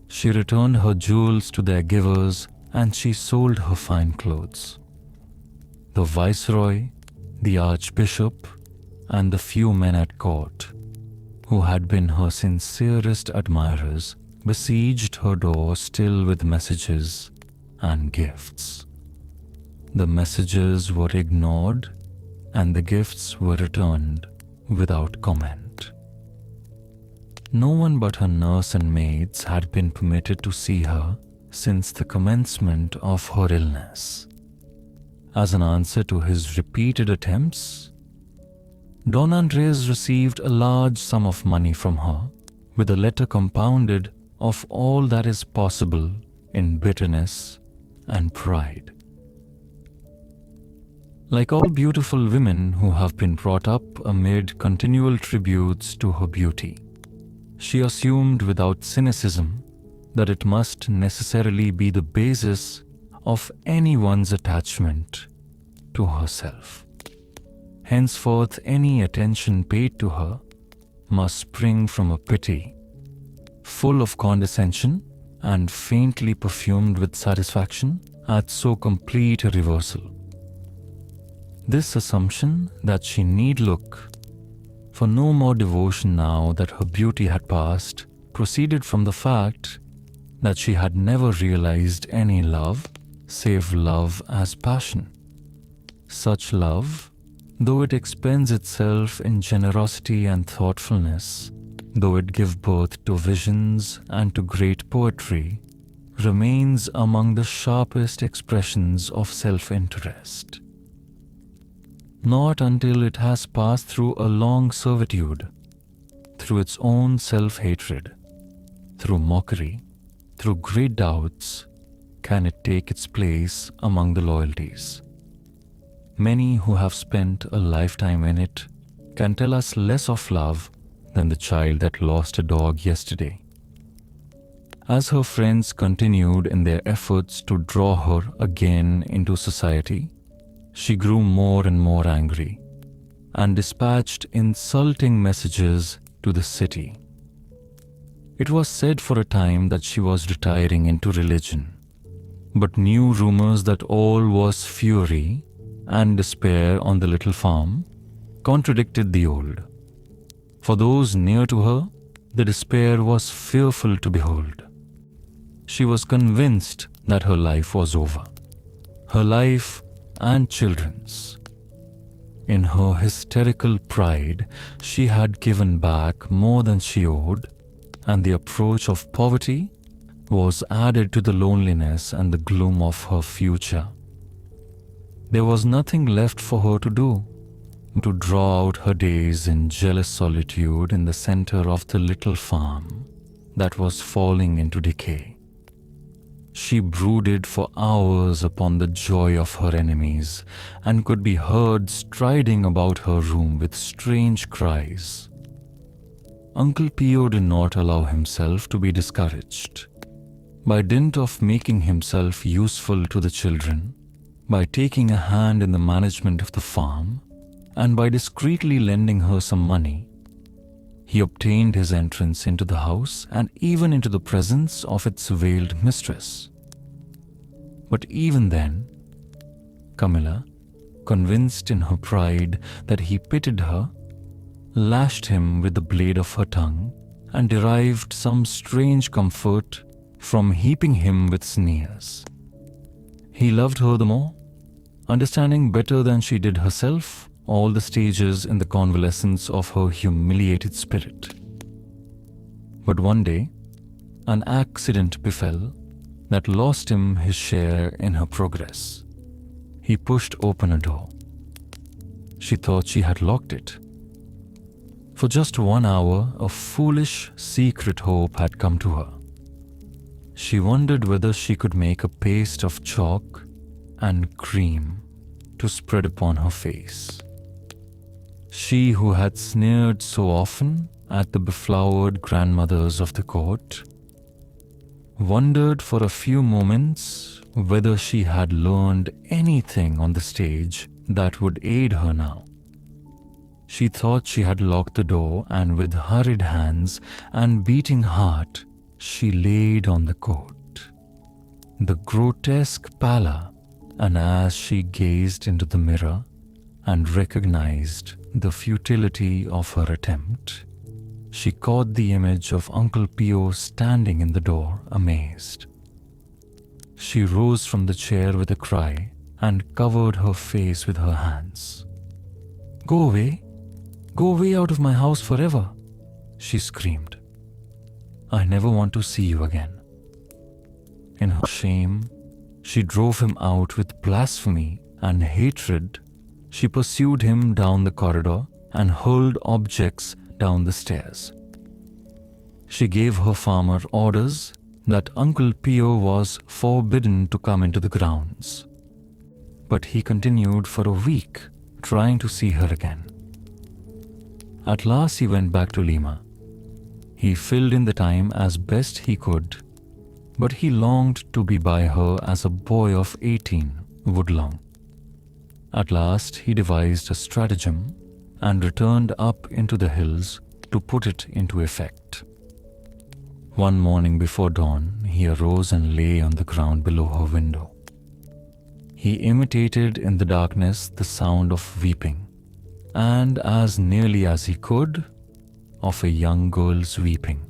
A: She returned her jewels to their givers, and she sold her fine clothes. The viceroy, the archbishop, and the few men at court, who had been her sincerest admirers, besieged her door still with messages and gifts. The messages were ignored, and the gifts were returned without comment. No one but her nurse and maids had been permitted to see her since the commencement of her illness. As an answer to his repeated attempts, Don Andres received a large sum of money from her, with a letter compounded of all that is possible in bitterness and pride. Like all beautiful women who have been brought up amid continual tributes to her beauty, she assumed without cynicism that it must necessarily be the basis of anyone's attachment to herself. Henceforth, any attention paid to her must spring from a pity, full of condescension and faintly perfumed with satisfaction at so complete a reversal. This assumption that she need look for no more devotion now that her beauty had passed proceeded from the fact that she had never realized any love save love as passion. Such love, though it expends itself in generosity and thoughtfulness, though it give birth to visions and to great poetry, remains among the sharpest expressions of self-interest. Not until it has passed through a long servitude, through its own self-hatred, through mockery, through great doubts, can it take its place among the loyalties. Many who have spent a lifetime in it can tell us less of love than the child that lost a dog yesterday. As her friends continued in their efforts to draw her again into society, she grew more and more angry and dispatched insulting messages to the city. It was said for a time that she was retiring into religion, but new rumors that all was fury and despair on the little farm contradicted the old. For those near to her, the despair was fearful to behold. She was convinced that her life was over, her life and children's. In her hysterical pride, she had given back more than she owed, and the approach of poverty was added to the loneliness and the gloom of her future. There was nothing left for her to do to draw out her days in jealous solitude in the center of the little farm that was falling into decay. She brooded for hours upon the joy of her enemies and could be heard striding about her room with strange cries. Uncle Pio did not allow himself to be discouraged. By dint of making himself useful to the children, by taking a hand in the management of the farm, and by discreetly lending her some money, he obtained his entrance into the house and even into the presence of its veiled mistress. But even then, Camilla, convinced in her pride that he pitied her, lashed him with the blade of her tongue and derived some strange comfort from heaping him with sneers. He loved her the more, understanding better than she did herself all the stages in the convalescence of her humiliated spirit. But one day, an accident befell that lost him his share in her progress. He pushed open a door. She thought she had locked it. For just 1 hour, a foolish, secret hope had come to her. She wondered whether she could make a paste of chalk and cream to spread upon her face. She who had sneered so often at the beflowered grandmothers of the court wondered for a few moments whether she had learned anything on the stage that would aid her now. She thought she had locked the door, and with hurried hands and beating heart, she laid on the coat. The grotesque pallor, and as she gazed into the mirror and recognized the futility of her attempt, she caught the image of Uncle Pio standing in the door, amazed. She rose from the chair with a cry and covered her face with her hands. "Go away! Go away out of my house forever!" she screamed. "I never want to see you again." In her shame, she drove him out with blasphemy and hatred. She pursued him down the corridor and hurled objects down the stairs. She gave her farmer orders that Uncle Pio was forbidden to come into the grounds. But he continued for a week trying to see her again. At last he went back to Lima. He filled in the time as best he could, but he longed to be by her as a boy of 18 would long. At last he devised a stratagem and returned up into the hills to put it into effect. One morning before dawn, he arose and lay on the ground below her window. He imitated in the darkness the sound of weeping, and as nearly as he could, of a young girl's weeping.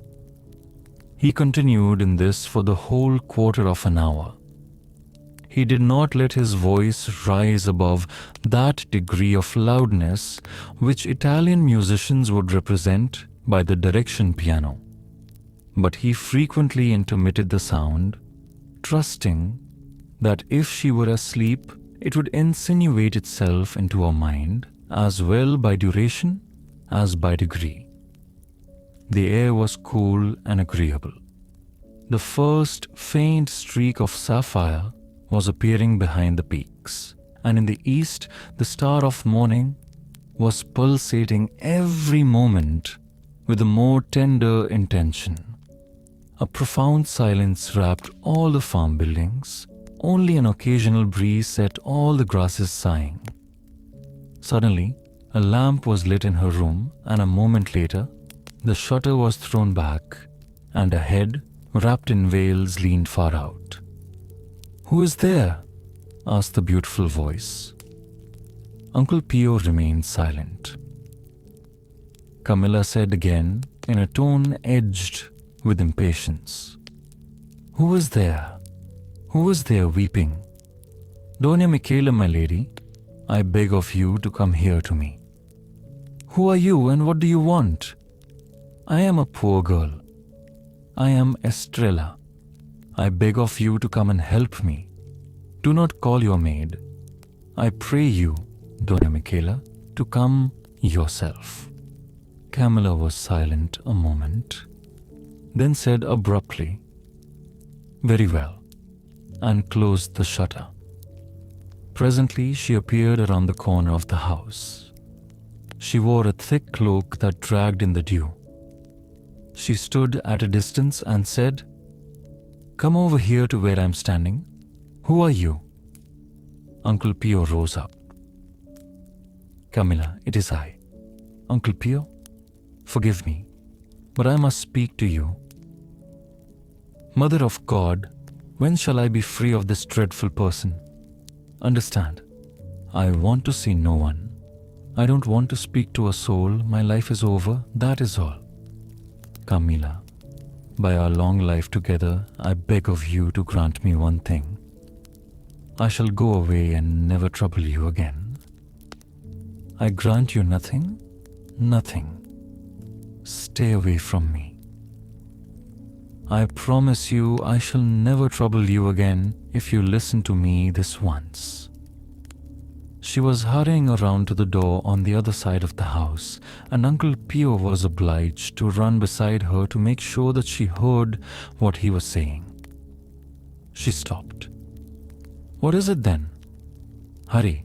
A: He continued in this for the whole quarter of an hour. He did not let his voice rise above that degree of loudness which Italian musicians would represent by the direction piano, but he frequently intermitted the sound, trusting that if she were asleep, it would insinuate itself into her mind as well by duration as by degree. The air was cool and agreeable. The first faint streak of sapphire was appearing behind the peaks, and in the east the star of morning was pulsating every moment with a more tender intention. A profound silence wrapped all the farm buildings. Only an occasional breeze set all the grasses sighing. Suddenly, a lamp was lit in her room, and a moment later, the shutter was thrown back, and a head, wrapped in veils, leaned far out. "Who is there?" asked the beautiful voice. Uncle Pio remained silent. Camilla said again, in a tone edged with impatience, "Who is there? Who is there weeping? Dona Michaela, my lady, I beg of you to come here to me." "Who are you and what do you want?" "I am a poor girl. I am Estrella. I beg of you to come and help me. Do not call your maid. I pray you, Dona Michaela, to come yourself." Camilla was silent a moment, then said abruptly, "Very well," and closed the shutter. Presently she appeared around the corner of the house. She wore a thick cloak that dragged in the dew. She stood at a distance and said, "Come over here to where I am standing. Who are you?" Uncle Pio rose up. "Camilla, it is I. Uncle Pio, forgive me, but I must speak to you. Mother of God, when shall I be free of this dreadful person? Understand, I want to see no one. I don't want to speak to a soul. My life is over, that is all. Camilla, by our long life together, I beg of you to grant me one thing. I shall go away and never trouble you again. I grant you nothing, nothing. Stay away from me. I promise you I shall never trouble you again if you listen to me this once." She was hurrying around to the door on the other side of the house, and Uncle Pio was obliged to run beside her to make sure that she heard what he was saying. She stopped. "What is it then?" "Hurry.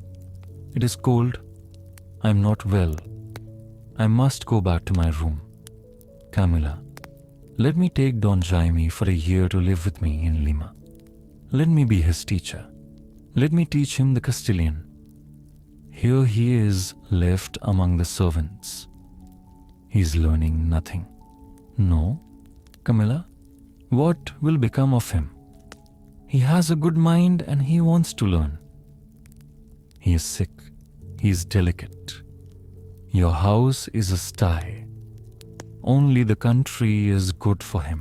A: It is cold. I am not well. I must go back to my room. Camilla, let me take Don Jaime for a year to live with me in Lima. Let me be his teacher. Let me teach him the Castilian. Here he is left among the servants. He is learning nothing. No, Camilla, what will become of him? He has a good mind and he wants to learn. He is sick. He is delicate. Your house is a sty. Only the country is good for him.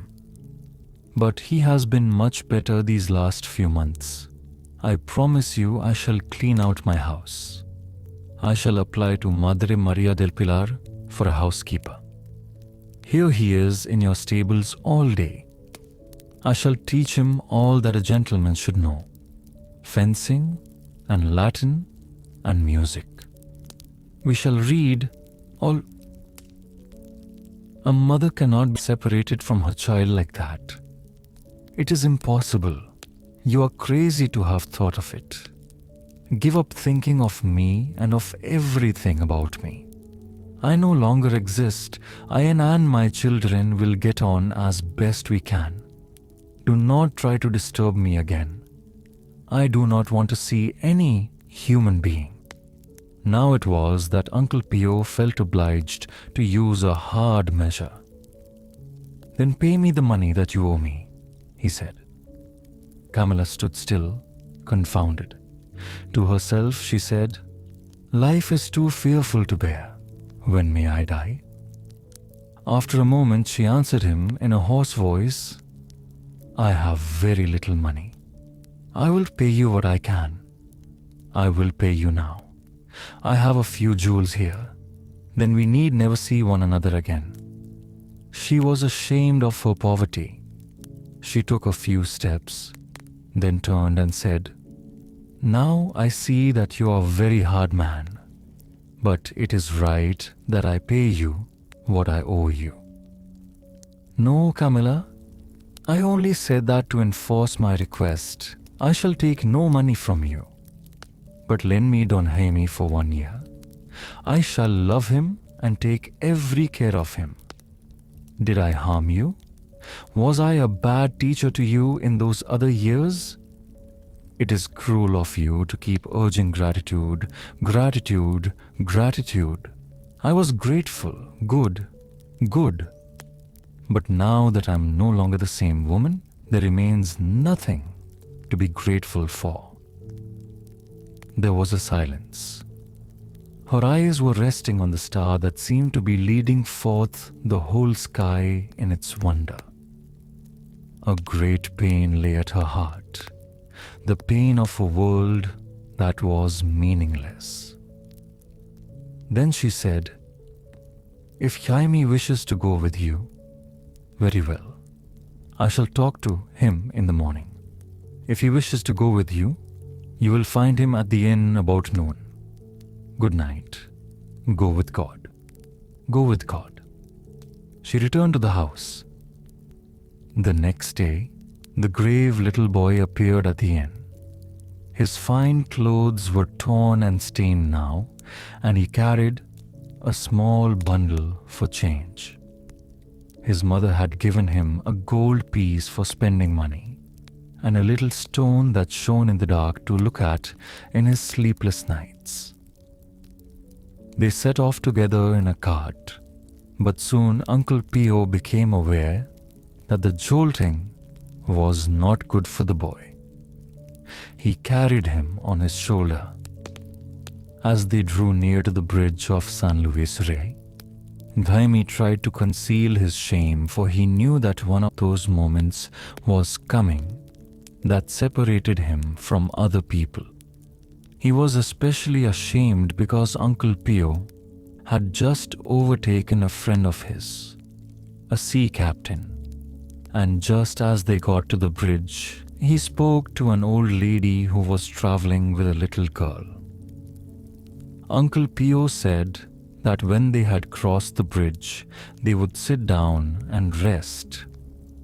A: But he has been much better these last few months. I promise you I shall clean out my house. I shall apply to Madre Maria del Pilar for a housekeeper. Here he is in your stables all day. I shall teach him all that a gentleman should know. Fencing and Latin and music. We shall read all. A mother cannot be separated from her child like that. It is impossible. You are crazy to have thought of it. Give up thinking of me and of everything about me. I no longer exist. I and my children will get on as best we can. Do not try to disturb me again. I do not want to see any human being." Now it was that Uncle Pio felt obliged to use a hard measure. "Then pay me the money that you owe me," he said. Camilla stood still, confounded. To herself she said, "Life is too fearful to bear. When may I die?" After a moment she answered him in a hoarse voice, "I have very little money. I will pay you what I can. I will pay you now. I have a few jewels here. Then we need never see one another again." She was ashamed of her poverty. She took a few steps, then turned and said, "Now I see that you are a very hard man, but it is right that I pay you what I owe you." "No, Camilla, I only said that to enforce my request. I shall take no money from you. But lend me Don Jaime for 1 year. I shall love him and take every care of him. Did I harm you? Was I a bad teacher to you in those other years? It is cruel of you to keep urging gratitude, gratitude, gratitude. I was grateful, good, good. But now that I'm no longer the same woman, there remains nothing to be grateful for. There was a silence. Her eyes were resting on the star that seemed to be leading forth the whole sky in its wonder. A great pain lay at her heart, the pain of a world that was meaningless. Then she said, "If Jaime wishes to go with you, very well. I shall talk to him in the morning. If he wishes to go with you, you will find him at the inn about noon. Good night. Go with God. Go with God." She returned to the house. The next day, the grave little boy appeared at the inn. His fine clothes were torn and stained now, and he carried a small bundle for change. His mother had given him a gold piece for spending money, and a little stone that shone in the dark to look at in his sleepless nights. They set off together in a cart, but soon Uncle Pio became aware that the jolting was not good for the boy. He carried him on his shoulder. As they drew near to the bridge of San Luis Rey, Jaime tried to conceal his shame, for he knew that one of those moments was coming that separated him from other people. He was especially ashamed because Uncle Pio had just overtaken a friend of his, a sea captain, and just as they got to the bridge, he spoke to an old lady who was traveling with a little girl. Uncle Pio said that when they had crossed the bridge, they would sit down and rest,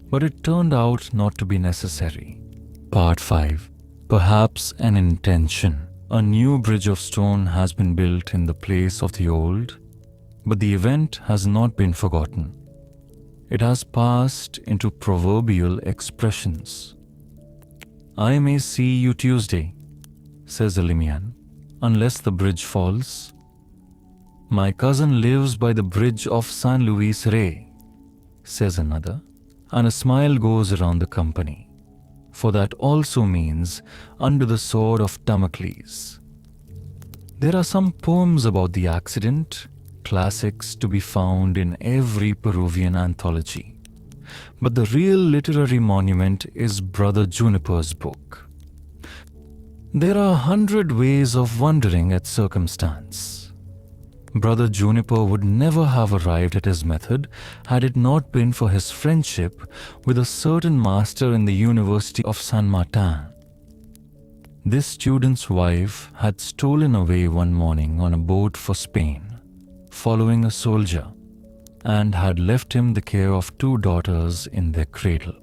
A: but it turned out not to be necessary. Part 5. Perhaps an intention. A new bridge of stone has been built in the place of the old, but the event has not been forgotten. It has passed into proverbial expressions. "I may see you Tuesday," says Elimian, "unless the bridge falls." "My cousin lives by the bridge of San Luis Rey," says another, and a smile goes around the company, for that also means under the sword of Damocles. There are some poems about the accident, classics to be found in every Peruvian anthology. But the real literary monument is Brother Juniper's book. There are 100 ways of wondering at circumstance. Brother Juniper would never have arrived at his method had it not been for his friendship with a certain master in the University of San Martin. This student's wife had stolen away one morning on a boat for Spain, following a soldier, and had left him the care of 2 daughters in their cradle.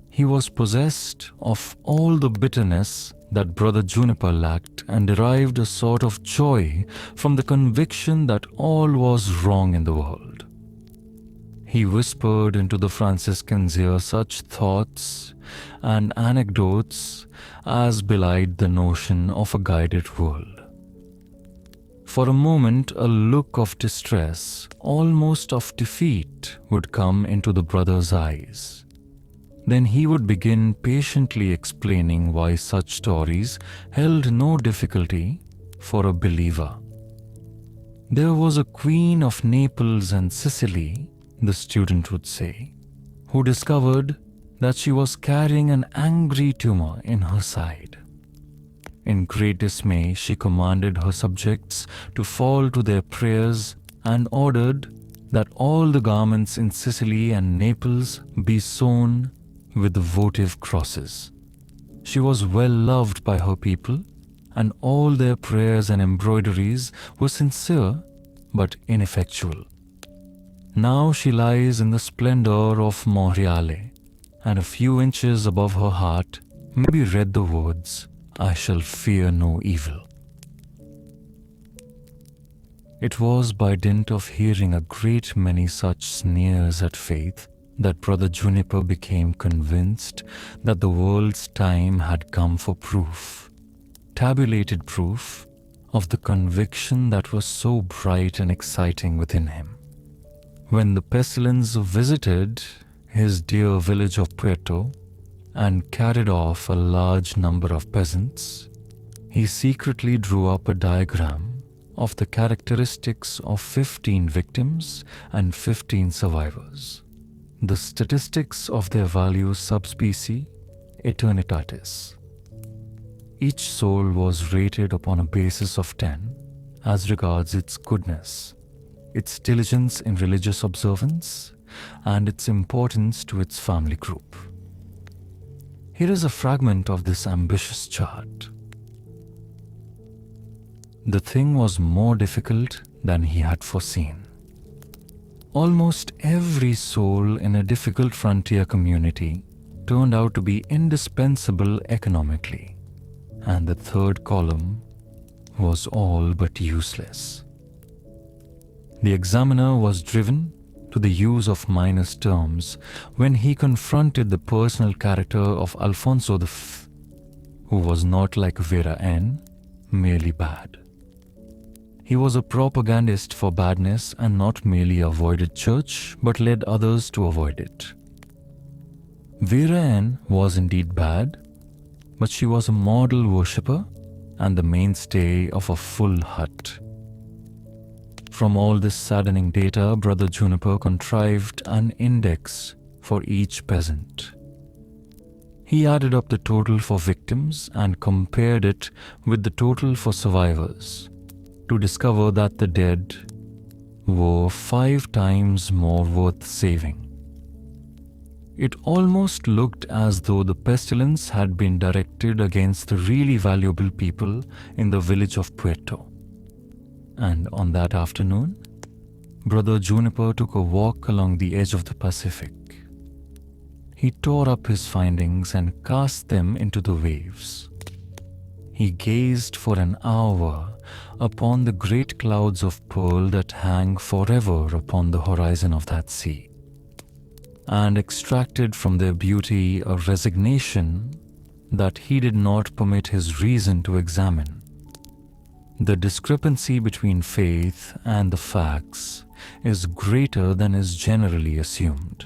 A: He was possessed of all the bitterness that Brother Juniper lacked and derived a sort of joy from the conviction that all was wrong in the world. He whispered into the Franciscan's ear such thoughts and anecdotes as belied the notion of a guided world. For a moment, a look of distress, almost of defeat, would come into the brother's eyes. Then he would begin patiently explaining why such stories held no difficulty for a believer. There was a queen of Naples and Sicily, the student would say, who discovered that she was carrying an angry tumor in her side. In great dismay, she commanded her subjects to fall to their prayers and ordered that all the garments in Sicily and Naples be sewn with votive crosses. She was well loved by her people, and all their prayers and embroideries were sincere but ineffectual. Now she lies in the splendor of Monreale, and a few inches above her heart may be read the words, "I shall fear no evil." It was by dint of hearing a great many such sneers at faith that Brother Juniper became convinced that the world's time had come for proof, tabulated proof of the conviction that was so bright and exciting within him. When the pestilence visited his dear village of Puerto and carried off a large number of peasants, he secretly drew up a diagram of the characteristics of 15 victims and 15 survivors, the statistics of their value sub specie eternitatis. Each soul was rated upon a basis of 10 as regards its goodness, its diligence in religious observance, and its importance to its family group. Here is a fragment of this ambitious chart. The thing was more difficult than he had foreseen. Almost every soul in a difficult frontier community turned out to be indispensable economically, and the third column was all but useless. The examiner was driven to the use of minus terms when he confronted the personal character of Alfonso V, who was not like Vera N, merely bad. He was a propagandist for badness and not merely avoided church, but led others to avoid it. Vera N was indeed bad, but she was a model worshipper and the mainstay of a full hut. From all this saddening data, Brother Juniper contrived an index for each peasant. He added up the total for victims and compared it with the total for survivors, to discover that the dead were 5 times more worth saving. It almost looked as though the pestilence had been directed against the really valuable people in the village of Puerto. And on that afternoon, Brother Juniper took a walk along the edge of the Pacific. He tore up his findings and cast them into the waves. He gazed for an hour upon the great clouds of pearl that hang forever upon the horizon of that sea, and extracted from their beauty a resignation that he did not permit his reason to examine. The discrepancy between faith and the facts is greater than is generally assumed.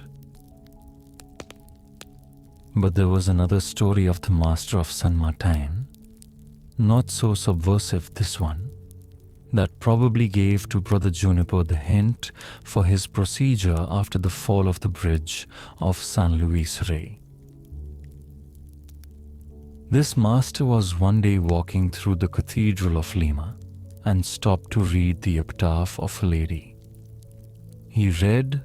A: But there was another story of the master of San Martin, not so subversive this one, that probably gave to Brother Juniper the hint for his procedure after the fall of the bridge of San Luis Rey. This master was one day walking through the Cathedral of Lima and stopped to read the epitaph of a lady. He read,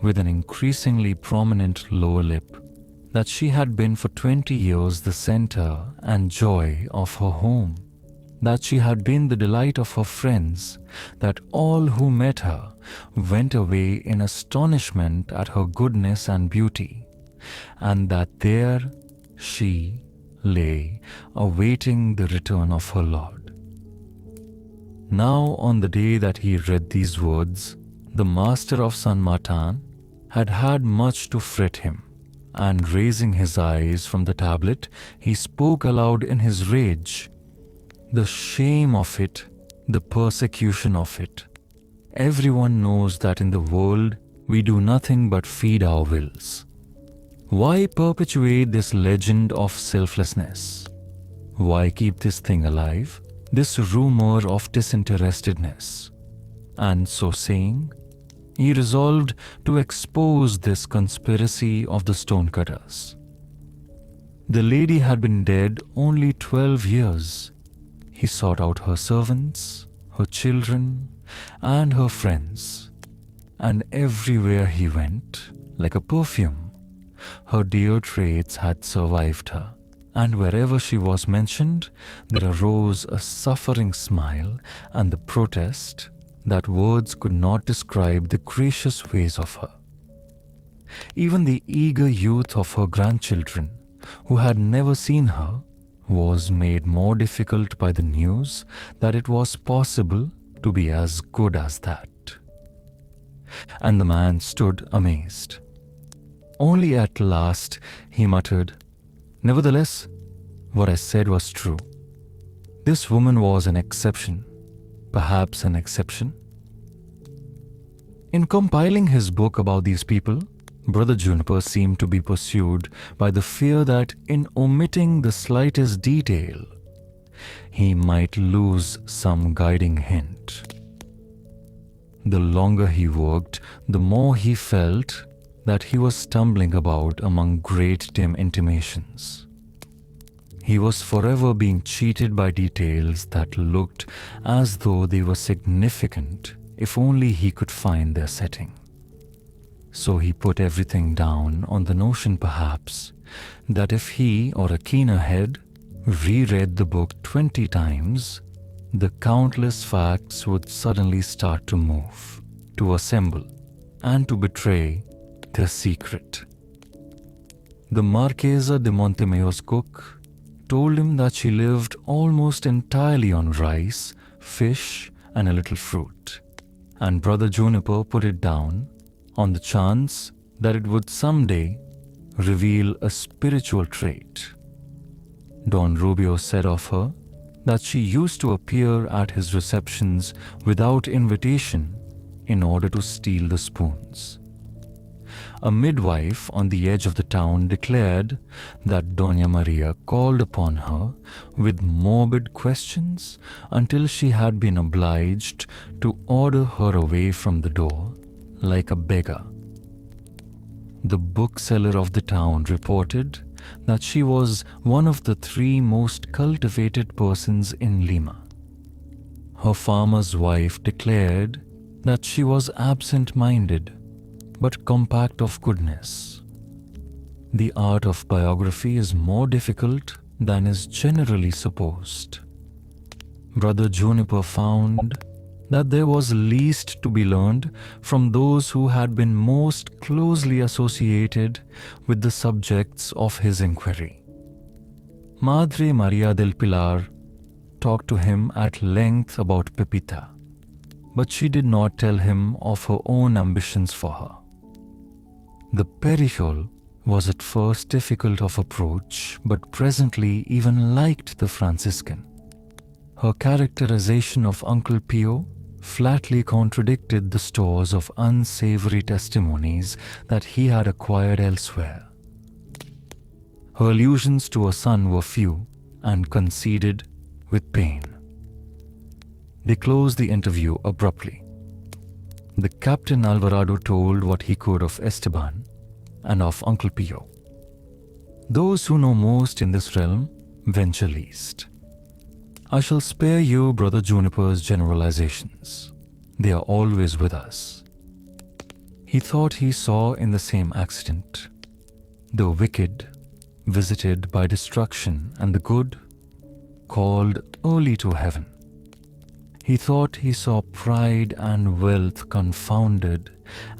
A: with an increasingly prominent lower lip, that she had been for 20 years the center and joy of her home, that she had been the delight of her friends, that all who met her went away in astonishment at her goodness and beauty, and that there she lay awaiting the return of her Lord. Now, on the day that he read these words, the master of San Martin had had much to fret him, and raising his eyes from the tablet, he spoke aloud in his rage. The shame of it, the persecution of it. Everyone knows that in the world we do nothing but feed our wills. Why perpetuate this legend of selflessness? Why keep this thing alive, this rumor of disinterestedness? And so saying, he resolved to expose this conspiracy of the stonecutters. The lady had been dead only 12 years. He sought out her servants, her children, and her friends, and everywhere he went, like a perfume, her dear traits had survived her, and wherever she was mentioned, there arose a suffering smile and the protest that words could not describe the gracious ways of her. Even the eager youth of her grandchildren, who had never seen her, was made more difficult by the news that it was possible to be as good as that. And the man stood amazed. Only at last he muttered, "Nevertheless, what I said was true. This woman was an exception, perhaps an exception." In compiling his book about these people, Brother Juniper seemed to be pursued by the fear that in omitting the slightest detail, he might lose some guiding hint. The longer he worked, the more he felt that he was stumbling about among great dim intimations. He was forever being cheated by details that looked as though they were significant if only he could find their setting. So he put everything down on the notion, perhaps, that if he or a keener head reread the book 20 times, the countless facts would suddenly start to move, to assemble, and to betray their secret. The Marchesa de Montemeo's cook told him that she lived almost entirely on rice, fish, and a little fruit, and Brother Juniper put it down on the chance that it would someday reveal a spiritual trait. Don Rubio said of her that she used to appear at his receptions without invitation in order to steal the spoons. A midwife on the edge of the town declared that Doña Maria called upon her with morbid questions until she had been obliged to order her away from the door like a beggar. The bookseller of the town reported that she was one of the 3 most cultivated persons in Lima. Her farmer's wife declared that she was absent-minded but compact of goodness. The art of biography is more difficult than is generally supposed. Brother Juniper found that there was least to be learned from those who had been most closely associated with the subjects of his inquiry. Madre Maria del Pilar talked to him at length about Pepita, but she did not tell him of her own ambitions for her. The Perijol was at first difficult of approach, but presently even liked the Franciscan. Her characterization of Uncle Pio flatly contradicted the stores of unsavory testimonies that he had acquired elsewhere. Her allusions to her son were few and conceded with pain. They closed the interview abruptly. The Captain Alvarado told what he could of Esteban and of Uncle Pio. Those who know most in this realm venture least. I shall spare you Brother Juniper's generalizations. They are always with us. He thought he saw in the same accident the wicked visited by destruction and the good called early to heaven. He thought he saw pride and wealth confounded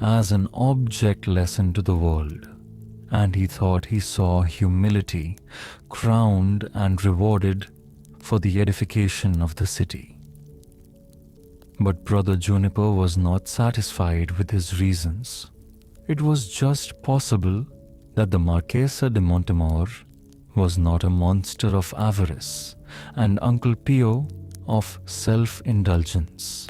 A: as an object lesson to the world, and he thought he saw humility crowned and rewarded for the edification of the city. But Brother Juniper was not satisfied with his reasons. It was just possible that the Marchesa de Montemor was not a monster of avarice, and Uncle Pio of self-indulgence.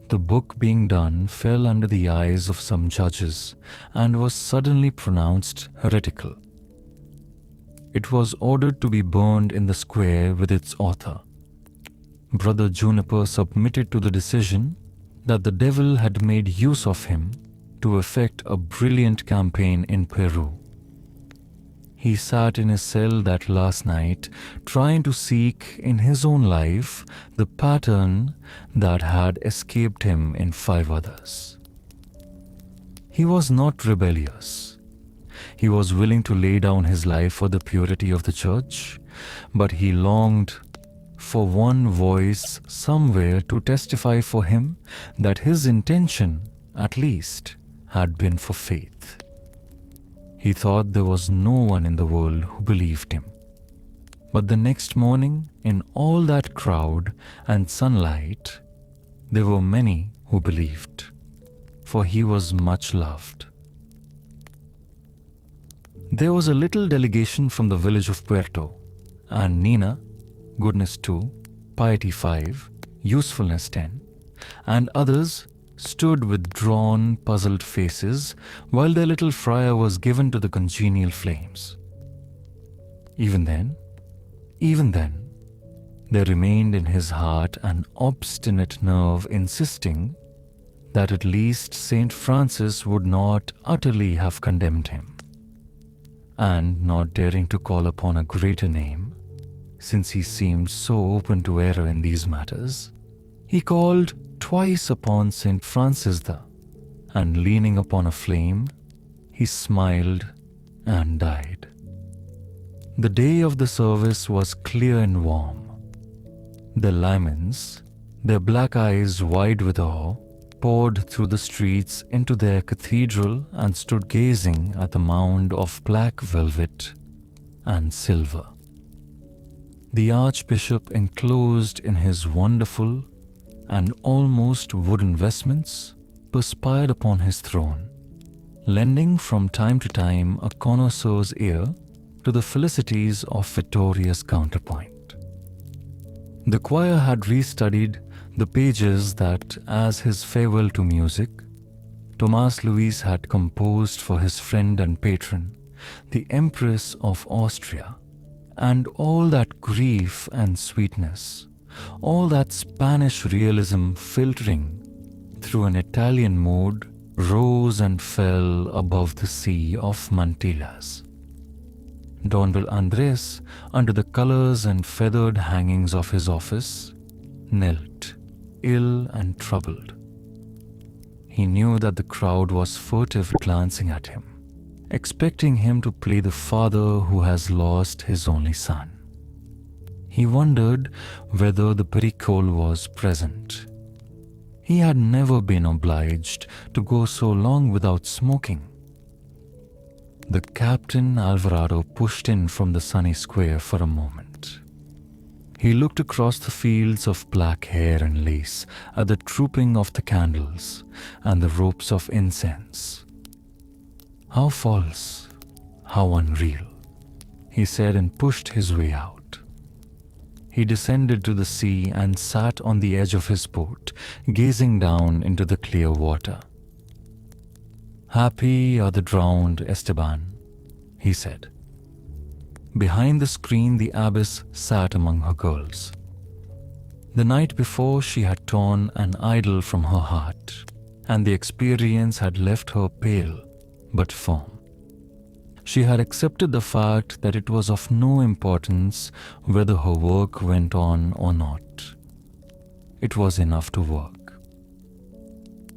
A: The book being done fell under the eyes of some judges and was suddenly pronounced heretical. It was ordered to be burned in the square with its author. Brother Juniper submitted to the decision that the devil had made use of him to effect a brilliant campaign in Peru. He sat in his cell that last night, trying to seek in his own life the pattern that had escaped him in 5 others. He was not rebellious. He was willing to lay down his life for the purity of the church, but he longed for one voice somewhere to testify for him that his intention, at least, had been for faith. He thought there was no one in the world who believed him. But the next morning, in all that crowd and sunlight, there were many who believed, for he was much loved. There was a little delegation from the village of Puerto, and Nina, goodness 2, piety 5, usefulness 10, and others stood with drawn, puzzled faces while their little friar was given to the congenial flames. Even then, there remained in his heart an obstinate nerve insisting that at least Saint Francis would not utterly have condemned him. And not daring to call upon a greater name, since he seemed so open to error in these matters, he called twice upon Saint Francis and leaning upon a flame, he smiled and died. The day of the service was clear and warm. The laymen, their black eyes wide with awe, poured through the streets into their cathedral and stood gazing at the mound of black velvet and silver. The Archbishop, enclosed in his wonderful and almost wooden vestments, perspired upon his throne, lending from time to time a connoisseur's ear to the felicities of Vittoria's counterpoint. The choir had restudied the pages that, as his farewell to music, Thomas Louis had composed for his friend and patron, the Empress of Austria, and all that grief and sweetness, all that Spanish realism filtering through an Italian mood, rose and fell above the sea of mantillas. Don Will Andres, under the colors and feathered hangings of his office, knelt, ill and troubled. He knew that the crowd was furtive glancing at him, expecting him to play the father who has lost his only son. He wondered whether the Pericole was present. He had never been obliged to go so long without smoking. The Captain Alvarado pushed in from the sunny square for a moment. He looked across the fields of black hair and lace at the trooping of the candles and the ropes of incense. How false, how unreal, he said, and pushed his way out. He descended to the sea and sat on the edge of his boat, gazing down into the clear water. "Happy are the drowned, Esteban," he said. Behind the screen, the abbess sat among her girls. The night before, she had torn an idol from her heart, and the experience had left her pale but firm. She had accepted the fact that it was of no importance whether her work went on or not. It was enough to work.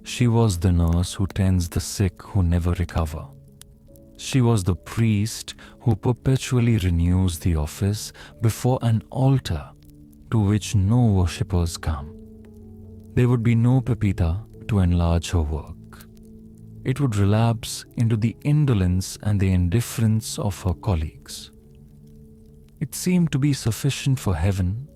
A: She was the nurse who tends the sick who never recover. She was the priest who perpetually renews the office before an altar to which no worshippers come. There would be no Pepita to enlarge her work. It would relapse into the indolence and the indifference of her colleagues. It seemed to be sufficient for heaven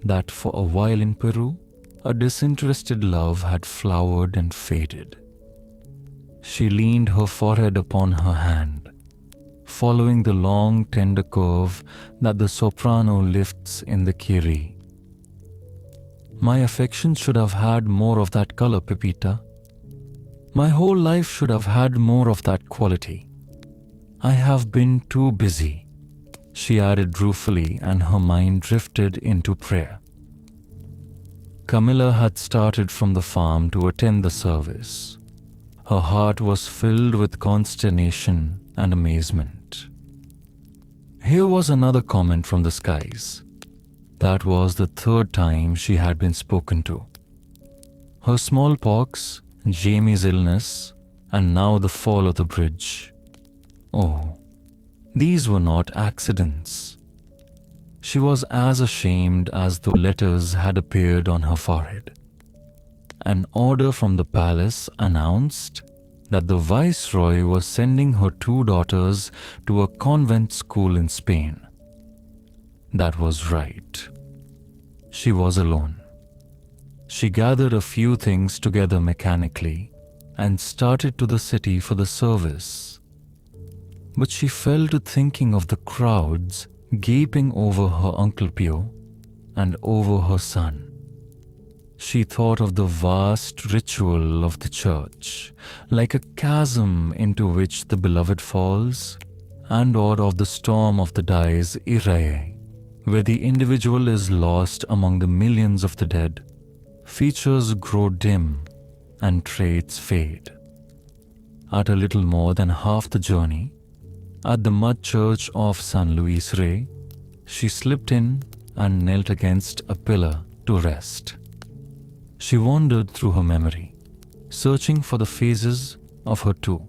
A: that for a while in Peru, a disinterested love had flowered and faded. She leaned her forehead upon her hand, following the long, tender curve that the soprano lifts in the Kyrie. "My affections should have had more of that color, Pepita. My whole life should have had more of that quality. I have been too busy," she added ruefully, and her mind drifted into prayer. Camilla had started from the farm to attend the service. Her heart was filled with consternation and amazement. Here was another comment from the skies. That was the third time she had been spoken to. Her smallpox, Jamie's illness, and now the fall of the bridge. Oh, these were not accidents. She was as ashamed as though letters had appeared on her forehead. An order from the palace announced that the viceroy was sending her 2 daughters to a convent school in Spain. That was right. She was alone. She gathered a few things together mechanically and started to the city for the service. but she fell to thinking of the crowds gaping over her Uncle Pio and over her son. She thought of the vast ritual of the church, like a chasm into which the beloved falls, and or of the storm of the dies irae, where the individual is lost among the millions of the dead. Features grow dim and traits fade. At a little more than half the journey, at the mud church of San Luis Rey, she slipped in and knelt against a pillar to rest. She wandered through her memory, searching for the phases of her two.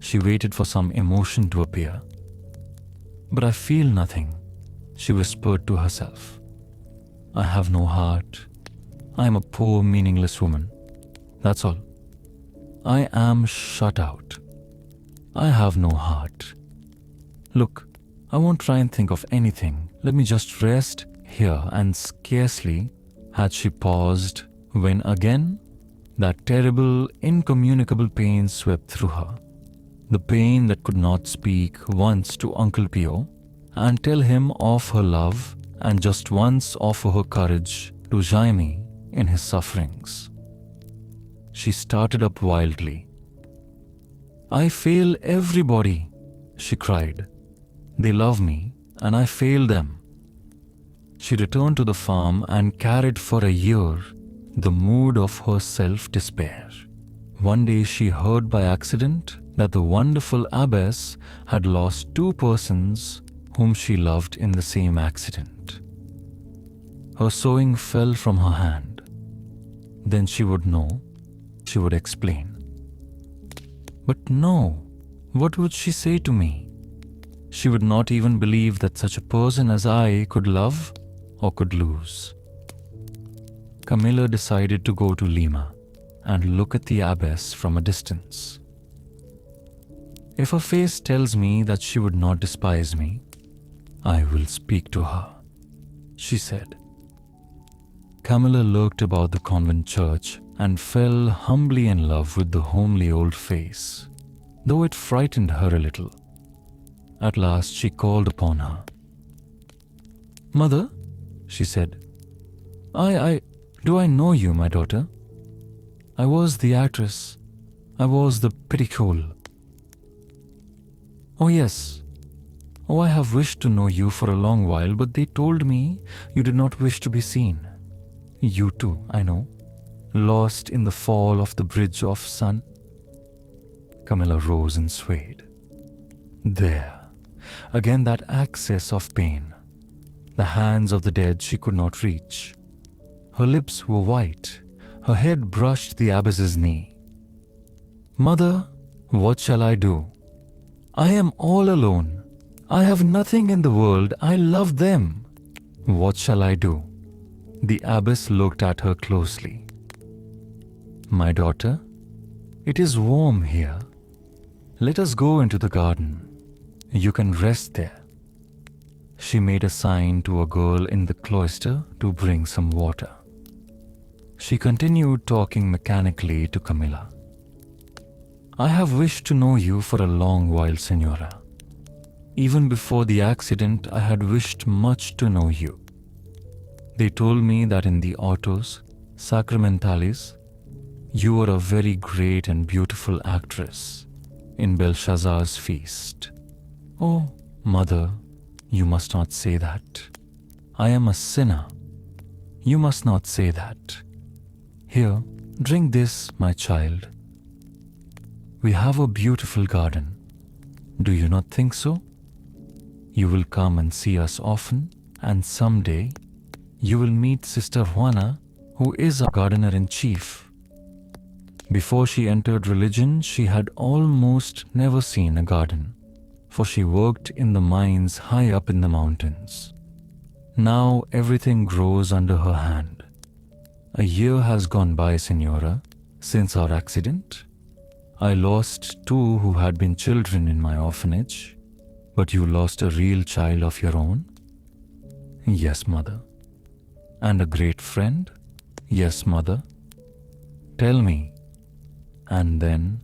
A: She waited for some emotion to appear. "But I feel nothing," she whispered to herself. "I have no heart. I am a poor, meaningless woman. That's all. I am shut out. I have no heart. Look, I won't try and think of anything. Let me just rest here." And scarcely had she paused when again that terrible, incommunicable pain swept through her. The pain that could not speak once to Uncle Pio and tell him of her love, and just once offer her courage to Jaime in his sufferings. She started up wildly. "I fail everybody," she cried. "They love me, and I fail them." She returned to the farm and carried for a year the mood of her self-despair. One day she heard by accident that the wonderful abbess had lost two persons whom she loved in the same accident. Her sewing fell from her hand. Then she would know, she would explain. But no, what would she say to me? She would not even believe that such a person as I could love or could lose. Camilla decided to go to Lima and look at the abbess from a distance. If her face tells me that she would not despise me, I will speak to her, she said. Camilla lurked about the convent church and fell humbly in love with the homely old face, though it frightened her a little. At last she called upon her. "Mother," she said, do I know you, my daughter? I was the actress. I was the petticole." "Oh yes. Oh, I have wished to know you for a long while, but they told me you did not wish to be seen. You too, I know, lost in the fall of the bridge of Sun." Camilla rose and swayed. There, again that access of pain. The hands of the dead she could not reach. Her lips were white. Her head brushed the abbess's knee. "Mother, what shall I do? I am all alone. I have nothing in the world. I love them. What shall I do?" The abbess looked at her closely. "My daughter, it is warm here. Let us go into the garden. You can rest there." She made a sign to a girl in the cloister to bring some water. She continued talking mechanically to Camilla. "I have wished to know you for a long while, Senora. Even before the accident, I had wished much to know you. They told me that in the autos sacramentales, you were a very great and beautiful actress in Belshazzar's feast. Oh, mother, you must not say that. I am a sinner. You must not say that. Here, drink this, my child. We have a beautiful garden. Do you not think so? You will come and see us often, and someday you will meet Sister Juana, who is our gardener-in-chief. Before she entered religion, she had almost never seen a garden, for she worked in the mines high up in the mountains. Now everything grows under her hand. A year has gone by, Senora, since our accident. I lost two who had been children in my orphanage, but you lost a real child of your own? Yes, mother. And a great friend? Yes, mother. Tell me. And then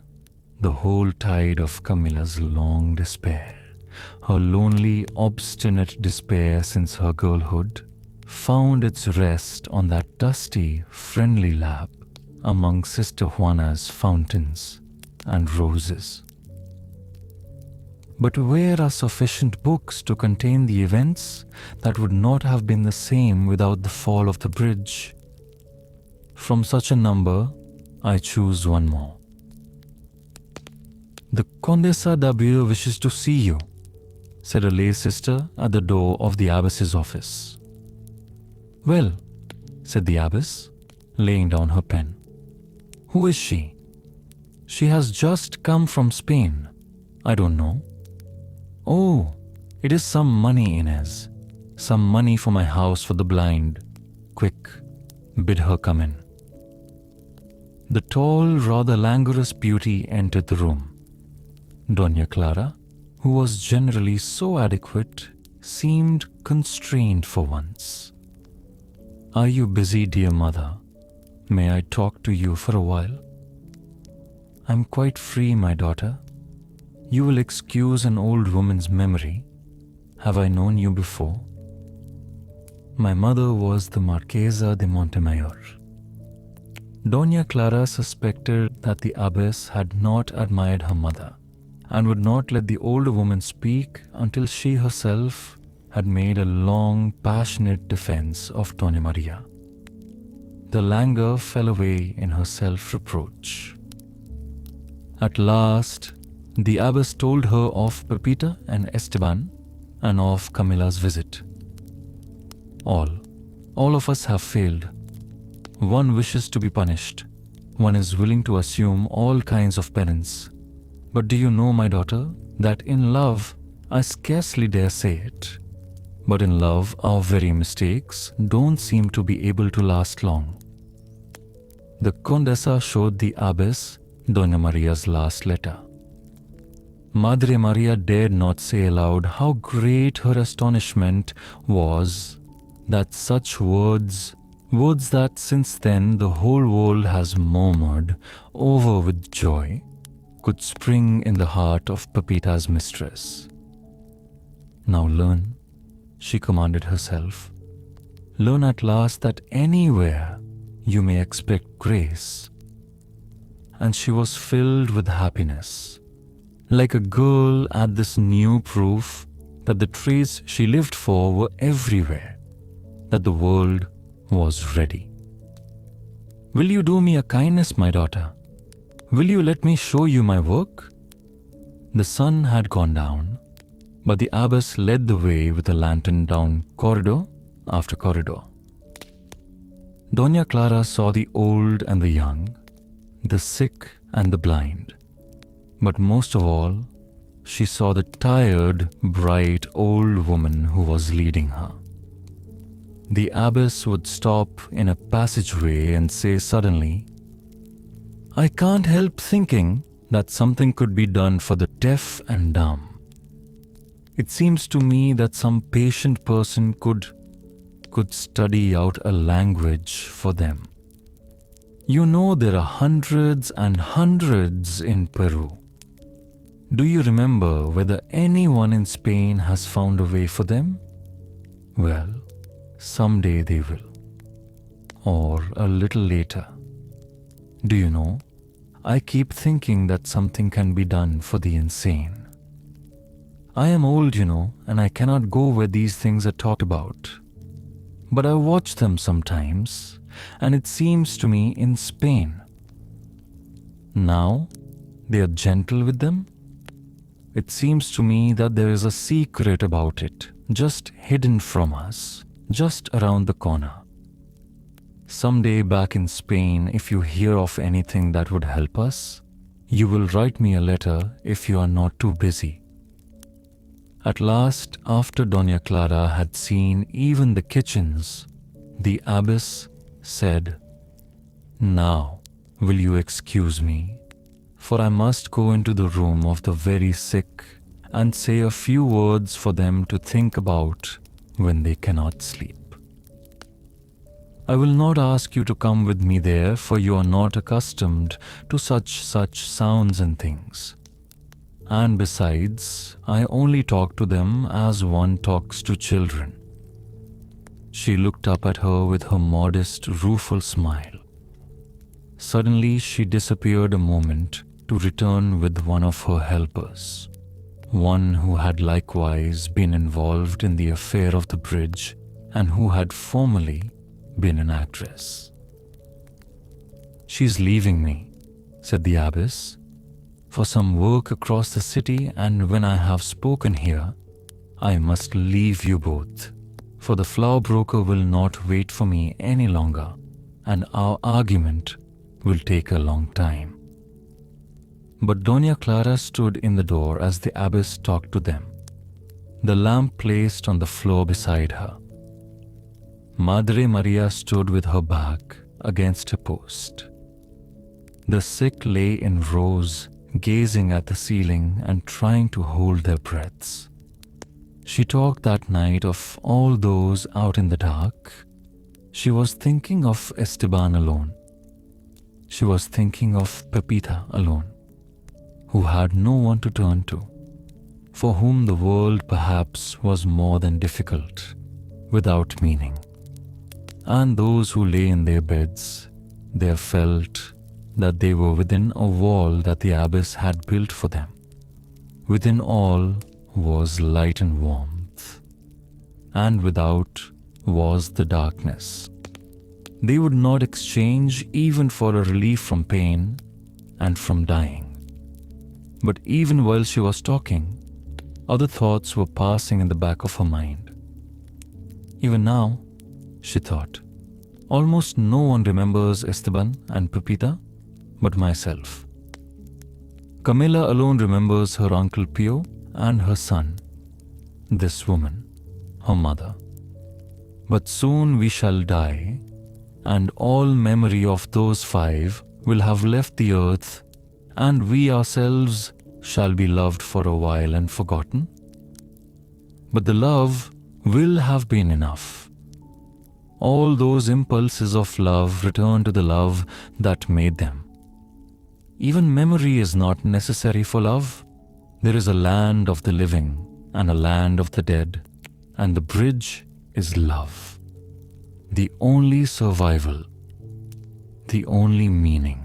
A: The whole tide of Camilla's long despair, her lonely, obstinate despair since her girlhood, found its rest on that dusty, friendly lap among Sister Juana's fountains and roses. But where are sufficient books to contain the events that would not have been the same without the fall of the bridge? From such a number, I choose one more. "The Condesa d'Abreu wishes to see you," said a lay sister at the door of the abbess's office. "Well," said the abbess, laying down her pen. "Who is she?" "She has just come from Spain." "I don't know." "Oh, it is some money, Inez. Some money for my house for the blind. Quick, bid her come in." The tall, rather languorous beauty entered the room. Doña Clara, who was generally so adequate, seemed constrained for once. "Are you busy, dear mother? May I talk to you for a while?" "I'm quite free, my daughter. You will excuse an old woman's memory. Have I known you before?" "My mother was the Marquesa de Montemayor." Doña Clara suspected that the abbess had not admired her mother, and would not let the older woman speak until she herself had made a long, passionate defense of Doña Maria. The languor fell away in her self-reproach. At last, the abbess told her of Pepita and Esteban, and of Camilla's visit. All of us have failed. One wishes to be punished. One is willing to assume all kinds of penance. But do you know, my daughter, that in love, I scarcely dare say it, but in love our very mistakes don't seem to be able to last long. The Condesa showed the abbess Doña Maria's last letter. Madre Maria dared not say aloud how great her astonishment was that such words that since then the whole world has murmured over with joy, could spring in the heart of Pepita's mistress. "Now learn," she commanded herself. "Learn at last that anywhere you may expect grace." And she was filled with happiness, like a girl at this new proof that the traits she lived for were everywhere, that the world was ready. "Will you do me a kindness, my daughter? Will you let me show you my work?" The sun had gone down, but the abbess led the way with a lantern down corridor after corridor. Doña Clara saw the old and the young, the sick and the blind, but most of all, she saw the tired, bright old woman who was leading her. The abbess would stop in a passageway and say suddenly, "I can't help thinking that something could be done for the deaf and dumb. It seems to me that some patient person could study out a language for them. You know there are hundreds and hundreds in Peru. Do you remember whether anyone in Spain has found a way for them? Well, someday they will. Or a little later. Do you know, I keep thinking that something can be done for the insane. I am old, you know, and I cannot go where these things are talked about. But I watch them sometimes, and it seems to me in Spain. Now, they are gentle with them. It seems to me that there is a secret about it, just hidden from us, just around the corner. Someday back in Spain, if you hear of anything that would help us, you will write me a letter if you are not too busy." At last, after Doña Clara had seen even the kitchens, the abbess said, "Now, will you excuse me? For I must go into the room of the very sick and say a few words for them to think about when they cannot sleep." I will not ask you to come with me there, for you are not accustomed to such sounds and things. And besides, I only talk to them as one talks to children." She looked up at her with her modest, rueful smile. Suddenly she disappeared a moment to return with one of her helpers, one who had likewise been involved in the affair of the bridge and who had formerly been an actress. "She's leaving me," said the abbess, "for some work across the city, and when I have spoken here, I must leave you both, for the flower broker will not wait for me any longer, and our argument will take a long time." But Doña Clara stood in the door as the abbess talked to them, the lamp placed on the floor beside her. Madre Maria stood with her back against a post. The sick lay in rows, gazing at the ceiling and trying to hold their breaths. She talked that night of all those out in the dark. She was thinking of Esteban alone. She was thinking of Pepita alone, who had no one to turn to, for whom the world perhaps was more than difficult, without meaning. And those who lay in their beds, they felt that they were within a wall that the abbess had built for them. Within all was light and warmth, and without was the darkness. They would not exchange even for a relief from pain and from dying. But even while she was talking, other thoughts were passing in the back of her mind. Even now, she thought, almost no one remembers Esteban and Pepita but myself. Camilla alone remembers her Uncle Pio and her son, this woman, her mother. But soon we shall die, and all memory of those five will have left the earth, and we ourselves shall be loved for a while and forgotten. But the love will have been enough. All those impulses of love return to the love that made them. Even memory is not necessary for love. There is a land of the living and a land of the dead, and the bridge is love. The only survival, the only meaning.